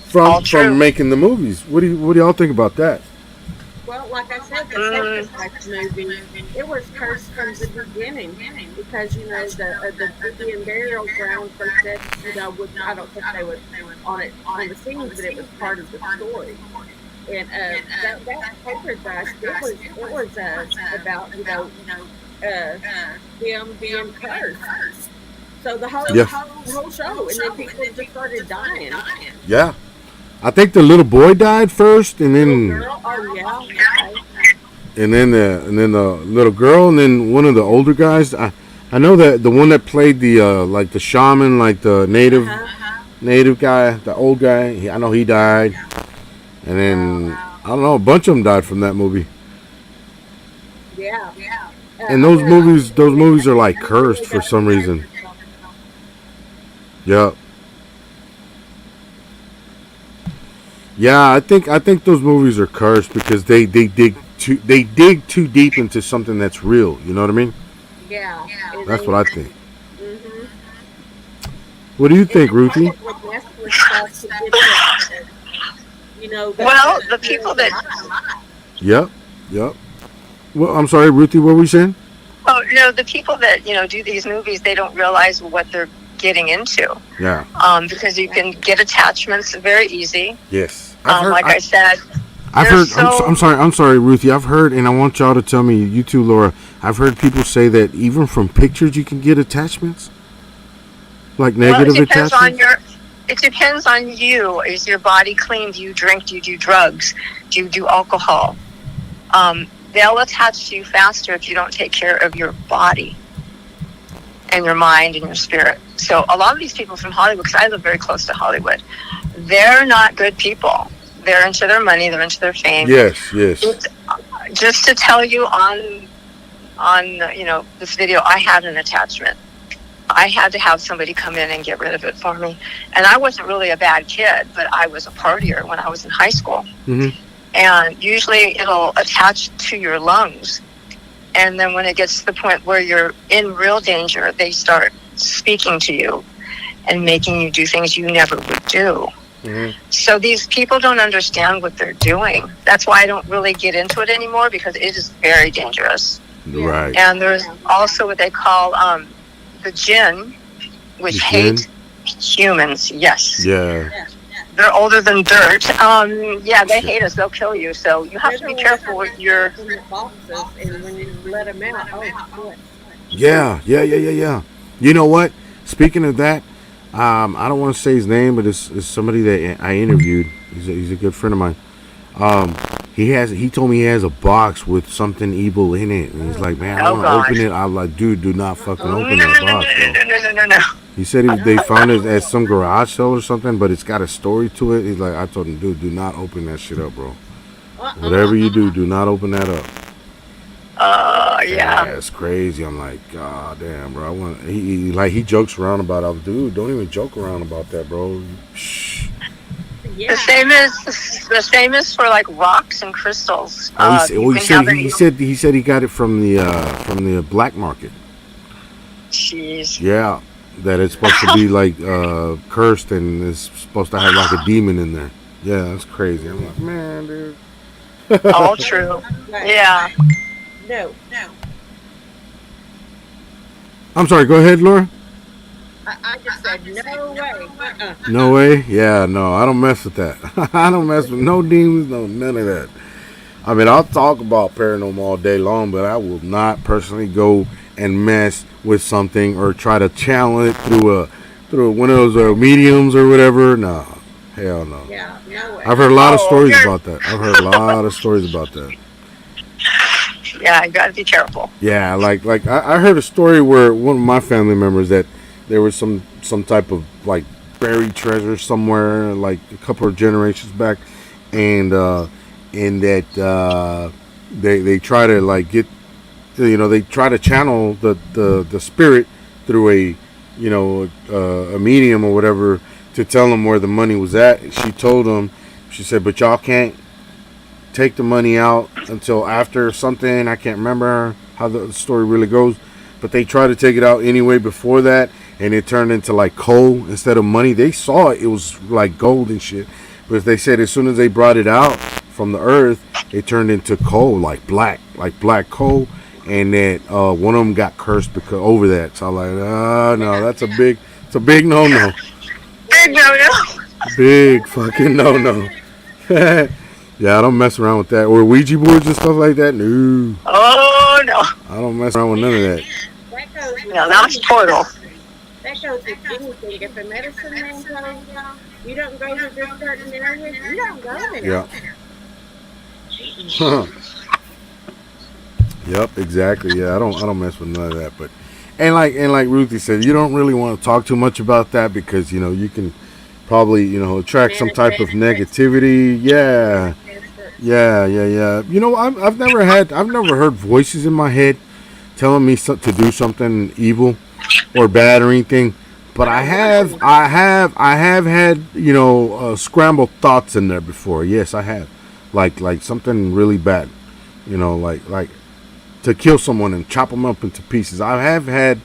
From making the movies. What do y'all think about that? Well, like I said, the Sacrifice movie, it was cursed from the beginning because the Indian burial grounds, they said, I don't think they would on the scenes, but it was part of the story. And that Poltergeist, it was about him being cursed. So the whole show, and then people just started dying. Yeah. I think the little boy died first, and then and then the little girl, and then one of the older guys. I know that the one that played the like the shaman, like the native guy, the old guy. I know he died, and then I don't know, a bunch of them died from that movie. Yeah. And those movies are like cursed for some reason. Yep. Yeah, I think those movies are cursed because they dig too deep into something that's real. You know what I mean? Yeah. That's what I think. Mm-hmm. What do you think, Ruthie? Well, the people that. Yep. Well, I'm sorry, Ruthie. What were we saying? Oh, the people that do these movies, they don't realize what they're getting into. Yeah. Because you can get attachments very easy. Yes. I said. I've heard. I'm sorry, Ruthie. I've heard, and I want y'all to tell me, you too, Laura. I've heard people say that even from pictures you can get attachments, like negative attachments. It depends on you. Is your body clean? Do you drink? Do you do drugs? Do you do alcohol? They'll attach to you faster if you don't take care of your body and your mind and your spirit. So a lot of these people from Hollywood, because I live very close to Hollywood, they're not good people. They're into their money. They're into their fame. Yes. Just to tell you on this video, I had an attachment. I had to have somebody come in and get rid of it for me. And I wasn't really a bad kid, but I was a partier when I was in high school. Mm-hmm. And usually it'll attach to your lungs. And then when it gets to the point where you're in real danger, they start speaking to you and making you do things you never would do. Mm-hmm. So these people don't understand what they're doing. That's why I don't really get into it anymore, because it is very dangerous. Right. And there's also what they call the jinn, which hate humans. Yes. Yeah. They're older than dirt. They hate us. They'll kill you. So you have to be careful with your. And when you let them out, Yeah. You know what? Speaking of that, I don't want to say his name, but it's somebody that I interviewed. He's a good friend of mine. He told me he has a box with something evil in it, and he's like, man, I want to open it. I'm like, dude, do not fucking open that box, bro. No. He said they found it at some garage sale or something, but it's got a story to it. He's like, I told him, dude, do not open that shit up, bro. Whatever you do not open that up. Yeah. It's crazy. I'm like, God damn, bro. He jokes around about it. Dude, don't even joke around about that, bro. Shh. Yeah. The same is for like rocks and crystals. He said he got it from the black market. Jeez. Yeah, that it's supposed to be like cursed, and it's supposed to have like a demon in there. Yeah, that's crazy. I'm like, man, dude. All true. Yeah. No. I'm sorry. Go ahead, Laura. I just said, no way. No way? Yeah, no, I don't mess with that. I don't mess with no demons, no none of that. I mean, I'll talk about paranormal all day long, but I will not personally go and mess with something or try to channel it through one of those mediums or whatever. No, hell no. Yeah, no way. I've heard a lot of Oh, stories you're- about that. I've heard a lot of stories about that. Yeah, you gotta be careful. Yeah, like I heard a story where one of my family members that there was some type of like buried treasure somewhere like a couple of generations back, and that they try to like get they try to channel the spirit through a medium or whatever to tell them where the money was at. She told them, she said, but y'all can't take the money out until after something. I can't remember how the story really goes, but they tried to take it out anyway before that, and it turned into like coal instead of money. They saw it was like gold and shit, but they said as soon as they brought it out from the earth, it turned into coal, like black coal, and that one of them got cursed because over that. So I'm like, oh no, it's a big no, Big no-no. big fucking no. Yeah, I don't mess around with that. Or Ouija boards and stuff like that. No, Oh, no. I don't mess around with none of that. That goes with No, that's portal. That goes with anything. If a medicine man tells you don't go to this certain area, you don't go there. Yeah. Yep, exactly. Yeah, I don't mess with none of that. But and like Ruthie said, you don't really want to talk too much about that because you can probably attract some type of negativity. Yeah. Yeah. I've never heard voices in my head telling me to do something evil or bad or anything. But I have had scrambled thoughts in there before. Yes, I have. Like something really bad. Like to kill someone and chop them up into pieces. I have had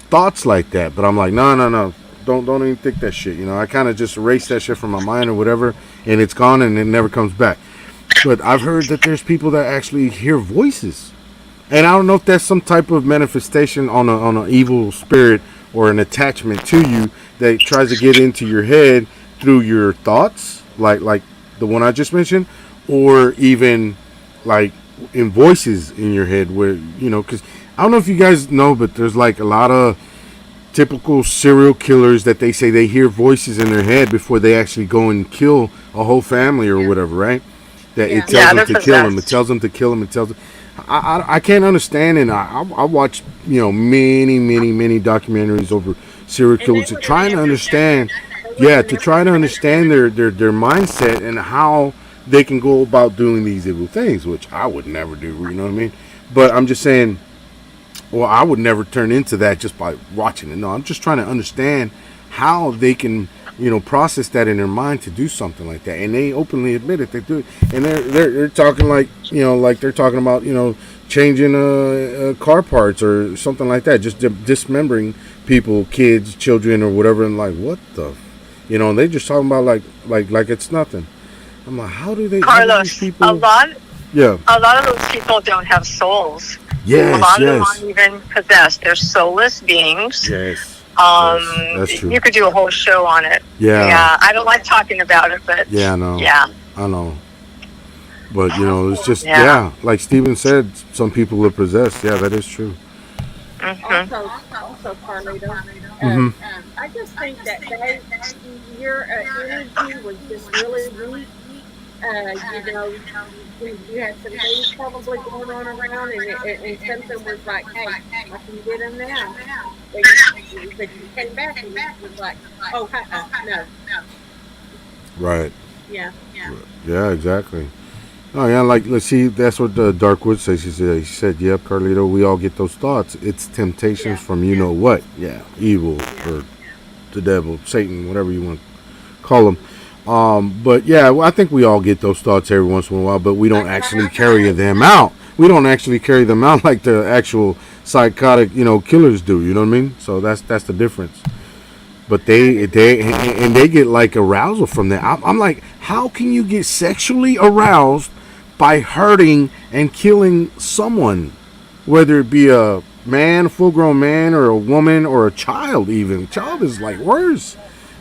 thoughts like that. But I'm like, no. Don't even think that shit. I kind of just erase that shit from my mind or whatever, and it's gone and it never comes back. But I've heard that there's people that actually hear voices, and I don't know if that's some type of manifestation on an evil spirit or an attachment to you that tries to get into your head through your thoughts, like the one I just mentioned, or even like in voices in your head where because I don't know if you guys know, but there's like a lot of typical serial killers that they say they hear voices in their head before they actually go and kill a whole family or whatever, right? That it tells them to kill them. It tells them to kill them. It tells them. I can't understand, and I watch many documentaries over serial killers to try and understand. Yeah, to try to understand their mindset and how they can go about doing these evil things, which I would never do. You know what I mean? But I'm just saying. Well, I would never turn into that just by watching it. No, I'm just trying to understand how they can, process that in their mind to do something like that. And they openly admit it. They do it. And they're talking like they're talking about, changing car parts or something like that. Just dismembering people, kids, children, or whatever. And like, what the, and they just talking about like it's nothing. I'm like, how do they? Carlos, people? a lot of those people don't have souls. Yes, a lot of them aren't even possessed. They're soulless beings. Yes. That's true. You could do a whole show on it. Yeah. I don't like talking about it, but yeah, I know. Yeah. I know. But it's just like Steven said, some people are possessed. Yeah, that is true. Mm-hmm. Also, Carlito, I just think that your energy was just really weak. You had some things probably going on around, and something was like, hey, I can get him now. But you came back and it was like, oh, no. Right. Yeah. Yeah, exactly. Oh yeah, like let's see. That's what Darkwood says. She said, "Yep, Carlito, we all get those thoughts. It's temptations from what. Yeah, evil or the devil, Satan, whatever you want to call them." But yeah, I think we all get those thoughts every once in a while, but we don't actually carry them out. We don't actually carry them out like the actual psychotic, killers do. You know what I mean? So that's the difference. But they get like arousal from that. I'm like, how can you get sexually aroused by hurting and killing someone, whether it be a man, full grown man, or a woman, or a child even. Child is like worse.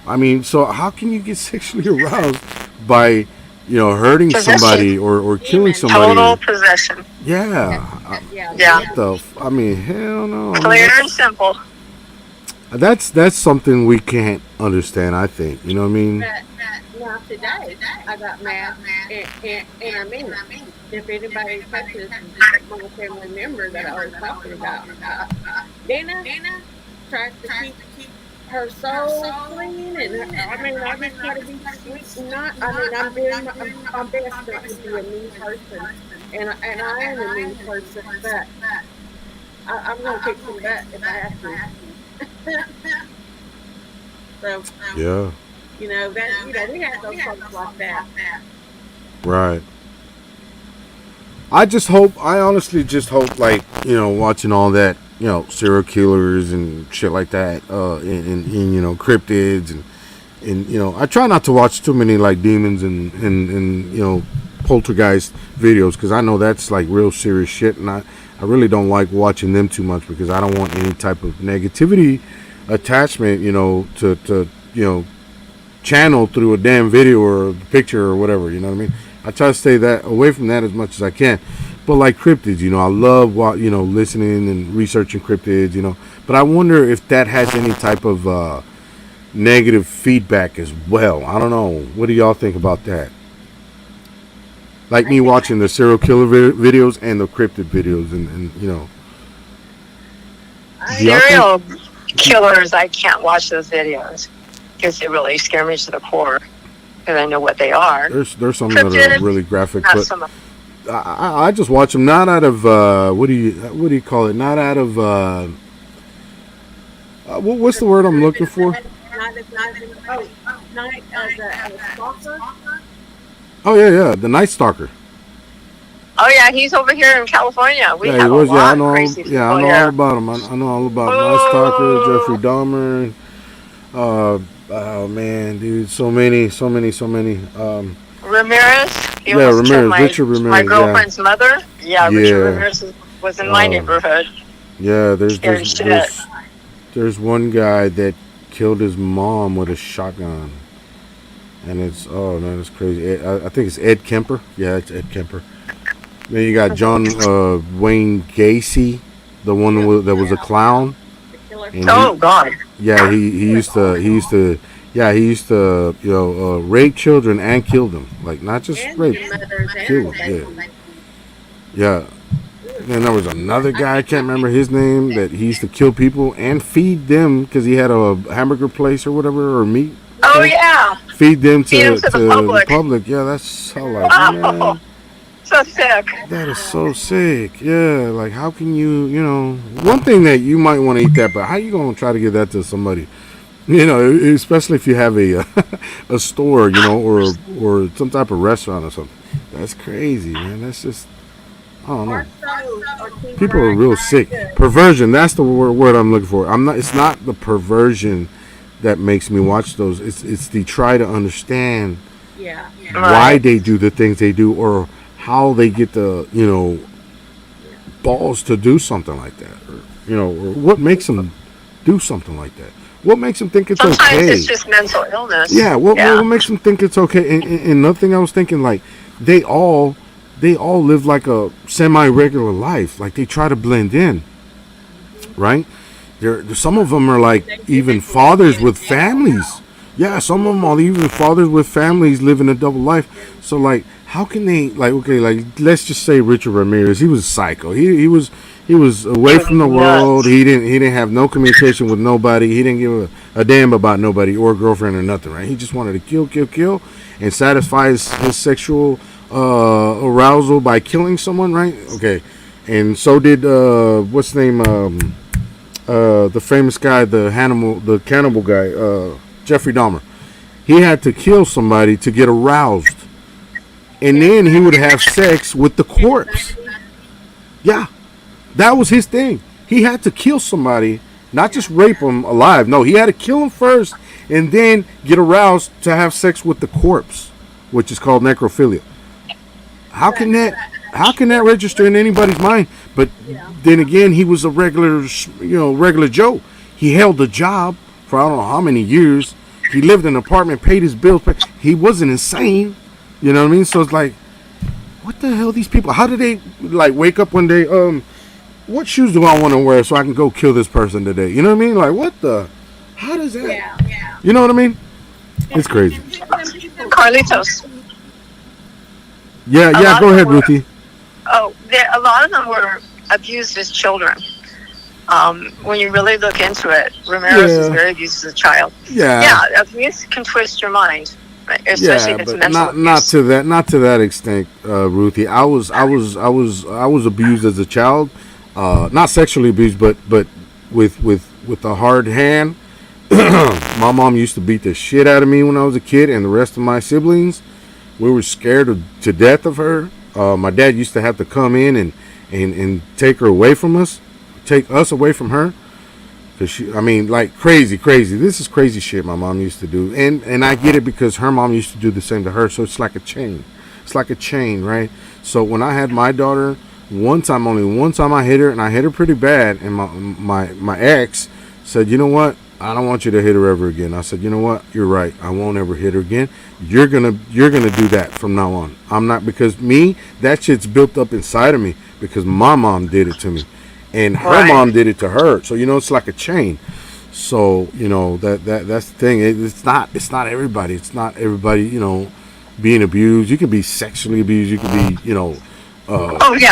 I mean, so how can you get sexually aroused by, hurting somebody or killing somebody? Total possession. Yeah. Yeah. I mean, hell no. Clear and simple. That's something we can't understand, I think. You know what I mean? Now today, I got mad, and I mean it. If anybody touches my family member that I was talking about, Dana tries to keep her soul clean, and I mean, I just try to be sweet and not. I mean, I'm doing my best not to be a mean person, and I am a mean person, but I'm gonna kick some butt if I have to. So Yeah. We have those folks like that. Right. I honestly just hope, like, watching all that, serial killers and shit like that, and cryptids and I try not to watch too many like demons and poltergeist videos, because I know that's like real serious shit, and I really don't like watching them too much, because I don't want any type of negativity attachment, to channel through a damn video or a picture or whatever, you know what I mean? I try to stay away from that as much as I can. But like cryptids, I love listening and researching cryptids, but I wonder if that has any type of negative feedback as well. I don't know. What do y'all think about that? Like me watching the serial killer videos and the cryptid videos, and Serial killers, I can't watch those videos because they really scare me to the core, because I know what they are. There's some that are really graphic, Not but some of I just watch them not out of what do you call it? Not out of what's the word I'm looking for? Oh yeah, the Night Stalker. Oh yeah, he's over here in California. We have he was. a lot I know. of crazy people I know here. all about him. I know all about Night Stalker, Jeffrey Dahmer. Oh man, dude, so many. Ramirez. He almost killed Richard Ramirez. My girlfriend's mother. Yeah, Richard Ramirez was in my neighborhood. Yeah, there's one guy that killed his mom with a shotgun, and it's it's crazy. I think it's Ed Kemper. Yeah, it's Ed Kemper. Then you got John Wayne Gacy, the one that was a clown. Oh God. Yeah, he used to rape children and kill them. Like, not just rape, kill them. Yeah. Then there was another guy, I can't remember his name, that he used to kill people and feed them, because he had a hamburger place or whatever, or meat. Oh yeah. Feed them to the public. Yeah, that's so like, man. So sick. That is so sick. Yeah, like, how can you, one thing that you might want to eat that, but how you going to try to give that to somebody? Especially if you have a store, or some type of restaurant or something. That's crazy, man. That's just, I don't know. People are real sick. Perversion, that's the word I'm looking for. It's not the perversion that makes me watch those. It's the try to understand why they do the things they do, or how they get the balls to do something like that, or what makes them do something like that. What makes them think it's okay? Sometimes it's just mental illness. Yeah, what makes them think it's okay? And another thing I was thinking, like, they all live like a semi-regular life. Like, they try to blend in, right? Some of them are like even fathers with families. Yeah, some of them are even fathers with families living a double life. So, like, how can they, like, okay, like, let's just say Richard Ramirez, he was a psycho. He was away from the world. He didn't have no communication with nobody. He didn't give a damn about nobody or a girlfriend or nothing, right? He just wanted to kill, and satisfy his sexual arousal by killing someone, right? Okay, and so did what's his name? The famous guy, the cannibal guy, Jeffrey Dahmer. He had to kill somebody to get aroused, and then he would have sex with the corpse. Yeah. That was his thing. He had to kill somebody, not just rape them alive. No, he had to kill them first and then get aroused to have sex with the corpse, which is called necrophilia. How can that? How can that register in anybody's mind? But then again, he was a regular Joe. He held a job for I don't know how many years. He lived in an apartment, paid his bills. He wasn't insane. You know what I mean? So it's like, what the hell, these people? How did they like wake up one day? What shoes do I want to wear so I can go kill this person today? You know what I mean? Like, what the? How does that? Yeah. You know what I mean? It's crazy. Carlitos. Yeah. Go ahead, Ruthie. A lot of them were abused as children. When you really look into it, Ramirez was very abused as a child. Yeah, abuse can twist your mind, especially if it's mental abuse. not to that extent, Ruthie. I was abused as a child, not sexually abused, but with a hard hand. My mom used to beat the shit out of me when I was a kid, and the rest of my siblings. We were scared to death of her. My dad used to have to come in and take her away from us. Take us away from her, cause crazy. This is crazy shit my mom used to do, and I get it because her mom used to do the same to her. So it's like a chain. It's like a chain, right? So when I had my daughter, only one time I hit her, and I hit her pretty bad, and my ex said, you know what? I don't want you to hit her ever again. I said, you know what? You're right. I won't ever hit her again. You're gonna do that from now on. I'm not, because that shit's built up inside of me because my mom did it to me. And her mom did it to her. So, it's like a chain. So, that's the thing. It's not everybody. It's not everybody, being abused. You can be sexually abused. You can be,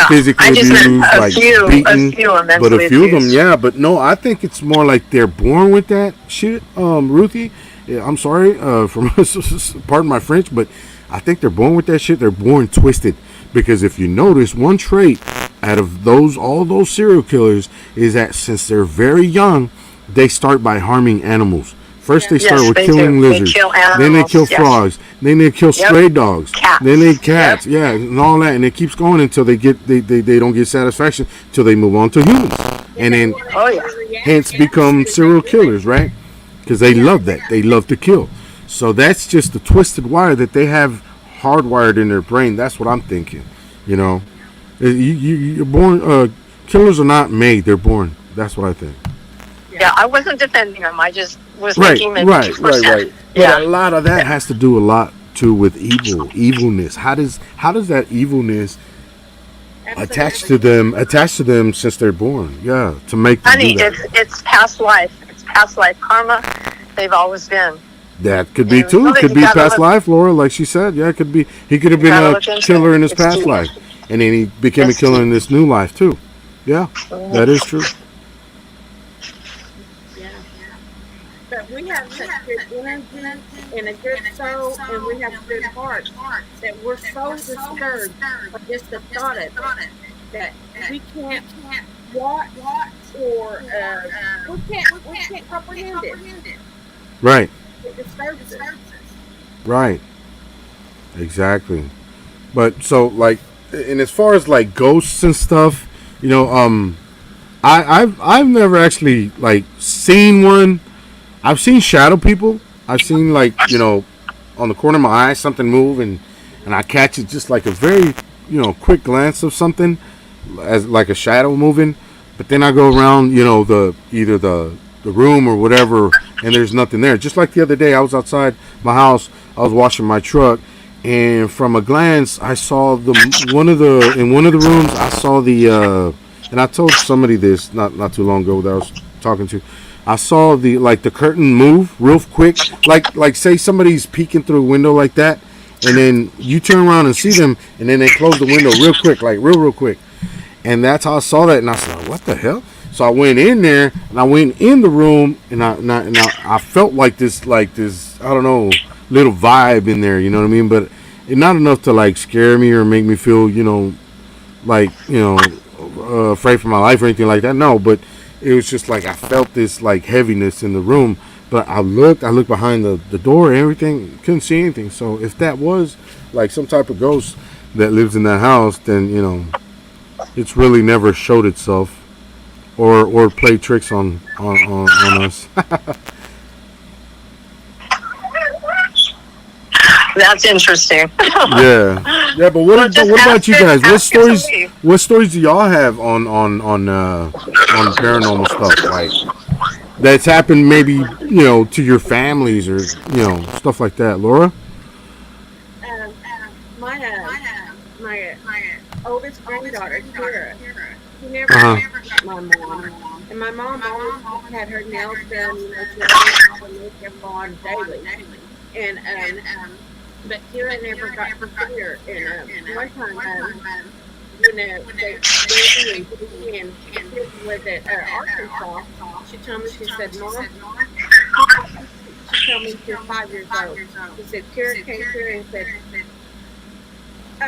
physically abused, beaten. But a few of them, yeah. But no, I think it's more like they're born with that shit, Ruthie. Yeah, I'm sorry, pardon my French, but I think they're born with that shit. They're born twisted. Because if you notice, one trait out of all those serial killers is that since they're very young, they start by harming animals. First they start with killing lizards, then they kill frogs, then they kill stray dogs, then they cats, and all that, and it keeps going until they don't get satisfaction till they move on to humans, and then hence become serial killers, right? Because they love that, they love to kill. So that's just the twisted wire that they have hardwired in their brain. That's what I'm thinking. You're born. Killers are not made; they're born. That's what I think. Yeah, I wasn't defending them. I just was thinking maybe right. But a lot of that has to do with evilness. How does that evilness attach to them since they're born? Yeah, to make them do that. It's past life. It's past life karma. They've always been. That could be too. It could be past life, Laura, like she said. Yeah, it could be. He could have been a killer in his past life, and then he became a killer in this new life too. Yeah, that is true. Yeah. But we have such good energy and a good soul, and we have good hearts that we're so disturbed by just the thought of it that we can't watch or we can't comprehend it. Right. It disturbs us. Right. Exactly. But so like, and as far as like ghosts and stuff, I've never actually like seen one. I've seen shadow people. I've seen like, on the corner of my eye something move and I catch it just like a very, quick glance of something as like a shadow moving. But then I go around, either the room or whatever, and there's nothing there. Just like the other day, I was outside my house, I was washing my truck, and from a glance, I saw in one of the rooms, I saw and I told somebody this not too long ago that I was talking to. I saw the curtain move real quick, like say somebody's peeking through a window like that, and then you turn around and see them, and then they close the window real quick, like real quick, and that's how I saw that, and I said, what the hell? So I went in there, and I went in the room, and I felt like this, I don't know, little vibe in there, you know what I mean? But not enough to like scare me or make me feel, afraid for my life or anything like that. No, but it was just like I felt this like heaviness in the room. But I looked behind the door and everything, couldn't see anything. So if that was like some type of ghost that lives in that house, then it's really never showed itself. Or play tricks on us. That's interesting. Yeah, yeah. But Well, what just about you guys? What ask it to stories? leave. What stories do y'all have on paranormal stuff like that's happened? Maybe to your families or stuff like that. Laura. Um, my my oldest granddaughter, Kira, she never Uh huh. met my mom, and my mom always had her nails done. She always had her makeup on daily, and but Kira never got to see her. And one time, when baby and Kira was at Arkansas, she told me, she said, "Mom," she told me she was 5 years old. She said, "Kira came here and said." I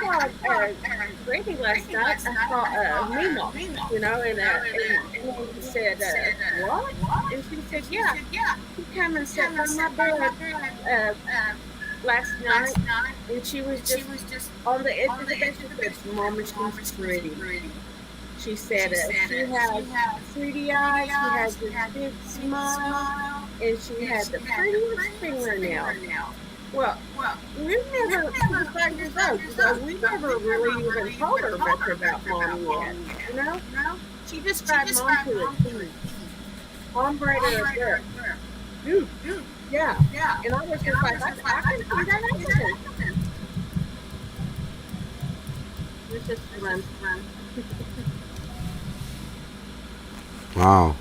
saw Granny last night. I saw Mimo, and he said, what? And she said, yeah. She came and sat on my bed last night, and she was just on the edge of the bed. She said, Mama, she's pretty. She said, she has pretty eyes, she has this big smile, and she had the prettiest fingernails. Well, we never, she was 5 years old, so we never really even told her much about Mom yet, you know? She described Mom to a T. Mom bred her a girl. Dude, yeah. And I was just like, I can see that happening. It's just fun. Wow,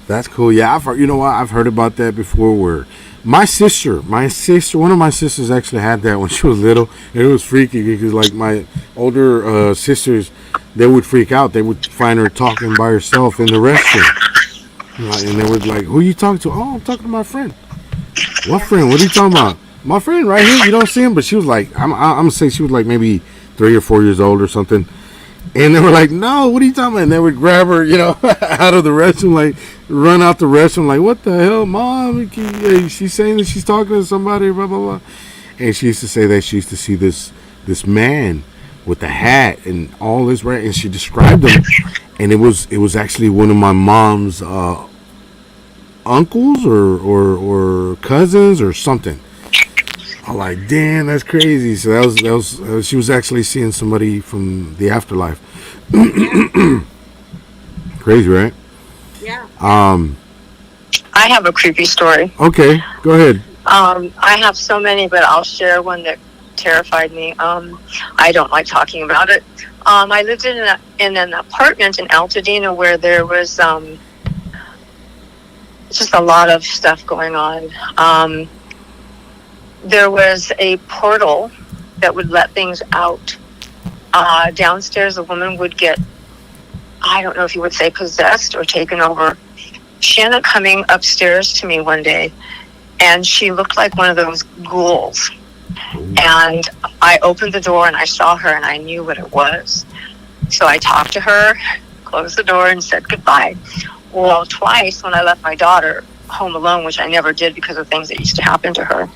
that's cool. Yeah, I've heard about that before. Where my sister, one of my sisters actually had that when she was little. And it was freaky because like my older sisters, they would freak out. They would find her talking by herself in the restroom, and they would like, "Who are you talking to?" "Oh, I'm talking to my friend." "What friend? What are you talking about?" "My friend right here. You don't see him." But she was like, I'm gonna say she was like maybe 3 or 4 years old or something. And they were like, "No, what are you talking about?" And they would grab her, out of the restroom, like run out the restroom, like, "What the hell, Mom? She's saying that she's talking to somebody, blah blah blah." And she used to say that she used to see this man with the hat and all this, right? And she described him, and it was actually one of my mom's uncles or cousins or something. I'm like, damn, that's crazy. So that was she was actually seeing somebody from the afterlife. Crazy, right? Yeah. I have a creepy story. Okay, go ahead. I have so many, but I'll share one that terrified me. I don't like talking about it. I lived in an apartment in Altadena where there was just a lot of stuff going on. There was a portal that would let things out. Downstairs, a woman would get, I don't know if you would say possessed or taken over. She ended up coming upstairs to me one day, and she looked like one of those ghouls. And I opened the door, and I saw her, and I knew what it was. So I talked to her, closed the door, and said goodbye. Well, twice when I left my daughter home alone, which I never did because of things that used to happen to her,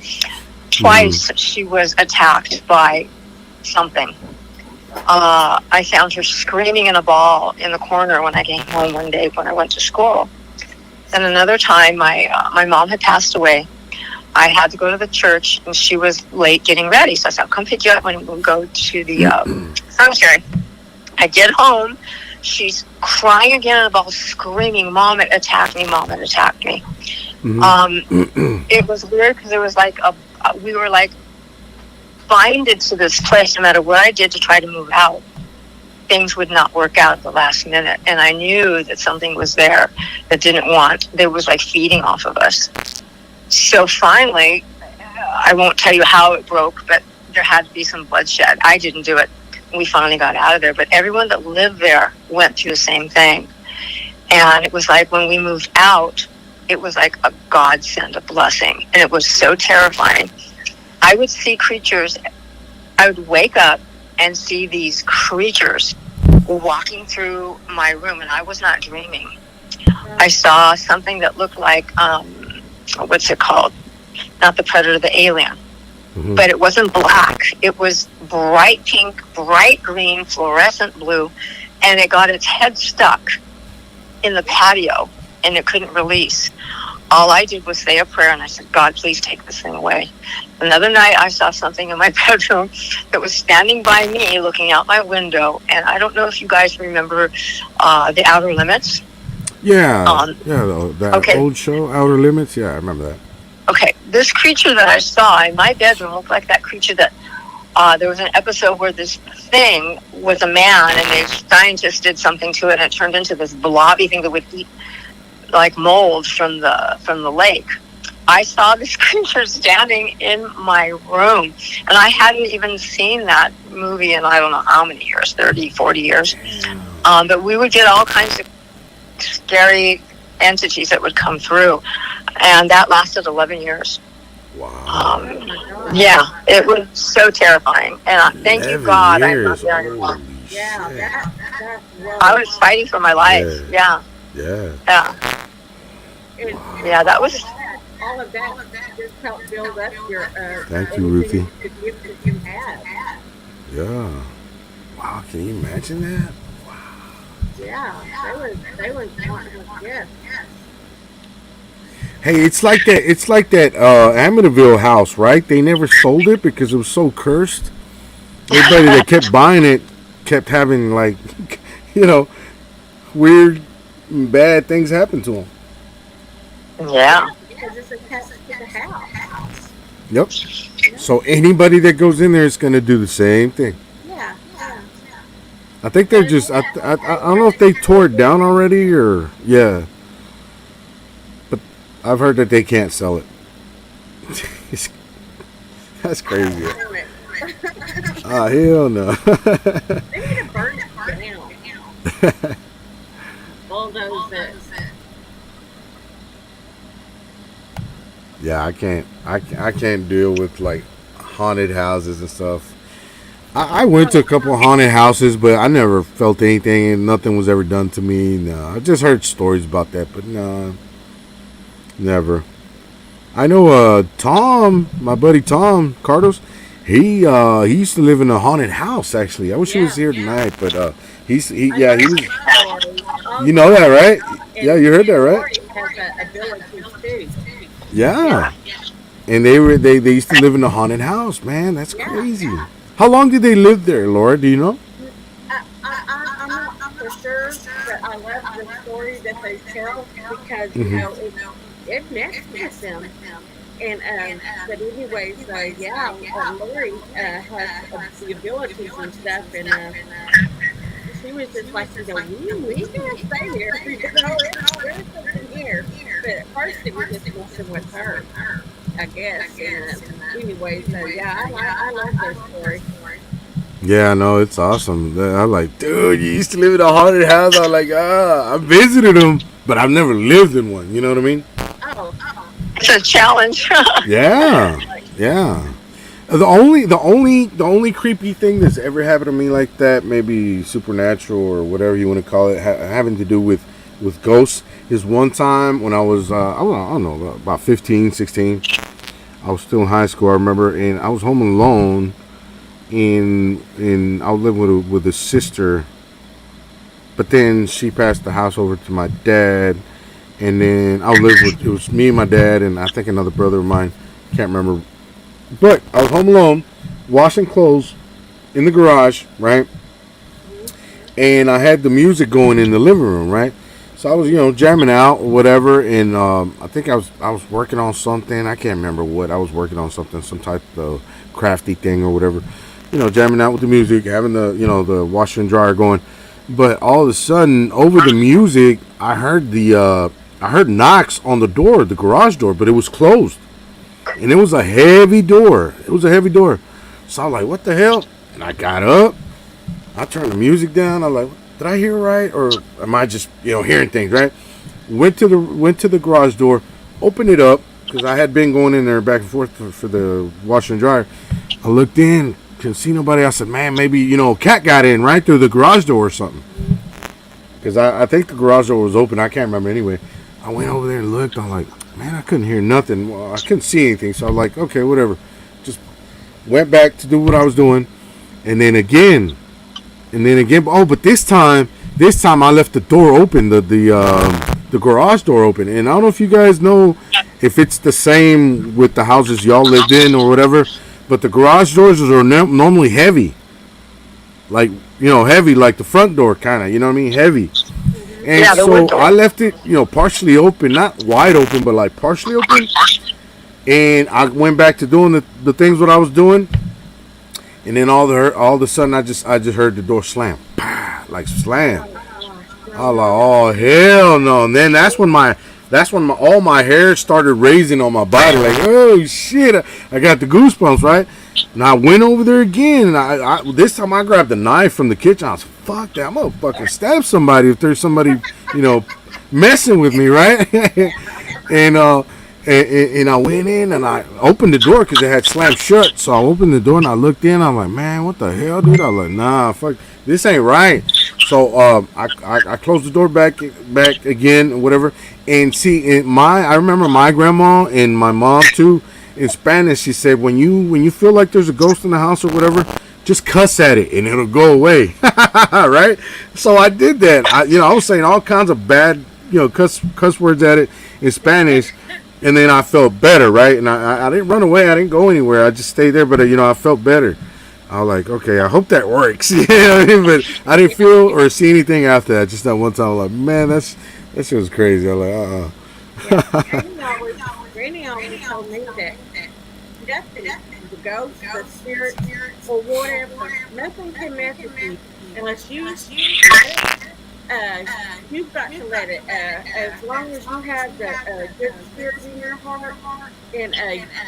twice she was attacked by something. I found her screaming in a ball in the corner when I came home one day when I went to school. Then another time, my mom had passed away. I had to go to the church, and she was late getting ready. So I said, I'll come pick you up when we'll go to the cemetery. I get home. She's crying again in a ball, screaming, "Mom, it attacked me. Mom, it attacked me." It was weird because it was like we were like binded to this place. No matter what I did to try to move out, things would not work out at the last minute. And I knew that something was there that that was like feeding off of us. So finally, I won't tell you how it broke, but there had to be some bloodshed. I didn't do it. We finally got out of there. But everyone that lived there went through the same thing. And it was like when we moved out, it was like a godsend, a blessing. And it was so terrifying. I would see creatures. I would wake up and see these creatures walking through my room, and I was not dreaming. I saw something that looked like, what's it called? Not the predator, the alien. But it wasn't black. It was bright pink, bright green, fluorescent blue, and it got its head stuck in the patio, and it couldn't release. all I did was say a prayer, and I said, God, please take this thing away. Another night, I saw something in my bedroom that was standing by me, looking out my window. And I don't know if you guys remember The Outer Limits. Yeah, that okay. old show, Outer Limits. Yeah, I remember that. Okay, this creature that I saw in my bedroom looked like that creature that there was an episode where this thing was a man, and the scientists did something to it, and it turned into this blobby thing that would eat like mold from the lake. I saw this creature standing in my room, and I hadn't even seen that movie in I don't know how many years, 30, 40 years. But we would get all kinds of scary entities that would come through, and that lasted 11 years. Wow. Yeah, it was so terrifying, and thank you God I'm not there anymore. Yeah, I was fighting for my life. Yeah. Yeah, that was all of that just helped build up your thank you, Ruthie. The gift that you had. Yeah. Wow, can you imagine that? Wow. Yeah, they were yes. Hey, it's like that Amityville house, right? They never sold it because it was so cursed. Everybody that kept buying it kept having, like, weird, bad things happen to them. Yeah. Because it's attached to the house. Yep. So anybody that goes in there is going to do the same thing. Yeah. I think they're just, I don't know if they tore it down already or, yeah. But I've heard that they can't sell it. That's crazy. Hell no. They need to burn it down. All those that. Yeah, I can't deal with like haunted houses and stuff. I went to a couple of haunted houses, but I never felt anything, and nothing was ever done to me. No, I just heard stories about that, but no, never. I know Tom, my buddy Tom Cardos, he used to live in a haunted house. Actually, I wish he was here tonight, but he was. You know that, right? Yeah, you heard that, right? Yeah. And they used to live in a haunted house, man. That's crazy. How long did they live there, Laura? Do you know? I'm not for sure, but I love the story that they tell because it messes with them. And but anyways, Lori has the abilities and stuff, and she was just like, we can't stay here. There's something here. But at first it was just messing with her, I guess. And anyway, so I love their story. Yeah, no, it's awesome. I'm like, dude, you used to live in a haunted house. I'm like, I visited them, but I've never lived in one. You know what I mean? Oh. It's a challenge. Yeah. The only creepy thing that's ever happened to me like that, maybe supernatural or whatever you want to call it, having to do with ghosts, is one time when I was, I don't know, about 15, 16. I was still in high school, I remember, and I was home alone, and I was living with a sister, but then she passed the house over to my dad, and then I lived with, it was me and my dad, and I think another brother of mine, can't remember. But I was home alone, washing clothes in the garage, right? And I had the music going in the living room, right? So I was, jamming out or whatever, and I think I was working on something. I can't remember what. I was working on something, some type of crafty thing or whatever. Jamming out with the music, having the, the washer and dryer going. But all of a sudden, over the music, I heard knocks on the door, the garage door, but it was closed. And it was a heavy door. So I was like, what the hell? And I got up. I turned the music down. I was like, did I hear right? Or am I just, hearing things, right? Went to the garage door, opened it up, because I had been going in there back and forth for the washer and dryer. I looked in, couldn't see nobody. I said, man, maybe, a cat got in right through the garage door or something. Because I think the garage door was open. I can't remember anyway. I went over there and looked. I'm like, man, I couldn't hear nothing. Well, I couldn't see anything. So I was like, okay, whatever. Just went back to do what I was doing. And then again. Oh, but this time I left the door open. The the garage door open. And I don't know if you guys know if it's the same with the houses y'all lived in or whatever, but the garage doors are normally heavy. Like, heavy like the front door kind of, you know what I mean? Heavy. And Yeah, the so window. I left it, partially open, not wide open, but like partially open. And I went back to doing the things what I was doing. And then all of a sudden I just heard the door slam. Like slam. I was like, oh hell no. And then that's when all my hair started raising on my body, like, oh shit, I got the goosebumps, right? And I went over there again, and I this time I grabbed the knife from the kitchen. I was, fuck that, I'm gonna fucking stab somebody if there's somebody, messing with me, right? and I went in and I opened the door because it had slammed shut. So I opened the door and I looked in. I'm like, man, what the hell, dude? I was like, nah, fuck, this ain't right. So I closed the door back again, whatever. And see, I remember my grandma and my mom too. In Spanish, she said, when you feel like there's a ghost in the house or whatever, just cuss at it and it'll go away, right? So I did that. I was saying all kinds of bad, cuss words at it in Spanish. And then I felt better, right? And I didn't run away. I didn't go anywhere. I just stayed there. But, I felt better. I was like, okay, I hope that works. But I didn't feel or see anything after that. Just that one time, I was like, man, that shit was crazy. I was like, Granny always told me that nothing, the ghost, the spirit, or whatever, nothing can mess with you unless you've got to let it. As long as you have the good spirit in your heart, and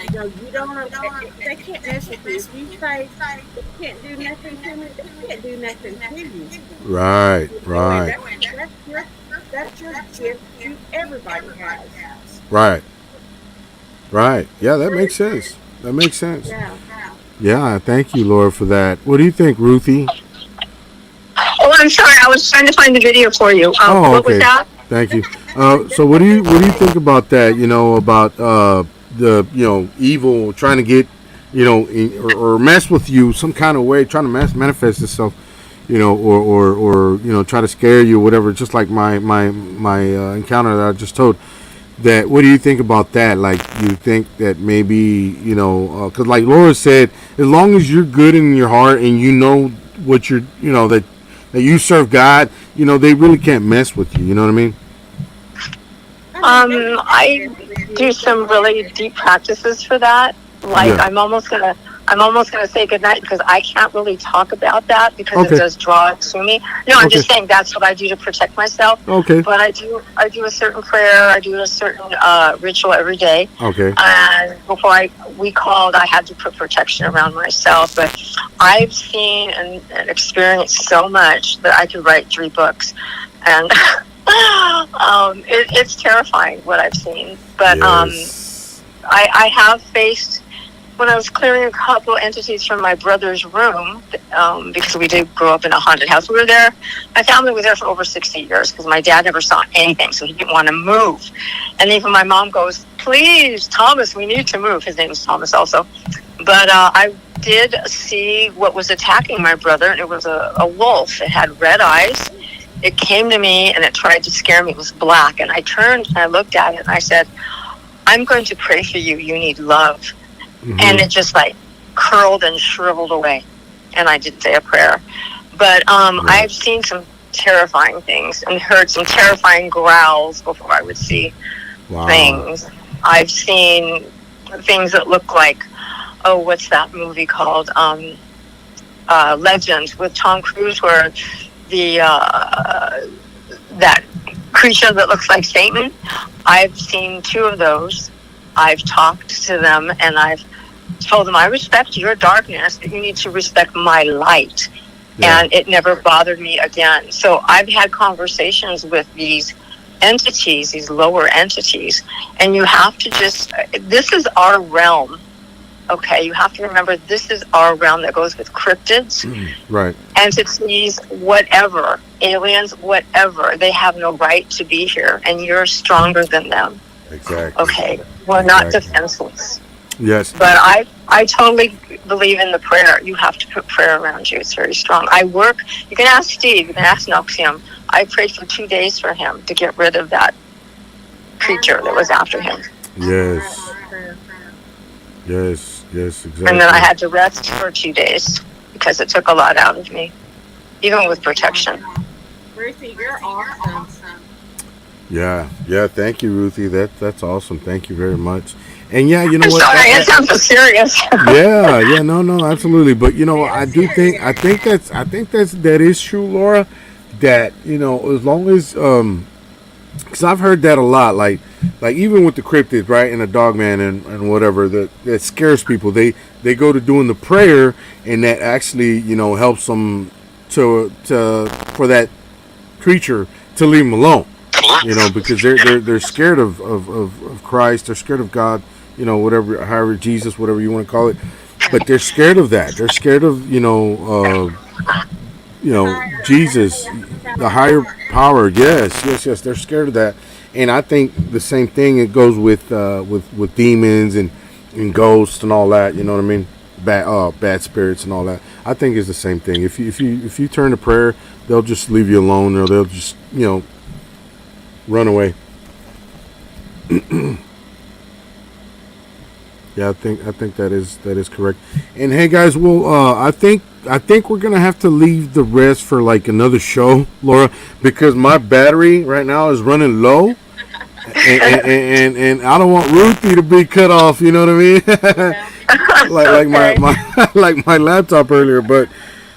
you don't. They can't mess with you. If you say they can't do nothing to me, they can't do nothing to you. right. That's your gift. Everybody has. Right. Yeah, that makes sense. Yeah. Yeah, thank you, Laura, for that. What do you think, Ruthie? Oh, I'm sorry. I was trying to find the video for you. What was that? Thank you. So what do you think about that? About the evil trying to get or mess with you some kind of way, trying to manifest itself, or try to scare you, or whatever. Just like my encounter that I just told. That what do you think about that? Like, you think that maybe because like Laura said, as long as you're good in your heart and you know what you're that you serve God, they really can't mess with you. You know what I mean? I do some really deep practices for that. Like, Yeah. I'm almost gonna say goodnight because I can't really talk about that because Okay. it does draw it to me. No, I'm Okay. just saying that's what I do to protect myself. Okay. But I do a certain prayer. I do a certain ritual every day. Okay. And before we called, I had to put protection around myself. But I've seen and experienced so much that I could write 3 books, and it's terrifying what I've seen. But Yes. I have faced, when I was clearing a couple entities from my brother's room, because we did grow up in a haunted house. We were there, my family was there for over 60 years because my dad never saw anything, so he didn't want to move. And even my mom goes, please, Thomas, we need to move. His name is Thomas also. But I did see what was attacking my brother, and it was a wolf. It had red eyes. It came to me, and it tried to scare me. It was black. And I turned, and I looked at it, and I said, I'm going to pray for you. You need love. Mhm. And it just like curled and shriveled away, and I did say a prayer. But I've seen some terrifying things and heard some terrifying growls before I would see Wow. things. I've seen things that look like, what's that movie called? Legend with Tom Cruise, where the that creature that looks like Satan. I've seen 2 of those. I've talked to them, and I've told them, I respect your darkness, but you need to respect my light. Yeah. And it never bothered me again. So I've had conversations with these entities, these lower entities, and you have to this is our realm. Okay, you have to remember this is our realm that goes with cryptids, Right. entities, whatever, aliens, whatever. They have no right to be here, and you're stronger than them. Exactly. Okay, we're not Exactly. defenseless. Yes. But I totally believe in the prayer. You have to put prayer around you. It's very strong. You can ask Steve, you can ask Noxium. I prayed for 2 days for him to get rid of that creature that was after him. Yes. Yes. Yes. Exactly. And then I had to rest for a few days because it took a lot out of me, even with protection. Ruthie, you're awesome. Yeah. Thank you, Ruthie. That's awesome. Thank you very much. And yeah, you know I'm what? sorry, it sounds so serious. Yeah, no, absolutely. But you know, I think that is true, Laura. That, you know, as long as because I've heard that a lot, like even with the cryptids, right, and the dogman and whatever, that scares people. They go to doing the prayer, and that actually, you know, helps them to for that creature to leave them alone. You know, because they're scared of Christ, they're scared of God, you know, whatever, however, Jesus, whatever you want to call it, but they're scared of that. They're scared of, you know, Jesus, the higher power. Yes. They're scared of that, and I think the same thing. It goes with demons and ghosts and all that. You know what I mean? Bad spirits and all that. I think it's the same thing. If you turn to prayer, they'll just leave you alone, or they'll just, you know, run away. Yeah, I think that is correct. And hey, guys, well, I think we're gonna have to leave the rest for like another show, Laura, because my battery right now is running low, and I don't want Ruthie to be cut off. You know what I mean? like my like my laptop earlier, but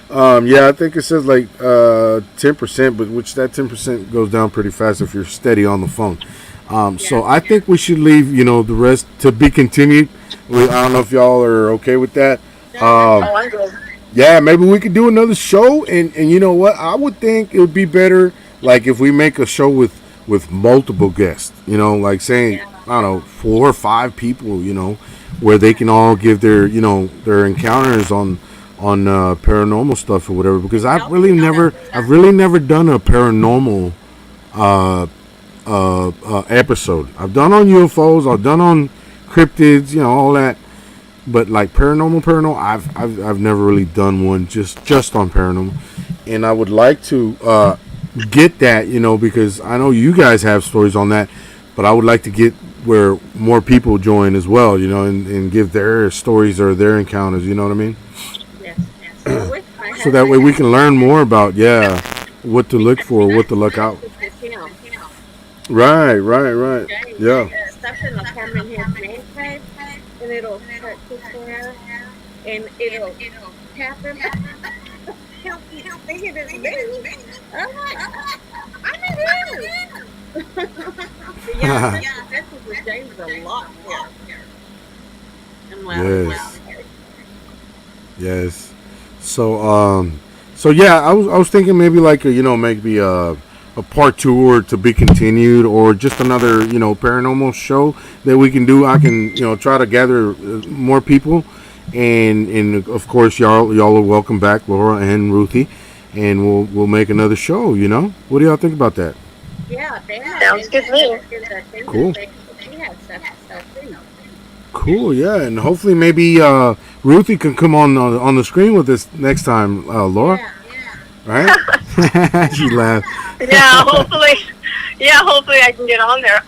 yeah, I think it says like 10%, but which that 10% goes down pretty fast if you're steady on the phone. So I think we should leave, you know, the rest to be continued. I don't know if y'all are okay with that. Yeah, maybe we could do another show, and you know what? I would think it would be better, like, if we make a show with multiple guests. You know, like saying, I don't know, 4 or 5 people. You know, where they can all give their, you know, their encounters on paranormal stuff or whatever. Because I've really never done a paranormal episode. I've done on UFOs. I've done on cryptids. You know, all that. But like paranormal, I've never really done one just on paranormal, and I would like to get that, you know, because I know you guys have stories on that, but I would like to get where more people join as well, you know, and give their stories or their encounters. You know what I mean? Yes. So that way we can learn more about what to look for, what to look out. Right. Yeah. Something will come in his man cave, and it'll touch his hair, and it'll tap him. He'll keep thinking it's me. I'm like, I'm in here. Yeah, that's what James a lot here. Yes. So yeah, I was thinking maybe like maybe a part 2 or to be continued, or just another, you know, paranormal show that we can do. I can, you know, try to gather more people, and of course y'all are welcome back, Laura and Ruthie, and we'll make another show. You know, what do y'all think about that? Yeah, sounds good to me. Cool. Cool, yeah, and hopefully maybe Ruthie can come on the screen with us next time, Laura. Yeah. Right? She laughed. Yeah, hopefully I can get on there.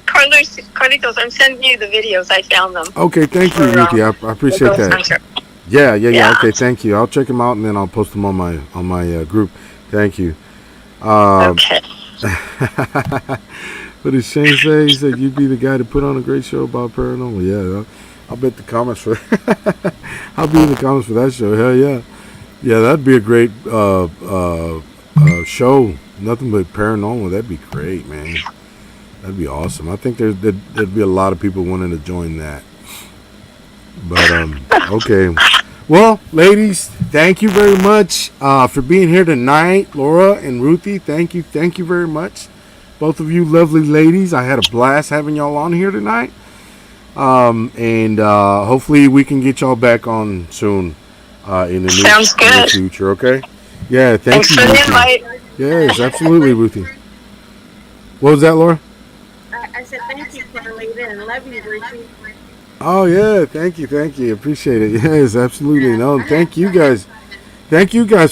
Carlitos, I'm sending you the videos. I found them. Okay, thank you, Ruthie. I appreciate that. Yeah. Okay, thank you. I'll check them out, and then I'll post them on my group. Thank you. Okay. What did Shane say? He said you'd be the guy to put on a great show about paranormal. Yeah, I'll bet the comments for. I'll be in the comments for that show. Hell yeah. Yeah, that'd be a great show. Nothing but paranormal. That'd be great, man. That'd be awesome. I think there'd be a lot of people wanting to join that. But okay. Well, ladies, thank you very much for being here tonight. Laura and Ruthie, thank you very much. Both of you lovely ladies. I had a blast having y'all on here tonight. And hopefully we can get y'all back on soon. In the near future, okay? Yeah, thanks for the invite. Yes, absolutely, Ruthie. What was that, Laura? I said thank you, Carlita, and love you, Ruthie. Oh yeah, thank you, appreciate it. Yes, absolutely. No, thank you guys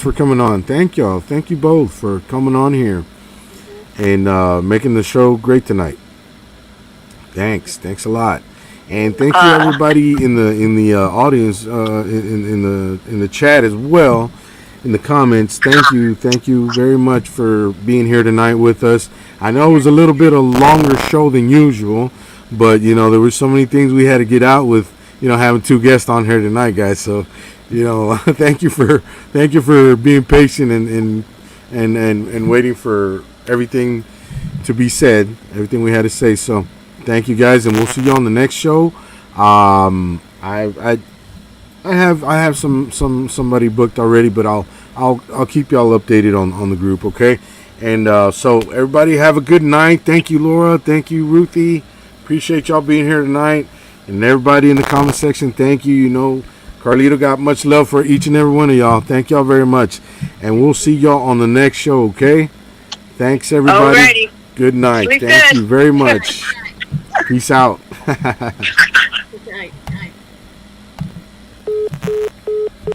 for coming on. Thank you both for coming on here and making the show great tonight. Thanks a lot, and thank you everybody in the audience, in the chat as well, in the comments. Thank you very much for being here tonight with us. I know it was a little bit a longer show than usual, but there were so many things we had to get out with having two guests on here tonight, guys. So thank you for being patient and waiting for everything to be said, everything we had to say. So thank you guys, and we'll see you on the next show. I have somebody booked already, but I'll keep y'all updated on the group, okay? And so everybody have a good night. Thank you, Laura. Thank you, Ruthie. Appreciate y'all being here tonight. And everybody in the comment section, thank you. Carlito got much love for each and every one of y'all. Thank y'all very much. And we'll see y'all on the next show, okay? Thanks, everybody. Alrighty. Good night. Sleep Thank good. you very much. Peace out.